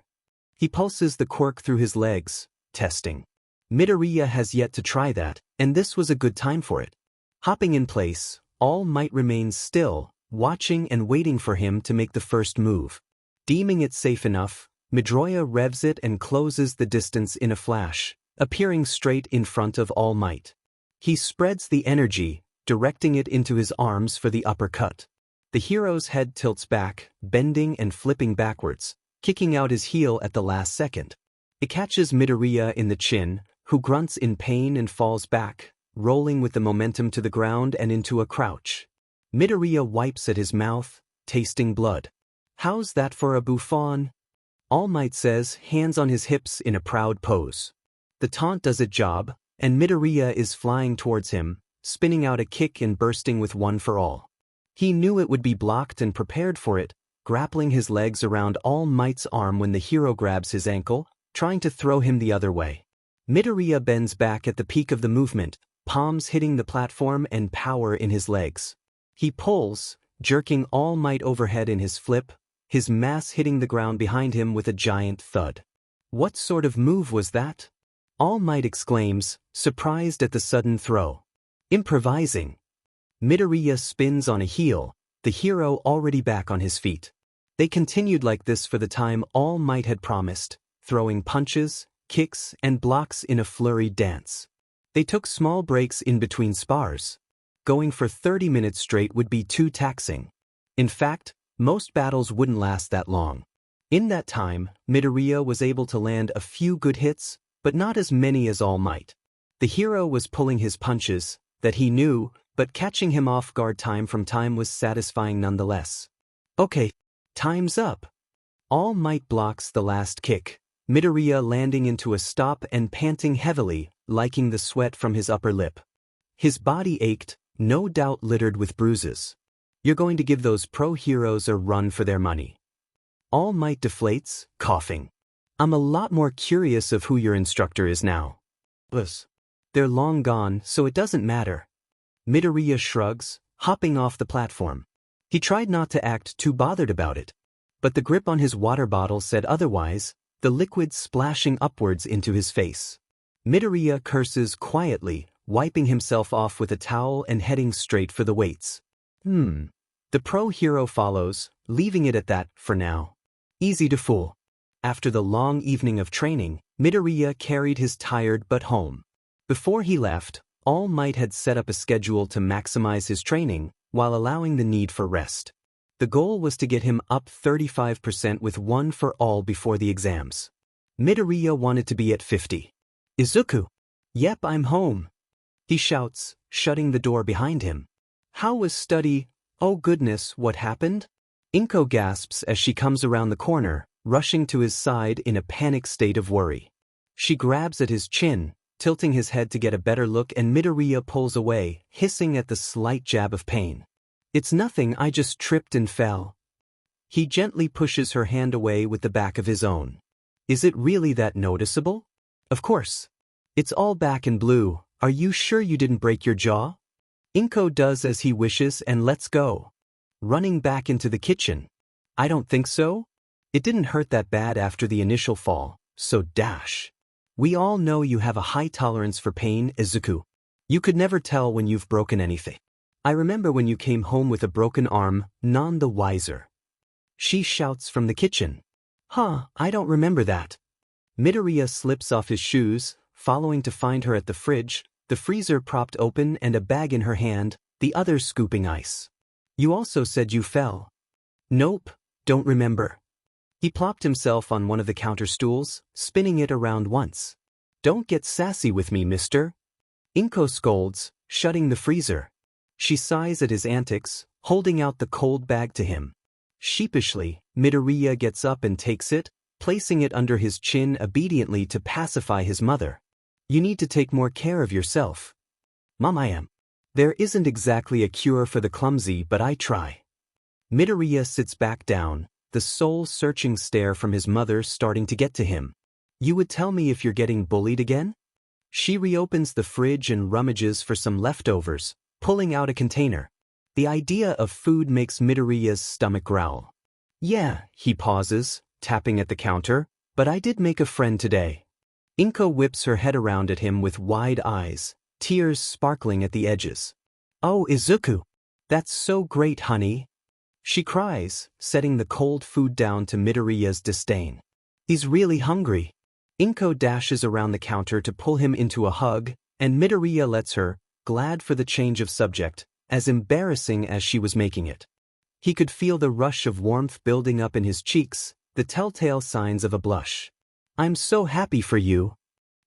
He pulses the quirk through his legs, testing. Midoriya has yet to try that, and this was a good time for it. Hopping in place, All Might remains still, watching and waiting for him to make the first move. Deeming it safe enough, Midoriya revs it and closes the distance in a flash, appearing straight in front of All Might. He spreads the energy, directing it into his arms for the uppercut. The hero's head tilts back, bending and flipping backwards, kicking out his heel at the last second. It catches Midoriya in the chin, who grunts in pain and falls back, rolling with the momentum to the ground and into a crouch. Midoriya wipes at his mouth, tasting blood. How's that for a bouffon? All Might says, hands on his hips in a proud pose. The taunt does its job, and Midoriya is flying towards him, spinning out a kick and bursting with one for all. He knew it would be blocked and prepared for it, grappling his legs around All Might's arm when the hero grabs his ankle, trying to throw him the other way. Midoriya bends back at the peak of the movement, palms hitting the platform and power in his legs. He pulls, jerking All Might overhead in his flip, his mass hitting the ground behind him with a giant thud. What sort of move was that? All Might exclaims, surprised at the sudden throw. Improvising. Midoriya spins on a heel, the hero already back on his feet. They continued like this for the time All Might had promised, throwing punches, kicks, and blocks in a flurried dance. They took small breaks in between spars. Going for 30 minutes straight would be too taxing. In fact, most battles wouldn't last that long. In that time, Midoriya was able to land a few good hits, but not as many as All Might. The hero was pulling his punches, that he knew, but catching him off guard time from time was satisfying nonetheless. Okay, time's up. All Might blocks the last kick, Midoriya landing into a stop and panting heavily, liking the sweat from his upper lip. His body ached, no doubt littered with bruises. You're going to give those pro heroes a run for their money. All Might deflates, coughing. I'm a lot more curious of who your instructor is now. They're long gone, so it doesn't matter. Midoriya shrugs, hopping off the platform. He tried not to act too bothered about it, but the grip on his water bottle said otherwise, the liquid splashing upwards into his face. Midoriya curses quietly, wiping himself off with a towel and heading straight for the weights. The pro hero follows, leaving it at that for now. Easy to fool. After the long evening of training, Midoriya carried his tired butt home. Before he left, All Might had set up a schedule to maximize his training, while allowing the need for rest. The goal was to get him up 35% with one for all before the exams. Midoriya wanted to be at 50. Izuku. Yep, I'm home. He shouts, shutting the door behind him. How was study? Oh goodness, what happened? Inko gasps as she comes around the corner, rushing to his side in a panic state of worry. She grabs at his chin, tilting his head to get a better look, and Midoriya pulls away, hissing at the slight jab of pain. It's nothing, I just tripped and fell. He gently pushes her hand away with the back of his own. Is it really that noticeable? Of course. It's all back in blue. Are you sure you didn't break your jaw? Inko does as he wishes and lets go. Running back into the kitchen. I don't think so. It didn't hurt that bad after the initial fall, so dash. We all know you have a high tolerance for pain, Izuku. You could never tell when you've broken anything. I remember when you came home with a broken arm, none the wiser. She shouts from the kitchen. I don't remember that. Midoriya slips off his shoes, following to find her at the fridge, the freezer propped open and a bag in her hand, the other scooping ice. You also said you fell. Nope, don't remember. He plopped himself on one of the counter stools, spinning it around once. Don't get sassy with me, mister. Inko scolds, shutting the freezer. She sighs at his antics, holding out the cold bag to him. Sheepishly, Midoriya gets up and takes it, placing it under his chin obediently to pacify his mother. You need to take more care of yourself. Mom, I am. There isn't exactly a cure for the clumsy, but I try. Midoriya sits back down, the soul-searching stare from his mother starting to get to him. You would tell me if you're getting bullied again? She reopens the fridge and rummages for some leftovers, pulling out a container. The idea of food makes Midoriya's stomach growl. Yeah, he pauses, tapping at the counter, but I did make a friend today. Inko whips her head around at him with wide eyes, tears sparkling at the edges. Oh, Izuku. That's so great, honey. She cries, setting the cold food down to Midoriya's disdain. He's really hungry. Inko dashes around the counter to pull him into a hug, and Midoriya lets her, glad for the change of subject, as embarrassing as she was making it. He could feel the rush of warmth building up in his cheeks, the telltale signs of a blush. I'm so happy for you.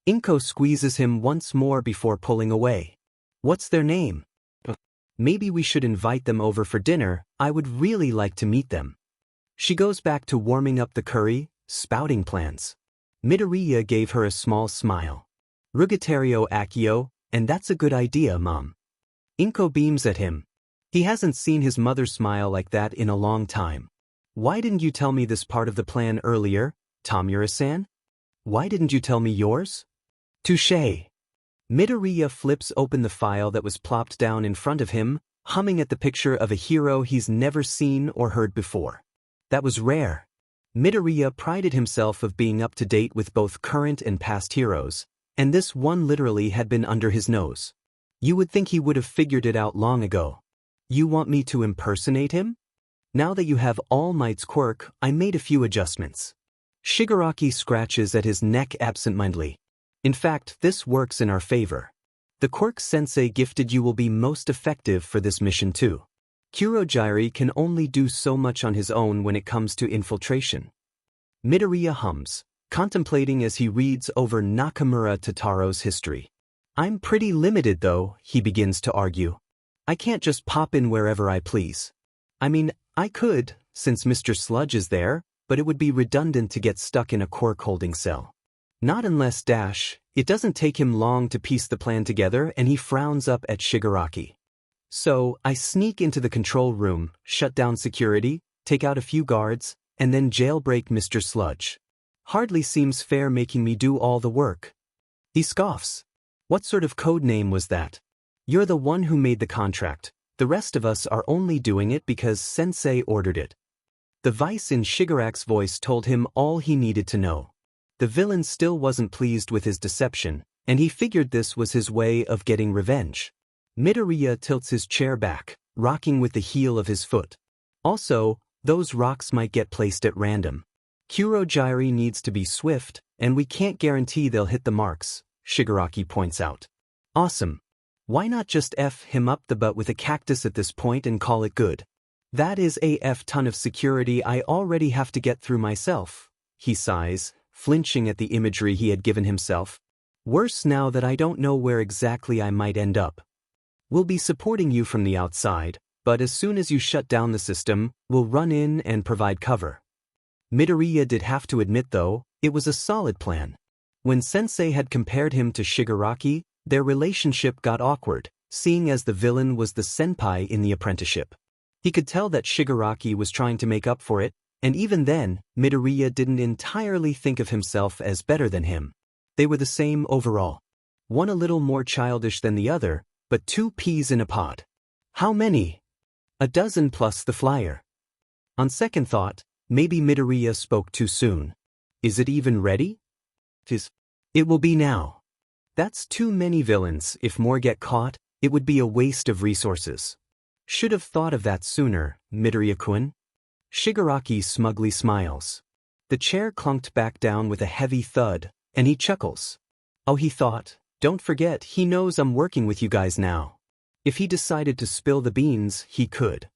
Inko squeezes him once more before pulling away. What's their name? Maybe we should invite them over for dinner, I would really like to meet them. She goes back to warming up the curry, spouting plans. Midoriya gave her a small smile. Rugaterio Accio, and that's a good idea, Mom. Inko beams at him. He hasn't seen his mother smile like that in a long time. Why didn't you tell me this part of the plan earlier, Tamura-san? Why didn't you tell me yours? Touché. Midoriya flips open the file that was plopped down in front of him, humming at the picture of a hero he's never seen or heard before. That was rare. Midoriya prided himself of being up to date with both current and past heroes, and this one literally had been under his nose. You would think he would have figured it out long ago. You want me to impersonate him? Now that you have All Might's quirk, I made a few adjustments. Shigaraki scratches at his neck absentmindedly. In fact, this works in our favor. The quirk Sensei gifted you will be most effective for this mission too. Kurogyri can only do so much on his own when it comes to infiltration. Midoriya hums, contemplating as he reads over Nakamura Tataro's history. I'm pretty limited though, he begins to argue. I can't just pop in wherever I please. I mean, I could, since Mr. Sludge is there, but it would be redundant to get stuck in a quirk-holding cell. Not unless it doesn't take him long to piece the plan together, and he frowns up at Shigaraki. So, I sneak into the control room, shut down security, take out a few guards, and then jailbreak Mr. Sludge. Hardly seems fair making me do all the work. He scoffs. What sort of code name was that? You're the one who made the contract. The rest of us are only doing it because Sensei ordered it. The vice in Shigarak's voice told him all he needed to know. The villain still wasn't pleased with his deception, and he figured this was his way of getting revenge. Midoriya tilts his chair back, rocking with the heel of his foot. Also, those rocks might get placed at random. Kurogyri needs to be swift, and we can't guarantee they'll hit the marks, Shigaraki points out. Awesome. Why not just F him up the butt with a cactus at this point and call it good? That is a F ton of security I already have to get through myself, he sighs, flinching at the imagery he had given himself. Worse now that I don't know where exactly I might end up. We'll be supporting you from the outside, but as soon as you shut down the system, we'll run in and provide cover. Midoriya did have to admit though, it was a solid plan. When Sensei had compared him to Shigaraki, their relationship got awkward, seeing as the villain was the senpai in the apprenticeship. He could tell that Shigaraki was trying to make up for it, and even then, Midoriya didn't entirely think of himself as better than him. They were the same overall. One a little more childish than the other, but 2 peas in a pod. How many? A dozen plus the flyer. On second thought, maybe Midoriya spoke too soon. Is it even ready? It will be now. That's too many villains. If more get caught, it would be a waste of resources. Should have thought of that sooner, Midoriya-kun. Shigaraki smugly smiles. The chair clunked back down with a heavy thud, and he chuckles. Oh, he thought, don't forget he knows I'm working with you guys now. If he decided to spill the beans, he could.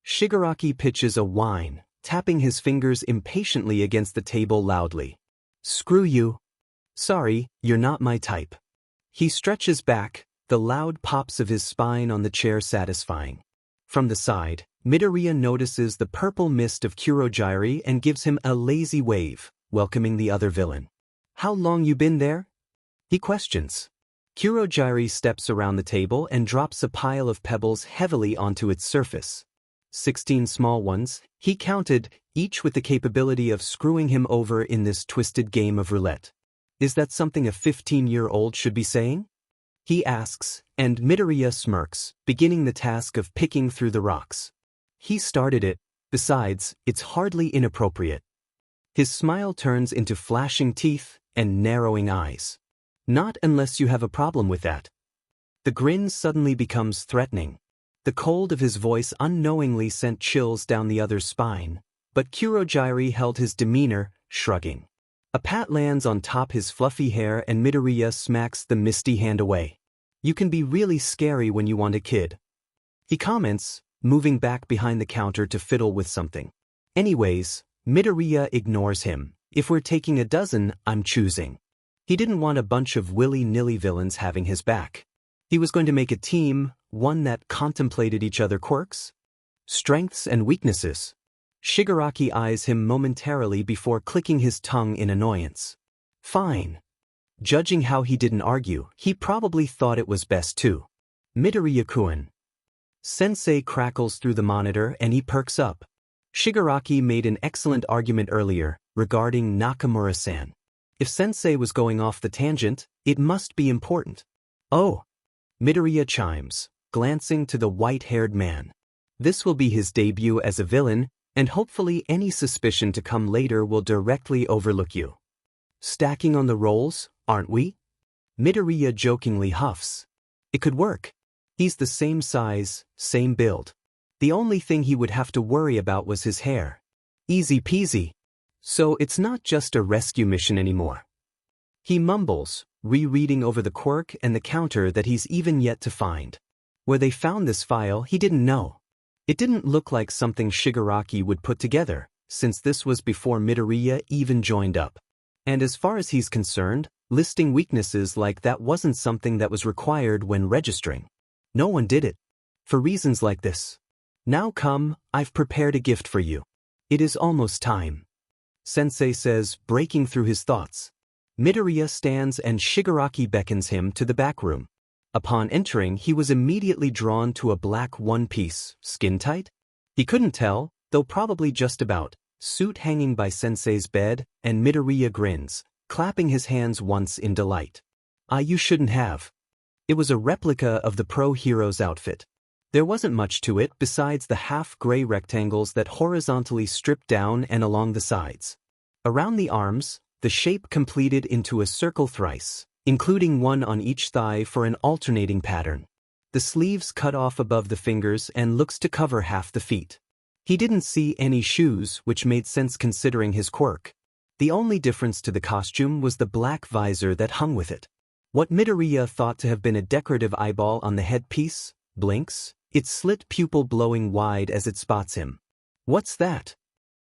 Shigaraki pitches a whine, tapping his fingers impatiently against the table loudly. Screw you. Sorry, you're not my type. He stretches back, the loud pops of his spine on the chair satisfying. From the side, Midoriya notices the purple mist of Kurogyri and gives him a lazy wave, welcoming the other villain. How long you been there? He questions. Kurogyri steps around the table and drops a pile of pebbles heavily onto its surface. 16 small ones, he counted, each with the capability of screwing him over in this twisted game of roulette. Is that something a 15-year-old should be saying? He asks, and Midoriya smirks, beginning the task of picking through the rocks. He started it, besides, it's hardly inappropriate. His smile turns into flashing teeth and narrowing eyes. Not unless you have a problem with that. The grin suddenly becomes threatening. The cold of his voice unknowingly sent chills down the other's spine, but Kurogyri held his demeanor, shrugging. A pat lands on top his fluffy hair and Midoriya smacks the misty hand away. You can be really scary when you want a kid. He comments, moving back behind the counter to fiddle with something. Anyways, Midoriya ignores him. If we're taking a dozen, I'm choosing. He didn't want a bunch of willy-nilly villains having his back. He was going to make a team, one that contemplated each other's quirks, strengths and weaknesses. Shigaraki eyes him momentarily before clicking his tongue in annoyance. Fine. Judging how he didn't argue, he probably thought it was best too. Midoriya-kun. Sensei crackles through the monitor and he perks up. Shigaraki made an excellent argument earlier, regarding Nakamura-san. If Sensei was going off the tangent, it must be important. Oh. Midoriya chimes, glancing to the white-haired man. This will be his debut as a villain, and hopefully any suspicion to come later will directly overlook you. Stacking on the rolls, aren't we? Midoriya jokingly huffs. It could work. He's the same size, same build. The only thing he would have to worry about was his hair. Easy peasy. So it's not just a rescue mission anymore. He mumbles, rereading over the quirk and the counter that he's even yet to find. Where they found this file he didn't know. It didn't look like something Shigaraki would put together, since this was before Midoriya even joined up. And as far as he's concerned, listing weaknesses like that wasn't something that was required when registering. No one did it. For reasons like this. Now come, I've prepared a gift for you. It is almost time. Sensei says, breaking through his thoughts. Midoriya stands and Shigaraki beckons him to the back room. Upon entering, he was immediately drawn to a black one-piece, skin-tight? He couldn't tell, though probably just about, suit hanging by Sensei's bed, and Midoriya grins, clapping his hands once in delight. You shouldn't have. It was a replica of the pro hero's outfit. There wasn't much to it besides the half-gray rectangles that horizontally stripped down and along the sides. Around the arms, the shape completed into a circle thrice, including one on each thigh for an alternating pattern. The sleeves cut off above the fingers and looks to cover half the feet. He didn't see any shoes, which made sense considering his quirk. The only difference to the costume was the black visor that hung with it. What Midoriya thought to have been a decorative eyeball on the headpiece blinks, its slit pupil blowing wide as it spots him. What's that?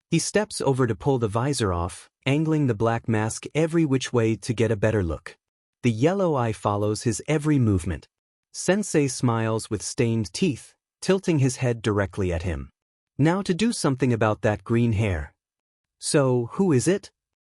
He steps over to pull the visor off, angling the black mask every which way to get a better look. The yellow eye follows his every movement. Sensei smiles with stained teeth, tilting his head directly at him. Now to do something about that green hair. So, who is it?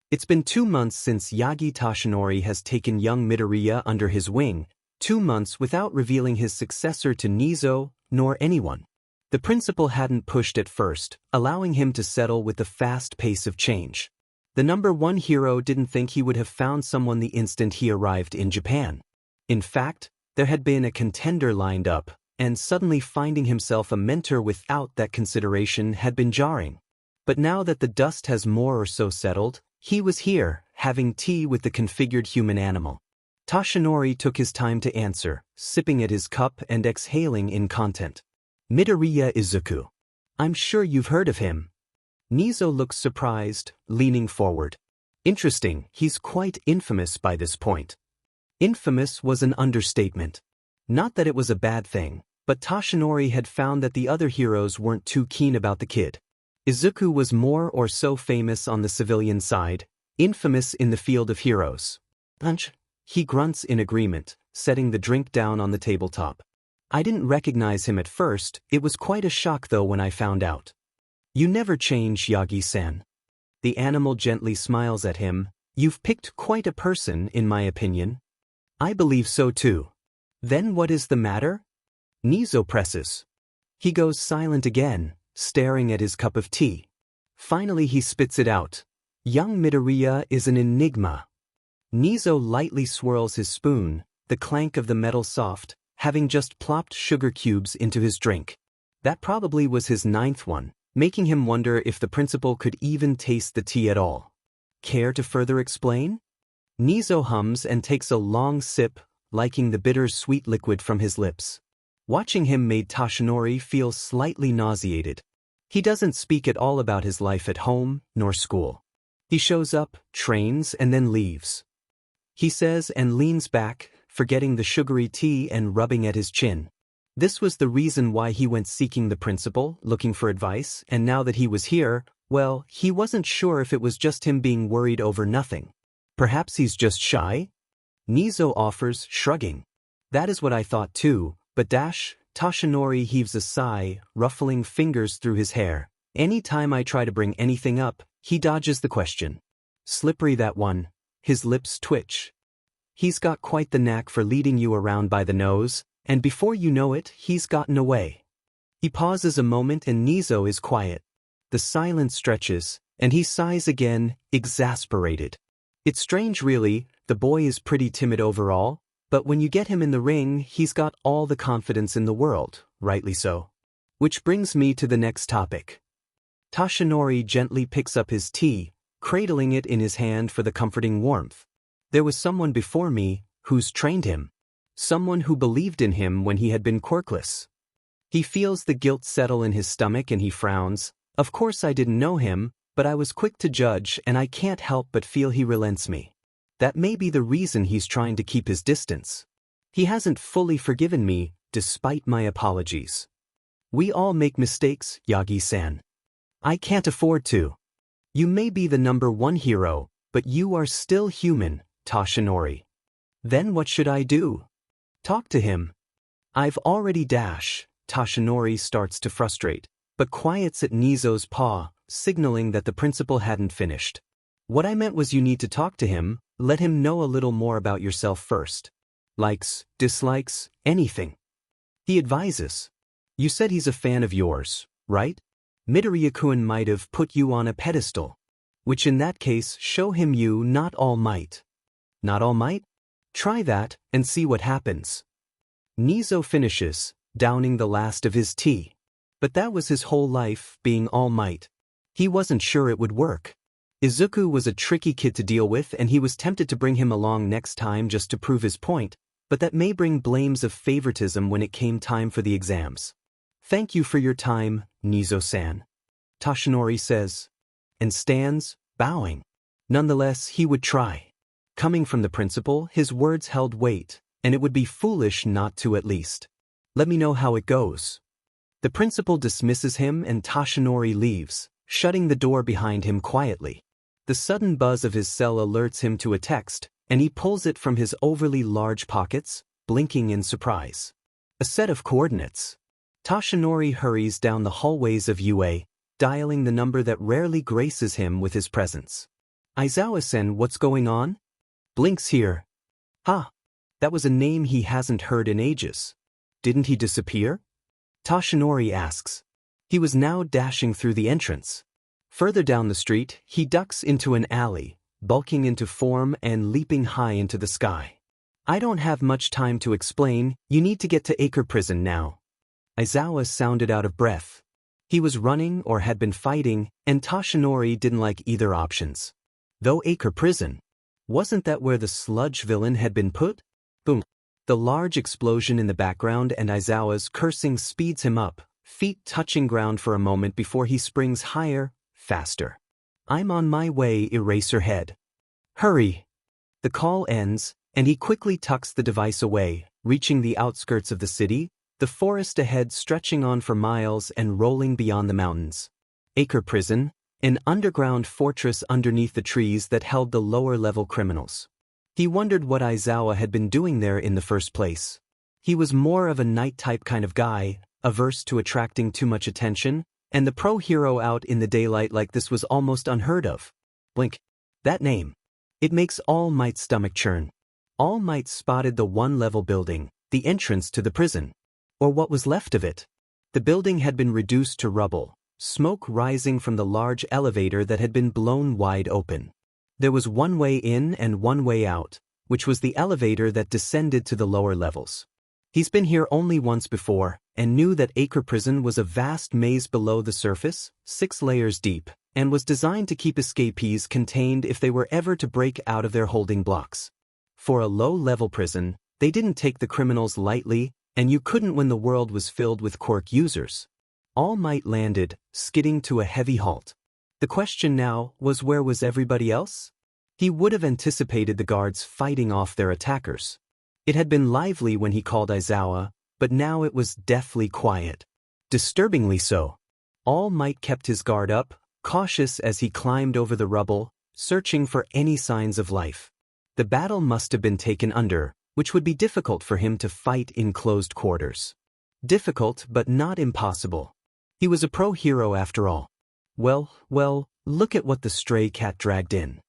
It's been 2 months since Yagi Toshinori has taken young Midoriya under his wing, 2 months without revealing his successor to Nizo, nor anyone. The principal hadn't pushed at first, allowing him to settle with the fast pace of change. The number 1 hero didn't think he would have found someone the instant he arrived in Japan. In fact, there had been a contender lined up, and suddenly finding himself a mentor without that consideration had been jarring. But now that the dust has more or so settled, he was here, having tea with the configured human animal. Toshinori took his time to answer, sipping at his cup and exhaling in content. Midoriya Izuku. I'm sure you've heard of him. Nizo looks surprised, leaning forward. Interesting, he's quite infamous by this point. Infamous was an understatement. Not that it was a bad thing, but Toshinori had found that the other heroes weren't too keen about the kid. Izuku was more or so famous on the civilian side, infamous in the field of heroes. Punch. He grunts in agreement, setting the drink down on the tabletop. I didn't recognize him at first, it was quite a shock though when I found out. You never change, Yagi-san. The animal gently smiles at him. You've picked quite a person, in my opinion. I believe so too. Then what is the matter? Nizo presses. He goes silent again, staring at his cup of tea. Finally he spits it out. Young Midoriya is an enigma. Nizo lightly swirls his spoon, the clank of the metal soft, having just plopped sugar cubes into his drink. That probably was his 9th one, making him wonder if the principal could even taste the tea at all. Care to further explain? Nizo hums and takes a long sip, liking the bitter sweet liquid from his lips. Watching him made Toshinori feel slightly nauseated. He doesn't speak at all about his life at home, nor school. He shows up, trains, and then leaves. He says and leans back, forgetting the sugary tea and rubbing at his chin. This was the reason why he went seeking the principal, looking for advice, and now that he was here, well, he wasn't sure if it was just him being worried over nothing. Perhaps he's just shy? Nizo offers, shrugging. That is what I thought too, but Toshinori heaves a sigh, ruffling fingers through his hair. Any time I try to bring anything up, he dodges the question. Slippery that one. His lips twitch. He's got quite the knack for leading you around by the nose, and before you know it, he's gotten away. He pauses a moment and Nizo is quiet. The silence stretches, and he sighs again, exasperated. It's strange really, the boy is pretty timid overall, but when you get him in the ring, he's got all the confidence in the world, rightly so. Which brings me to the next topic. Toshinori gently picks up his tea, cradling it in his hand for the comforting warmth. There was someone before me, who's trained him. Someone who believed in him when he had been quirkless. He feels the guilt settle in his stomach and he frowns. Of course I didn't know him, but I was quick to judge and I can't help but feel he relents me. That may be the reason he's trying to keep his distance. He hasn't fully forgiven me, despite my apologies. We all make mistakes, Yagi-san. I can't afford to. You may be the number 1 hero, but you are still human, Toshinori. Then what should I do? Talk to him. I've already Toshinori starts to frustrate, but quiets at Nizo's paw, signaling that the principal hadn't finished. What I meant was you need to talk to him, let him know a little more about yourself first. Likes, dislikes, anything. He advises. You said he's a fan of yours, right? Midoriya-kun might have put you on a pedestal. Which in that case show him you not all might. Not all might? Try that, and see what happens. Nizo finishes, downing the last of his tea. But that was his whole life, being all might. He wasn't sure it would work. Izuku was a tricky kid to deal with and he was tempted to bring him along next time just to prove his point, but that may bring blames of favoritism when it came time for the exams. Thank you for your time, Nizo-san. Toshinori says. And stands, bowing. Nonetheless, he would try. Coming from the principal, his words held weight, and it would be foolish not to at least. Let me know how it goes. The principal dismisses him and Toshinori leaves, shutting the door behind him quietly. The sudden buzz of his cell alerts him to a text, and he pulls it from his overly large pockets, blinking in surprise. A set of coordinates. Toshinori hurries down the hallways of UA, dialing the number that rarely graces him with his presence. Aizawa-sen, what's going on? Blinks here. Ha! That was a name he hasn't heard in ages. Didn't he disappear? Toshinori asks. He was now dashing through the entrance. Further down the street, he ducks into an alley, bulking into form and leaping high into the sky. I don't have much time to explain, you need to get to Acre Prison now. Aizawa sounded out of breath. He was running or had been fighting, and Toshinori didn't like either options. Though Acre Prison. Wasn't that where the sludge villain had been put? Boom. The large explosion in the background and Aizawa's cursing speeds him up, feet touching ground for a moment before he springs higher, faster. I'm on my way, Eraserhead. Hurry. The call ends, and he quickly tucks the device away, reaching the outskirts of the city, the forest ahead stretching on for miles and rolling beyond the mountains. Acre Prison, an underground fortress underneath the trees that held the lower-level criminals. He wondered what Aizawa had been doing there in the first place. He was more of a night-type kind of guy, averse to attracting too much attention, and the pro-hero out in the daylight like this was almost unheard of. Blink. That name. It makes All Might's stomach churn. All Might spotted the one-level building, the entrance to the prison. Or what was left of it. The building had been reduced to rubble, smoke rising from the large elevator that had been blown wide open. There was one way in and one way out, which was the elevator that descended to the lower levels. He's been here only once before, and knew that Acre Prison was a vast maze below the surface, 6 layers deep, and was designed to keep escapees contained if they were ever to break out of their holding blocks. For a low-level prison, they didn't take the criminals lightly, and you couldn't when the world was filled with quirk users. All Might landed, skidding to a heavy halt. The question now was, where was everybody else? He would have anticipated the guards fighting off their attackers. It had been lively when he called Aizawa, but now it was deathly quiet. Disturbingly so. All Might kept his guard up, cautious as he climbed over the rubble, searching for any signs of life. The battle must have been taken under, which would be difficult for him to fight in closed quarters. Difficult but not impossible. He was a pro-hero after all. Well, look at what the stray cat dragged in.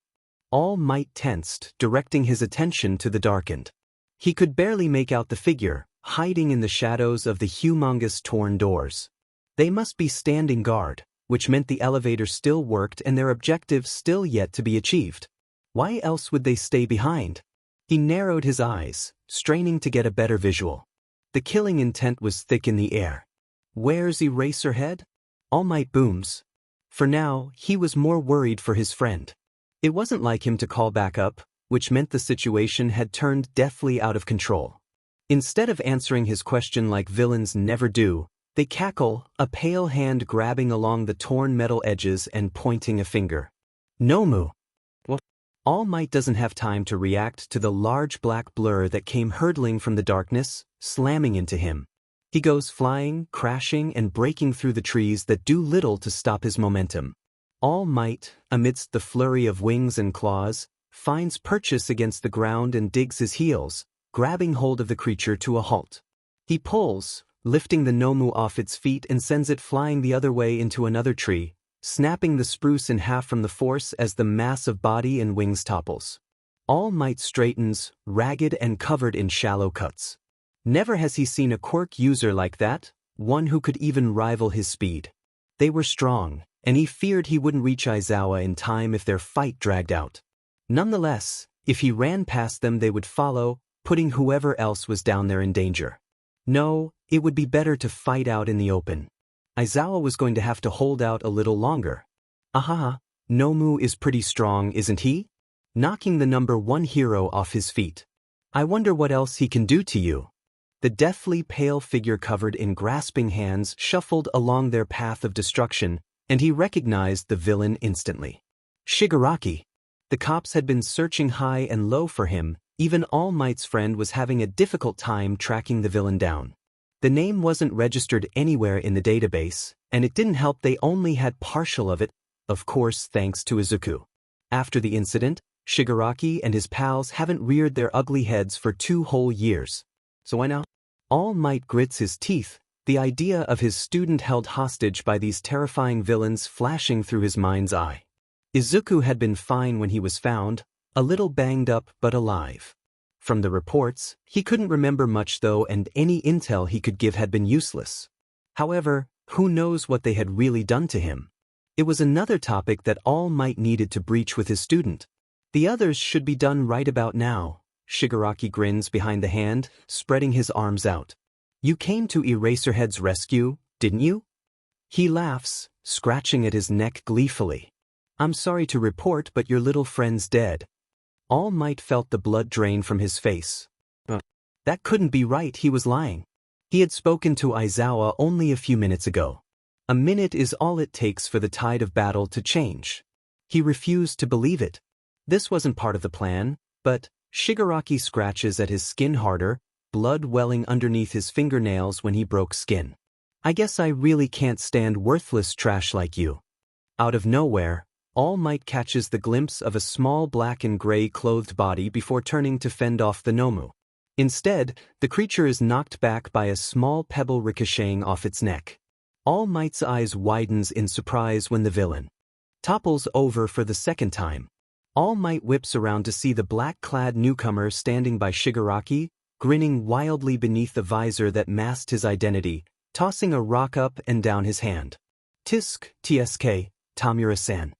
All Might tensed, directing his attention to the darkened. He could barely make out the figure, hiding in the shadows of the humongous torn doors. They must be standing guard, which meant the elevator still worked and their objective still yet to be achieved. Why else would they stay behind? He narrowed his eyes, straining to get a better visual. The killing intent was thick in the air. Where's Eraserhead? All Might booms. For now, he was more worried for his friend. It wasn't like him to call back up, which meant the situation had turned deathly out of control. Instead of answering his question like villains never do, they cackle, a pale hand grabbing along the torn metal edges and pointing a finger. Nomu. What? All Might doesn't have time to react to the large black blur that came hurtling from the darkness, slamming into him. He goes flying, crashing, and breaking through the trees that do little to stop his momentum. All Might, amidst the flurry of wings and claws, finds purchase against the ground and digs his heels, grabbing hold of the creature to a halt. He pulls, lifting the Nomu off its feet and sends it flying the other way into another tree, snapping the spruce in half from the force as the massive body and wings topples. All Might straightens, ragged and covered in shallow cuts. Never has he seen a quirk user like that, one who could even rival his speed. They were strong, and he feared he wouldn't reach Aizawa in time if their fight dragged out. Nonetheless, if he ran past them they would follow, putting whoever else was down there in danger. No, it would be better to fight out in the open. Aizawa was going to have to hold out a little longer. Ahaha, Nomu is pretty strong, isn't he? Knocking the number 1 hero off his feet. I wonder what else he can do to you. The deathly pale figure covered in grasping hands shuffled along their path of destruction, and he recognized the villain instantly. Shigaraki. The cops had been searching high and low for him, even All Might's friend was having a difficult time tracking the villain down. The name wasn't registered anywhere in the database, and it didn't help they only had partial of it, of course thanks to Izuku. After the incident, Shigaraki and his pals haven't reared their ugly heads for 2 whole years. So why now? All Might grits his teeth, the idea of his student held hostage by these terrifying villains flashing through his mind's eye. Izuku had been fine when he was found, a little banged up but alive. From the reports, he couldn't remember much though, and any intel he could give had been useless. However, who knows what they had really done to him? It was another topic that All Might needed to breach with his student. The others should be done right about now. Shigaraki grins behind the hand, spreading his arms out. You came to Eraserhead's rescue, didn't you? He laughs, scratching at his neck gleefully. I'm sorry to report, but your little friend's dead. All Might felt the blood drain from his face. That couldn't be right, he was lying. He had spoken to Aizawa only a few minutes ago. A minute is all it takes for the tide of battle to change. He refused to believe it. This wasn't part of the plan, but Shigaraki scratches at his skin harder, blood welling underneath his fingernails when he broke skin. I guess I really can't stand worthless trash like you. Out of nowhere, All Might catches the glimpse of a small black and gray clothed body before turning to fend off the Nomu. Instead, the creature is knocked back by a small pebble ricocheting off its neck. All Might's eyes widens in surprise when the villain topples over for the second time. All Might whips around to see the black-clad newcomer standing by Shigaraki, grinning wildly beneath the visor that masked his identity, tossing a rock up and down his hand. Tisk, TSK, Tamura-san.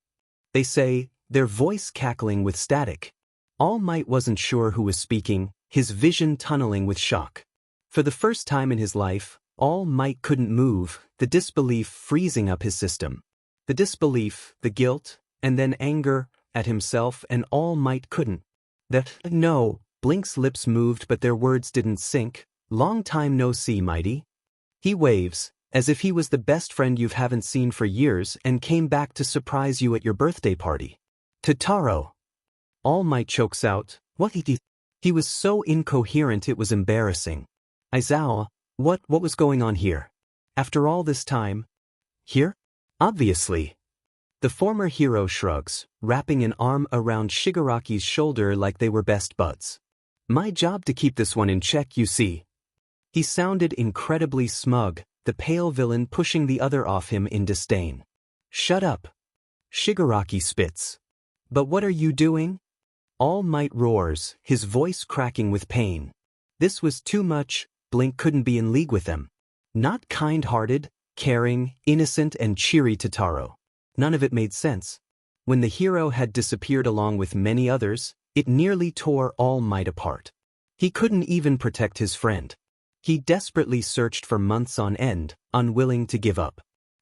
They say, their voice cackling with static. All Might wasn't sure who was speaking, his vision tunneling with shock. For the first time in his life, All Might couldn't move, the disbelief freezing up his system. The disbelief, the guilt, and then anger at himself, and All Might couldn't. No, Blink's lips moved but their words didn't sink. Long time no see, Mighty. He waves, as if he was the best friend you haven't seen for years and came back to surprise you at your birthday party. Totaro. All Might chokes out, what he was so incoherent it was embarrassing. Aizawa, what was going on here? After all this time? Here? Obviously. The former hero shrugs, wrapping an arm around Shigaraki's shoulder like they were best buds. My job to keep this one in check, you see. He sounded incredibly smug, the pale villain pushing the other off him in disdain. Shut up. Shigaraki spits. But what are you doing? All Might roars, his voice cracking with pain. This was too much, Blink couldn't be in league with them. Not kind-hearted, caring, innocent and cheery Totaro. None of it made sense. When the hero had disappeared along with many others, it nearly tore All Might apart. He couldn't even protect his friend. He desperately searched for months on end, unwilling to give up.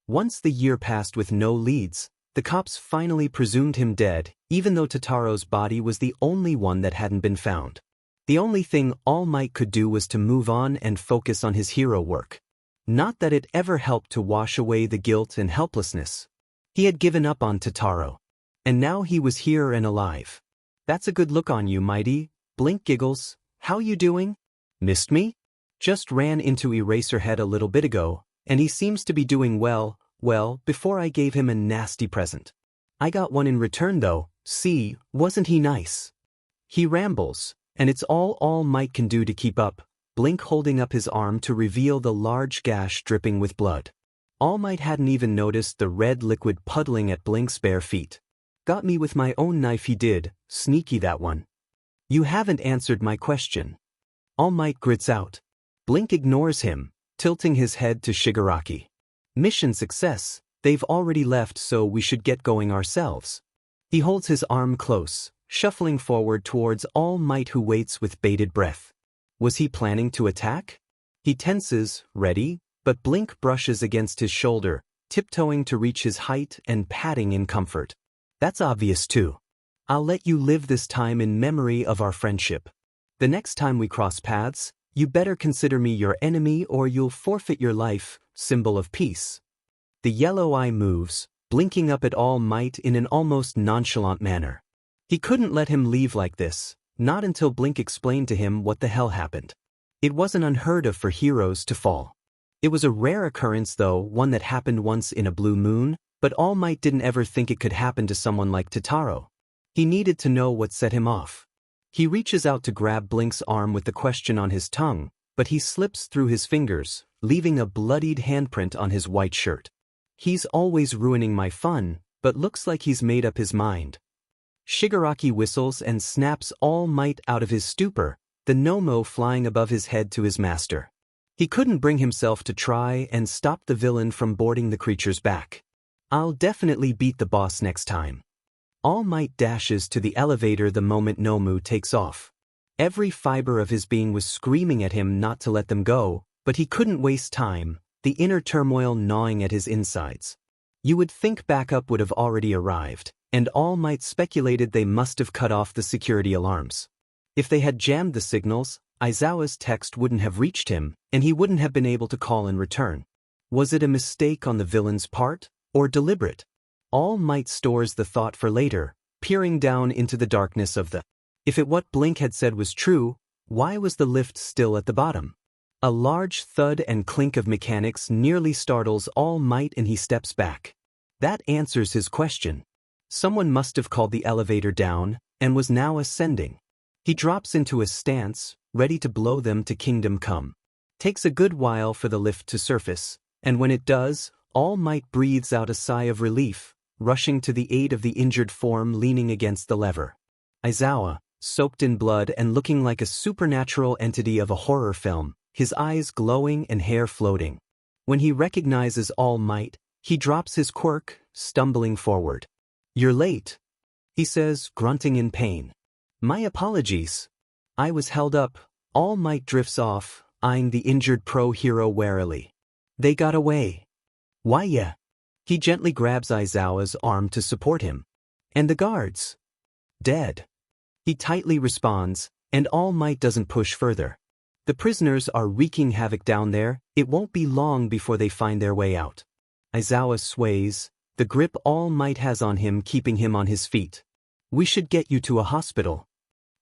Once the year passed with no leads, the cops finally presumed him dead, even though Totaro's body was the only one that hadn't been found. The only thing All Might could do was to move on and focus on his hero work. Not that it ever helped to wash away the guilt and helplessness. He had given up on Totaro. And now he was here and alive. That's a good look on you, Mighty. Blink giggles. How you doing? Missed me? Just ran into Eraserhead a little bit ago, and he seems to be doing well, before I gave him a nasty present. I got one in return though, see, wasn't he nice? He rambles, and it's all Might can do to keep up. Blink holding up his arm to reveal the large gash dripping with blood. All Might hadn't even noticed the red liquid puddling at Blink's bare feet. Got me with my own knife he did, sneaky that one. You haven't answered my question. All Might grits out. Blink ignores him, tilting his head to Shigaraki. Mission success, they've already left so we should get going ourselves. He holds his arm close, shuffling forward towards All Might who waits with bated breath. Was he planning to attack? He tenses, ready, but Blink brushes against his shoulder, tiptoeing to reach his height and patting in comfort. That's obvious too. I'll let you live this time in memory of our friendship. The next time we cross paths, you better consider me your enemy or you'll forfeit your life, symbol of peace. The yellow eye moves, blinking up at All Might in an almost nonchalant manner. He couldn't let him leave like this, not until Blink explained to him what the hell happened. It wasn't unheard of for heroes to fall. It was a rare occurrence though, one that happened once in a blue moon, but All Might didn't ever think it could happen to someone like Totaro. He needed to know what set him off. He reaches out to grab Blink's arm with the question on his tongue, but he slips through his fingers, leaving a bloodied handprint on his white shirt. He's always ruining my fun, but looks like he's made up his mind. Shigaraki whistles and snaps All Might out of his stupor, the Nomo flying above his head to his master. He couldn't bring himself to try and stop the villain from boarding the creature's back. I'll definitely beat the boss next time. All Might dashes to the elevator the moment Nomu takes off. Every fiber of his being was screaming at him not to let them go, but he couldn't waste time, the inner turmoil gnawing at his insides. You would think backup would have already arrived, and All Might speculated they must have cut off the security alarms. If they had jammed the signals, Aizawa's text wouldn't have reached him, and he wouldn't have been able to call in return. Was it a mistake on the villain's part, or deliberate? All Might stores the thought for later, peering down into the darkness of the. If what Blink had said was true, why was the lift still at the bottom? A large thud and clink of mechanics nearly startles All Might and he steps back. That answers his question. Someone must have called the elevator down, and was now ascending. He drops into a stance, ready to blow them to kingdom come. Takes a good while for the lift to surface, and when it does, All Might breathes out a sigh of relief, rushing to the aid of the injured form leaning against the lever. Aizawa, soaked in blood and looking like a supernatural entity of a horror film, his eyes glowing and hair floating. When he recognizes All Might, he drops his quirk, stumbling forward. "You're late," he says, grunting in pain. "My apologies. I was held up." All Might drifts off, eyeing the injured pro-hero warily. "They got away." "Why yeah?" He gently grabs Aizawa's arm to support him. "And the guards?" "Dead." He tightly responds, and All Might doesn't push further. The prisoners are wreaking havoc down there, it won't be long before they find their way out. Aizawa sways, the grip All Might has on him keeping him on his feet. "We should get you to a hospital."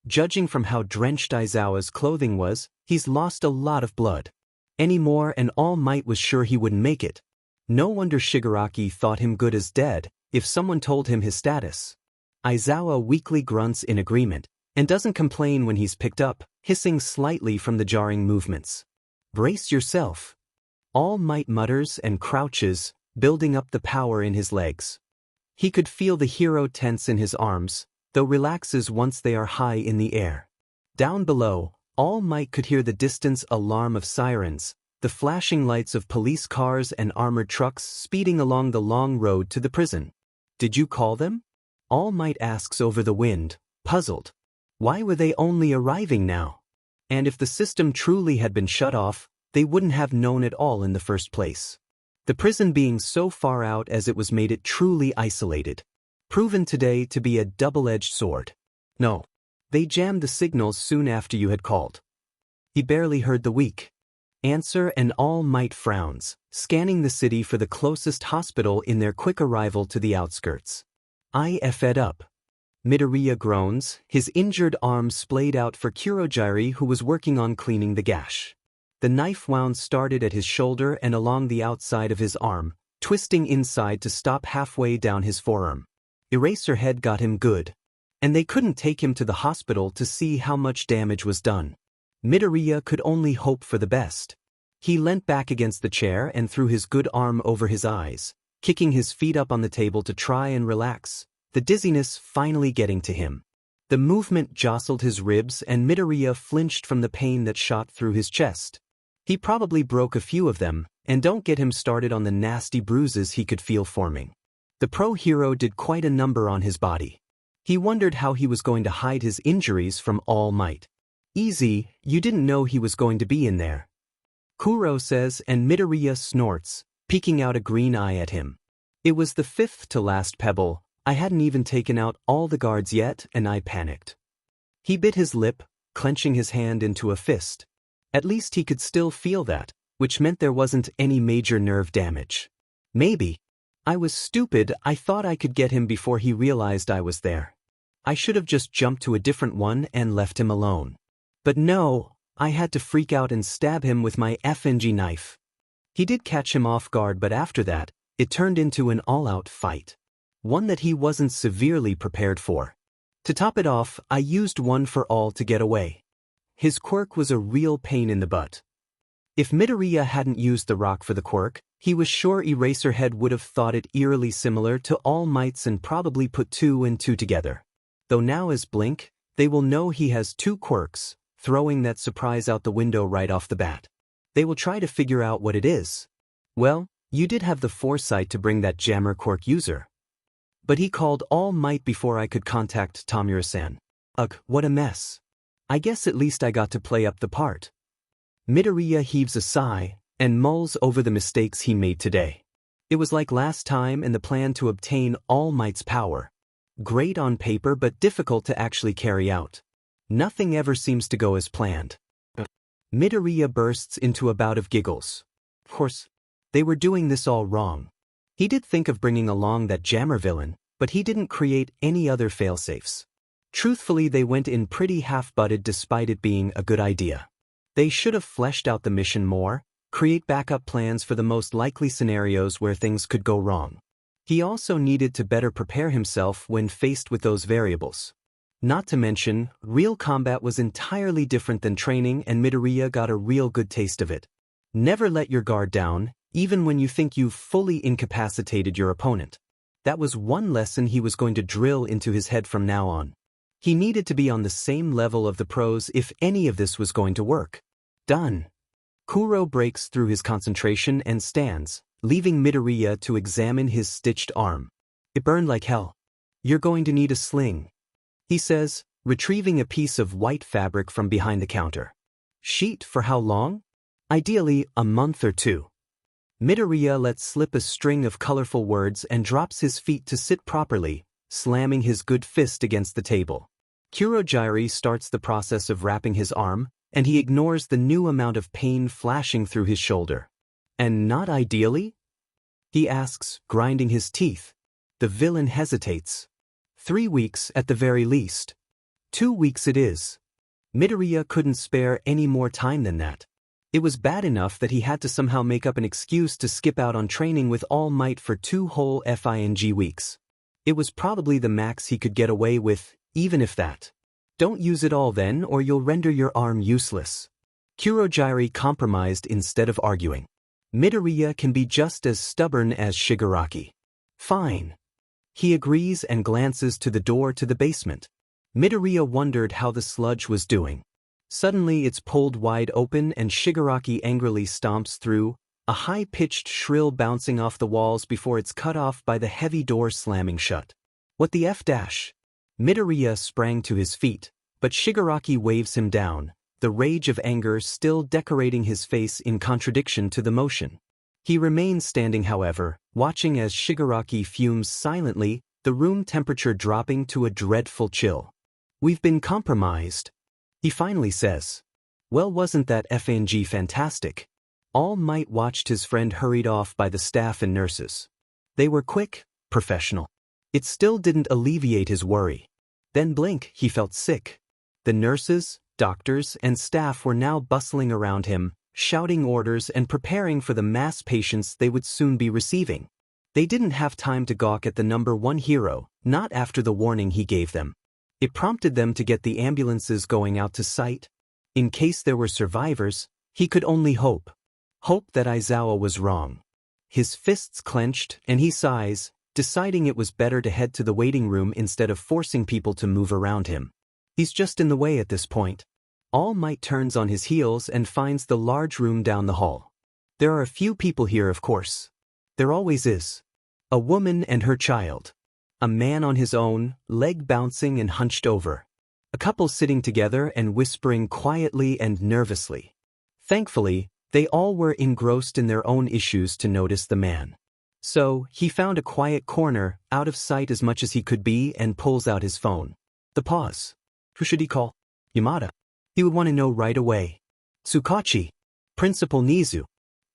Judging from how drenched Aizawa's clothing was, he's lost a lot of blood. Any more and All Might was sure he wouldn't make it. No wonder Shigaraki thought him good as dead, if someone told him his status. Aizawa weakly grunts in agreement, and doesn't complain when he's picked up, hissing slightly from the jarring movements. "Brace yourself." All Might mutters and crouches, building up the power in his legs. He could feel the hero tense in his arms, though relaxes once they are high in the air. Down below, All Might could hear the distant alarm of sirens, the flashing lights of police cars and armored trucks speeding along the long road to the prison. "Did you call them?" All Might asks over the wind, puzzled. Why were they only arriving now? And if the system truly had been shut off, they wouldn't have known it all in the first place. The prison being so far out as it was made it truly isolated. Proven today to be a double-edged sword. "No. They jammed the signals soon after you had called." He barely heard the weak answer and All Might frowns, scanning the city for the closest hospital in their quick arrival to the outskirts. "I fed up." Midoriya groans, his injured arm splayed out for Kurogiri who was working on cleaning the gash. The knife wound started at his shoulder and along the outside of his arm, twisting inside to stop halfway down his forearm. Eraserhead got him good. And they couldn't take him to the hospital to see how much damage was done. Midoriya could only hope for the best. He leant back against the chair and threw his good arm over his eyes, kicking his feet up on the table to try and relax, the dizziness finally getting to him. The movement jostled his ribs and Midoriya flinched from the pain that shot through his chest. He probably broke a few of them, and don't get him started on the nasty bruises he could feel forming. The pro hero did quite a number on his body. He wondered how he was going to hide his injuries from All Might. Easy, you didn't know he was going to be in there, Kuro says, and Midoriya snorts, peeking out a green eye at him. It was the fifth to last pebble. I hadn't even taken out all the guards yet, and I panicked. He bit his lip, clenching his hand into a fist. At least he could still feel that, which meant there wasn't any major nerve damage. Maybe. I was stupid. I thought I could get him before he realized I was there. I should have just jumped to a different one and left him alone. But no, I had to freak out and stab him with my FNG knife. He did catch him off guard, but after that, it turned into an all-out fight. One that he wasn't severely prepared for. To top it off, I used one for all to get away. His quirk was a real pain in the butt. If Midoriya hadn't used the rock for the quirk, he was sure Eraserhead would have thought it eerily similar to All Might's and probably put two and two together. Though now as Blink, they will know he has two quirks, throwing that surprise out the window right off the bat. They will try to figure out what it is. Well, you did have the foresight to bring that jammer quirk user. But he called All Might before I could contact Tamura-san. Ugh, what a mess. I guess at least I got to play up the part. Midoriya heaves a sigh and mulls over the mistakes he made today. It was like last time and the plan to obtain All Might's power. Great on paper but difficult to actually carry out. Nothing ever seems to go as planned. Midoriya bursts into a bout of giggles. Of course, they were doing this all wrong. He did think of bringing along that jammer villain, but he didn't create any other failsafes. Truthfully, they went in pretty half-butted despite it being a good idea. They should have fleshed out the mission more, create backup plans for the most likely scenarios where things could go wrong. He also needed to better prepare himself when faced with those variables. Not to mention, real combat was entirely different than training, and Midoriya got a real good taste of it. Never let your guard down, even when you think you've fully incapacitated your opponent. That was one lesson he was going to drill into his head from now on. He needed to be on the same level of the pros if any of this was going to work. Done. Kuro breaks through his concentration and stands, leaving Midoriya to examine his stitched arm. It burned like hell. You're going to need a sling, he says, retrieving a piece of white fabric from behind the counter. Sheet for how long? Ideally, a month or two. Midoriya lets slip a string of colorful words and drops his feet to sit properly, slamming his good fist against the table. Kurogiri starts the process of wrapping his arm, and he ignores the new amount of pain flashing through his shoulder. And not ideally? He asks, grinding his teeth. The villain hesitates. 3 weeks at the very least. 2 weeks it is. Midoriya couldn't spare any more time than that. It was bad enough that he had to somehow make up an excuse to skip out on training with All Might for 2 whole FING weeks. It was probably the max he could get away with, even if that. Don't use it all then, or you'll render your arm useless. Kurogiri compromised instead of arguing. Midoriya can be just as stubborn as Shigaraki. Fine. He agrees and glances to the door to the basement. Midoriya wondered how the sludge was doing. Suddenly it's pulled wide open and Shigaraki angrily stomps through, a high-pitched shrill bouncing off the walls before it's cut off by the heavy door slamming shut. What the F dash? Midoriya sprang to his feet, but Shigaraki waves him down, the rage of anger still decorating his face in contradiction to the motion. He remains standing, however, watching as Shigaraki fumes silently, the room temperature dropping to a dreadful chill. We've been compromised, he finally says. Well, wasn't that FNG fantastic? All Might watched his friend hurried off by the staff and nurses. They were quick, professional. It still didn't alleviate his worry. Then blink, he felt sick. The nurses, doctors, and staff were now bustling around him, shouting orders and preparing for the mass patients they would soon be receiving. They didn't have time to gawk at the #1 hero, not after the warning he gave them. It prompted them to get the ambulances going out to site. In case there were survivors, he could only hope. Hope that Aizawa was wrong. His fists clenched, and he sighs, deciding it was better to head to the waiting room instead of forcing people to move around him. He's just in the way at this point. All Might turns on his heels and finds the large room down the hall. There are a few people here, of course. There always is. A woman and her child. A man on his own, leg bouncing and hunched over. A couple sitting together and whispering quietly and nervously. Thankfully, they all were engrossed in their own issues to notice the man. So, he found a quiet corner, out of sight as much as he could be, and pulls out his phone. The pause. Who should he call? Yamada. He would want to know right away. Tsukachi. Principal Nizu.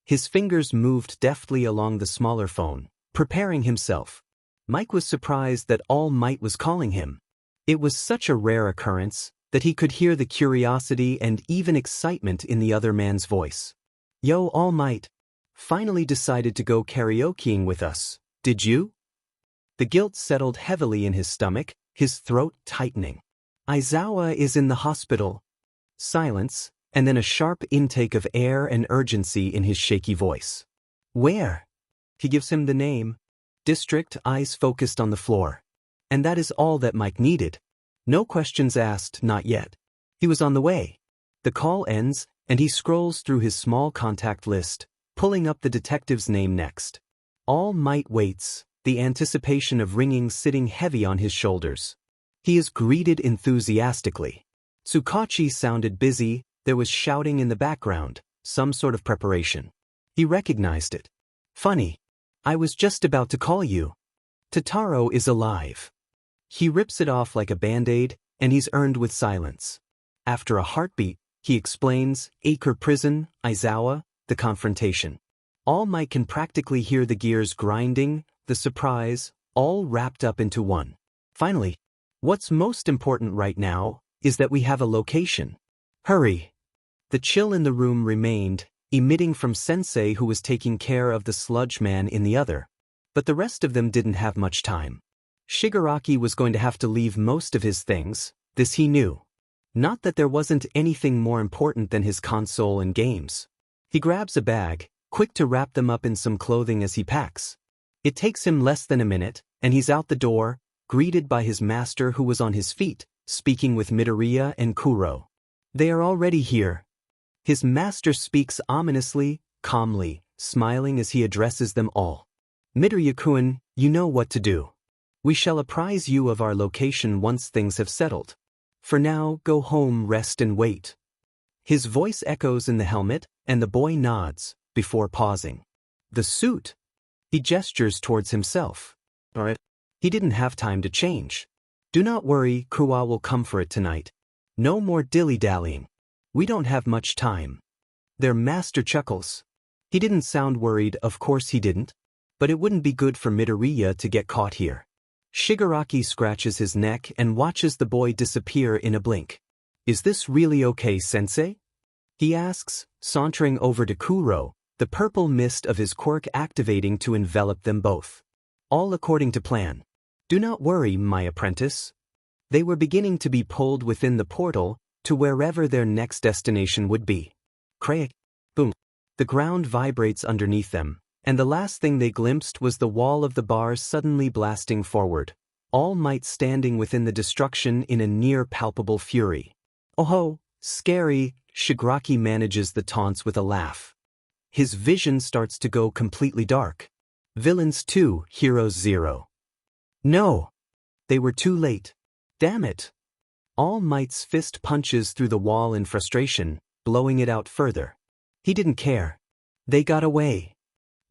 His fingers moved deftly along the smaller phone, preparing himself. Mike was surprised that All Might was calling him. It was such a rare occurrence that he could hear the curiosity and even excitement in the other man's voice. Yo, All Might. Finally decided to go karaokeing with us, did you? The guilt settled heavily in his stomach, his throat tightening. Aizawa is in the hospital. Silence, and then a sharp intake of air and urgency in his shaky voice. Where? He gives him the name. District, eyes focused on the floor. And that is all that Mike needed. No questions asked, not yet. He was on the way. The call ends, and he scrolls through his small contact list, pulling up the detective's name next. All Might waits, the anticipation of ringing sitting heavy on his shoulders. He is greeted enthusiastically. Tsukachi sounded busy, there was shouting in the background, some sort of preparation. He recognized it. Funny. I was just about to call you. Totaro is alive. He rips it off like a band-aid, and he's earned with silence. After a heartbeat, he explains, Acre Prison, Aizawa, the confrontation. All Might can practically hear the gears grinding, the surprise, all wrapped up into one. Finally, what's most important right now is that we have a location. Hurry. The chill in the room remained, emitting from Sensei, who was taking care of the sludge man in the other. But the rest of them didn't have much time. Shigaraki was going to have to leave most of his things, this he knew. Not that there wasn't anything more important than his console and games. He grabs a bag, quick to wrap them up in some clothing as he packs. It takes him less than a minute, and he's out the door, greeted by his master who was on his feet, speaking with Midoriya and Kuro. They are already here. His master speaks ominously, calmly, smiling as he addresses them all. Midoriya-kun, you know what to do. We shall apprise you of our location once things have settled. For now, go home, rest and wait. His voice echoes in the helmet, and the boy nods, before pausing. The suit. He gestures towards himself. All right. He didn't have time to change. Do not worry, Kuwa will come for it tonight. No more dilly-dallying. We don't have much time. Their master chuckles. He didn't sound worried, of course he didn't. But it wouldn't be good for Midoriya to get caught here. Shigaraki scratches his neck and watches the boy disappear in a blink. Is this really okay, Sensei? He asks, sauntering over to Kuro, the purple mist of his quirk activating to envelop them both. All according to plan. Do not worry, my apprentice. They were beginning to be pulled within the portal to wherever their next destination would be. Crack. Boom. The ground vibrates underneath them, and the last thing they glimpsed was the wall of the bar suddenly blasting forward, All Might standing within the destruction in a near-palpable fury. Oh ho, scary, Shigaraki manages the taunts with a laugh. His vision starts to go completely dark. Villains 2, Heroes 0. No! They were too late. Damn it! All Might's fist punches through the wall in frustration, blowing it out further. He didn't care. They got away.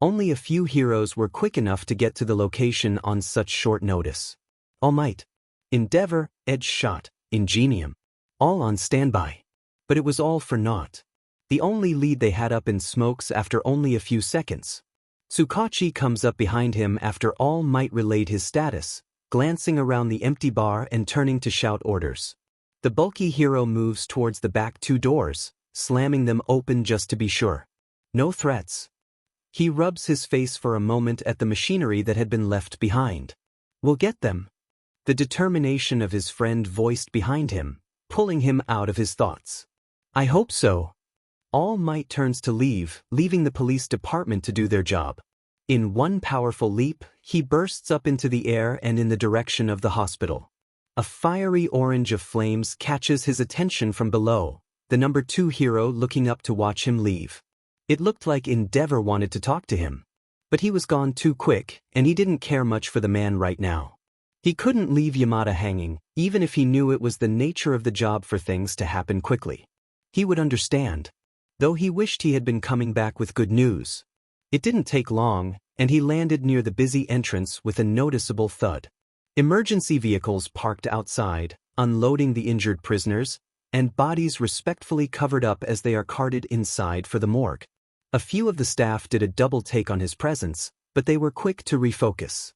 Only a few heroes were quick enough to get to the location on such short notice. All Might. Endeavor, Edge Shot, Ingenium. All on standby. But it was all for naught. The only lead they had up in smokes after only a few seconds. Tsukachi comes up behind him after All Might relayed his status, glancing around the empty bar and turning to shout orders. The bulky hero moves towards the back 2 doors, slamming them open just to be sure. No threats. He rubs his face for a moment at the machinery that had been left behind. We'll get them. The determination of his friend voiced behind him, pulling him out of his thoughts. I hope so. All Might turns to leave, leaving the police department to do their job. In one powerful leap, he bursts up into the air and in the direction of the hospital. A fiery orange of flames catches his attention from below, the number 2 hero looking up to watch him leave. It looked like Endeavor wanted to talk to him. But he was gone too quick, and he didn't care much for the man right now. He couldn't leave Yamada hanging, even if he knew it was the nature of the job for things to happen quickly. He would understand. Though he wished he had been coming back with good news. It didn't take long, and he landed near the busy entrance with a noticeable thud. Emergency vehicles parked outside, unloading the injured prisoners, and bodies respectfully covered up as they are carted inside for the morgue. A few of the staff did a double take on his presence, but they were quick to refocus.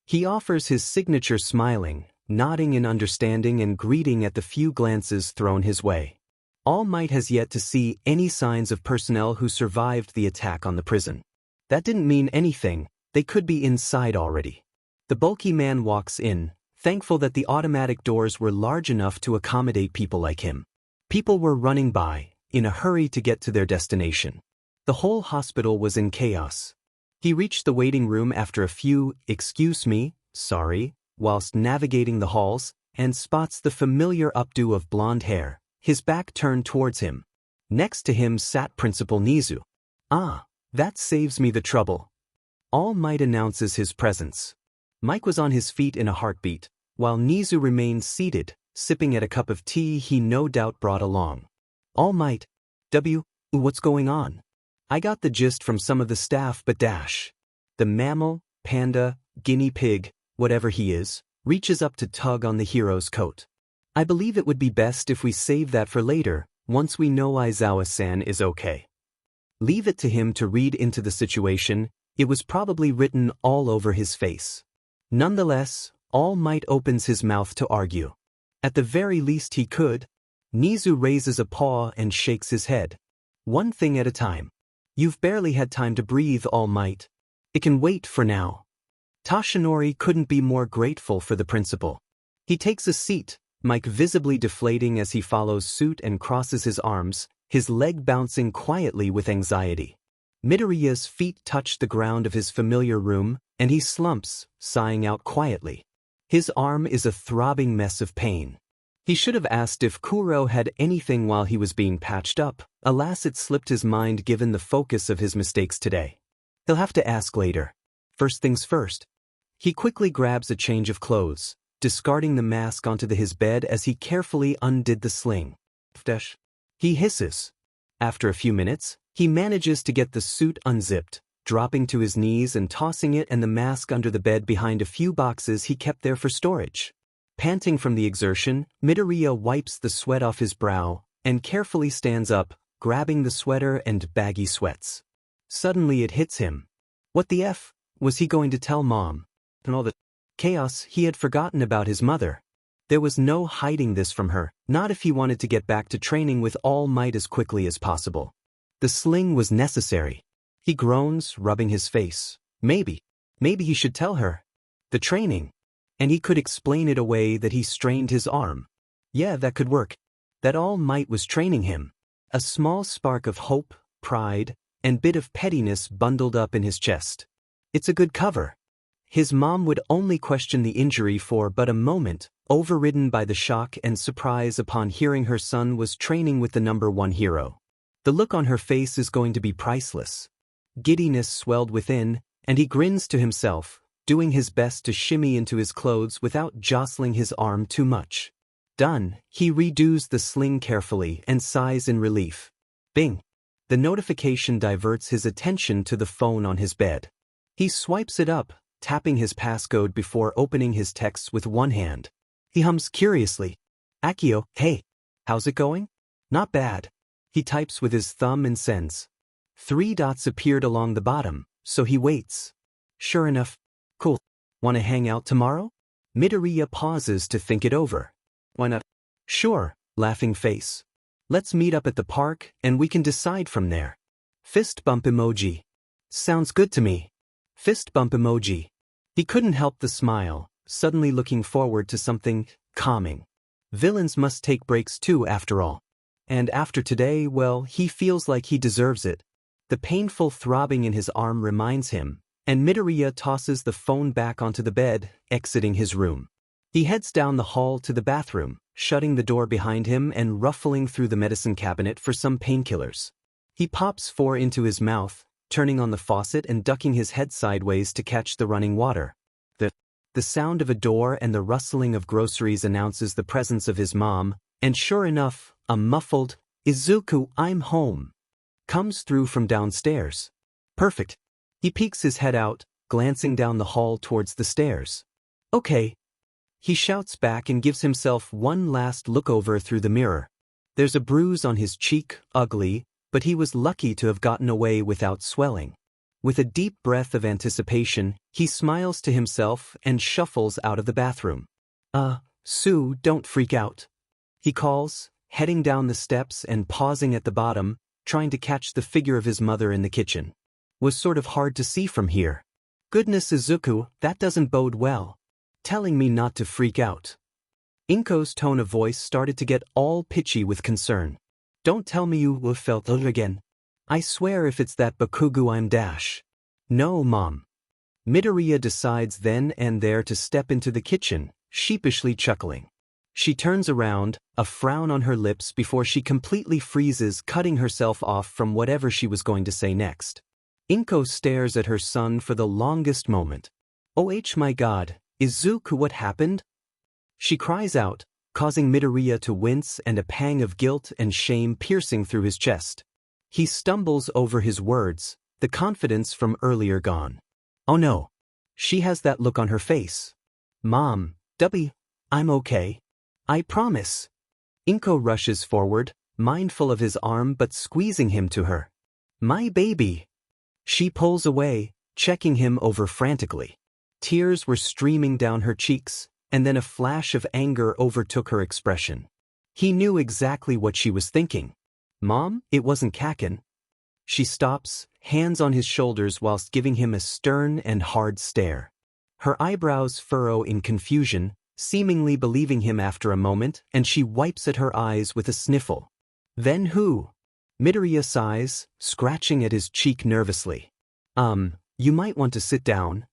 He offers his signature smiling, nodding in understanding and greeting at the few glances thrown his way. All Might has yet to see any signs of personnel who survived the attack on the prison. That didn't mean anything, they could be inside already. The bulky man walks in, thankful that the automatic doors were large enough to accommodate people like him. People were running by, in a hurry to get to their destination. The whole hospital was in chaos. He reached the waiting room after a few, "Excuse me, sorry," whilst navigating the halls, and spots the familiar updo of blonde hair, his back turned towards him. Next to him sat Principal Nizu. "Ah, that saves me the trouble." All Might announces his presence. Mike was on his feet in a heartbeat, while Nizu remained seated, sipping at a cup of tea he no doubt brought along. All Might, what's going on? I got the gist from some of the staff but the mammal, panda, guinea pig, whatever he is, reaches up to tug on the hero's coat. I believe it would be best if we save that for later, once we know Aizawa-san is okay. Leave it to him to read into the situation, it was probably written all over his face. Nonetheless, All Might opens his mouth to argue. At the very least he could. Nizu raises a paw and shakes his head. One thing at a time. You've barely had time to breathe, All Might. It can wait for now. Toshinori couldn't be more grateful for the principal. He takes a seat, Mike visibly deflating as he follows suit and crosses his arms, his leg bouncing quietly with anxiety. Midoriya's feet touch the ground of his familiar room, and he slumps, sighing out quietly. His arm is a throbbing mess of pain. He should have asked if Kuro had anything while he was being patched up. Alas, it slipped his mind given the focus of his mistakes today. He'll have to ask later. First things first. He quickly grabs a change of clothes, discarding the mask onto his bed as he carefully undid the sling. He hisses. After a few minutes, he manages to get the suit unzipped, dropping to his knees and tossing it and the mask under the bed behind a few boxes he kept there for storage. Panting from the exertion, Midoriya wipes the sweat off his brow and carefully stands up, grabbing the sweater and baggy sweats. Suddenly it hits him. What the F was he going to tell Mom? In all the chaos, he had forgotten about his mother. There was no hiding this from her, not if he wanted to get back to training with All Might as quickly as possible. The sling was necessary. He groans, rubbing his face. Maybe he should tell her. The training. And he could explain it away that he strained his arm. Yeah, that could work. That All Might was training him. A small spark of hope, pride, and bit of pettiness bundled up in his chest. It's a good cover. His mom would only question the injury for but a moment, overridden by the shock and surprise upon hearing her son was training with the number 1 hero. The look on her face is going to be priceless. Giddiness swelled within, and he grins to himself, doing his best to shimmy into his clothes without jostling his arm too much. Done, he redoes the sling carefully and sighs in relief. Bing! The notification diverts his attention to the phone on his bed. He swipes it up, tapping his passcode before opening his texts with one hand. He hums curiously. Akio, hey, how's it going? Not bad. He types with his thumb and sends. 3 dots appeared along the bottom, so he waits. Sure enough. Cool. Want to hang out tomorrow? Midoriya pauses to think it over. Why not? Sure, laughing face. Let's meet up at the park and we can decide from there. Fist bump emoji. Sounds good to me. Fist bump emoji. He couldn't help the smile, suddenly looking forward to something calming. Villains must take breaks too, after all. and after today, well, he feels like he deserves it. The painful throbbing in his arm reminds him, and Midoriya tosses the phone back onto the bed, exiting his room. He heads down the hall to the bathroom, shutting the door behind him and ruffling through the medicine cabinet for some painkillers. He pops 4 into his mouth, turning on the faucet and ducking his head sideways to catch the running water. The sound of a door and the rustling of groceries announces the presence of his mom, and sure enough, a muffled, "Izuku, I'm home," comes through from downstairs. Perfect. He peeks his head out, glancing down the hall towards the stairs. Okay. He shouts back and gives himself one last look over through the mirror. There's a bruise on his cheek, ugly, but he was lucky to have gotten away without swelling. With a deep breath of anticipation, he smiles to himself and shuffles out of the bathroom. Sue, don't freak out," he calls, heading down the steps and pausing at the bottom, trying to catch the figure of his mother in the kitchen. Was sort of hard to see from here. Goodness, Izuku, that doesn't bode well. Telling me not to freak out. Inko's tone of voice started to get all pitchy with concern. Don't tell me you have felt it again. I swear if it's that Bakugo I'm dash. No, Mom. Midoriya decides then and there to step into the kitchen, sheepishly chuckling. She turns around, a frown on her lips before she completely freezes, cutting herself off from whatever she was going to say next. Inko stares at her son for the longest moment. Oh my god, Izuku, what happened? She cries out, causing Midoriya to wince and a pang of guilt and shame piercing through his chest. He stumbles over his words, the confidence from earlier gone. Oh no. She has that look on her face. Mom, W, I'm okay. I promise. Inko rushes forward, mindful of his arm but squeezing him to her. My baby. She pulls away, checking him over frantically. Tears were streaming down her cheeks, and then a flash of anger overtook her expression. He knew exactly what she was thinking. Mom, it wasn't Kaken. She stops, hands on his shoulders whilst giving him a stern and hard stare. Her eyebrows furrow in confusion, seemingly believing him after a moment, and she wipes at her eyes with a sniffle. Then who? Midoriya sighs, scratching at his cheek nervously. You might want to sit down.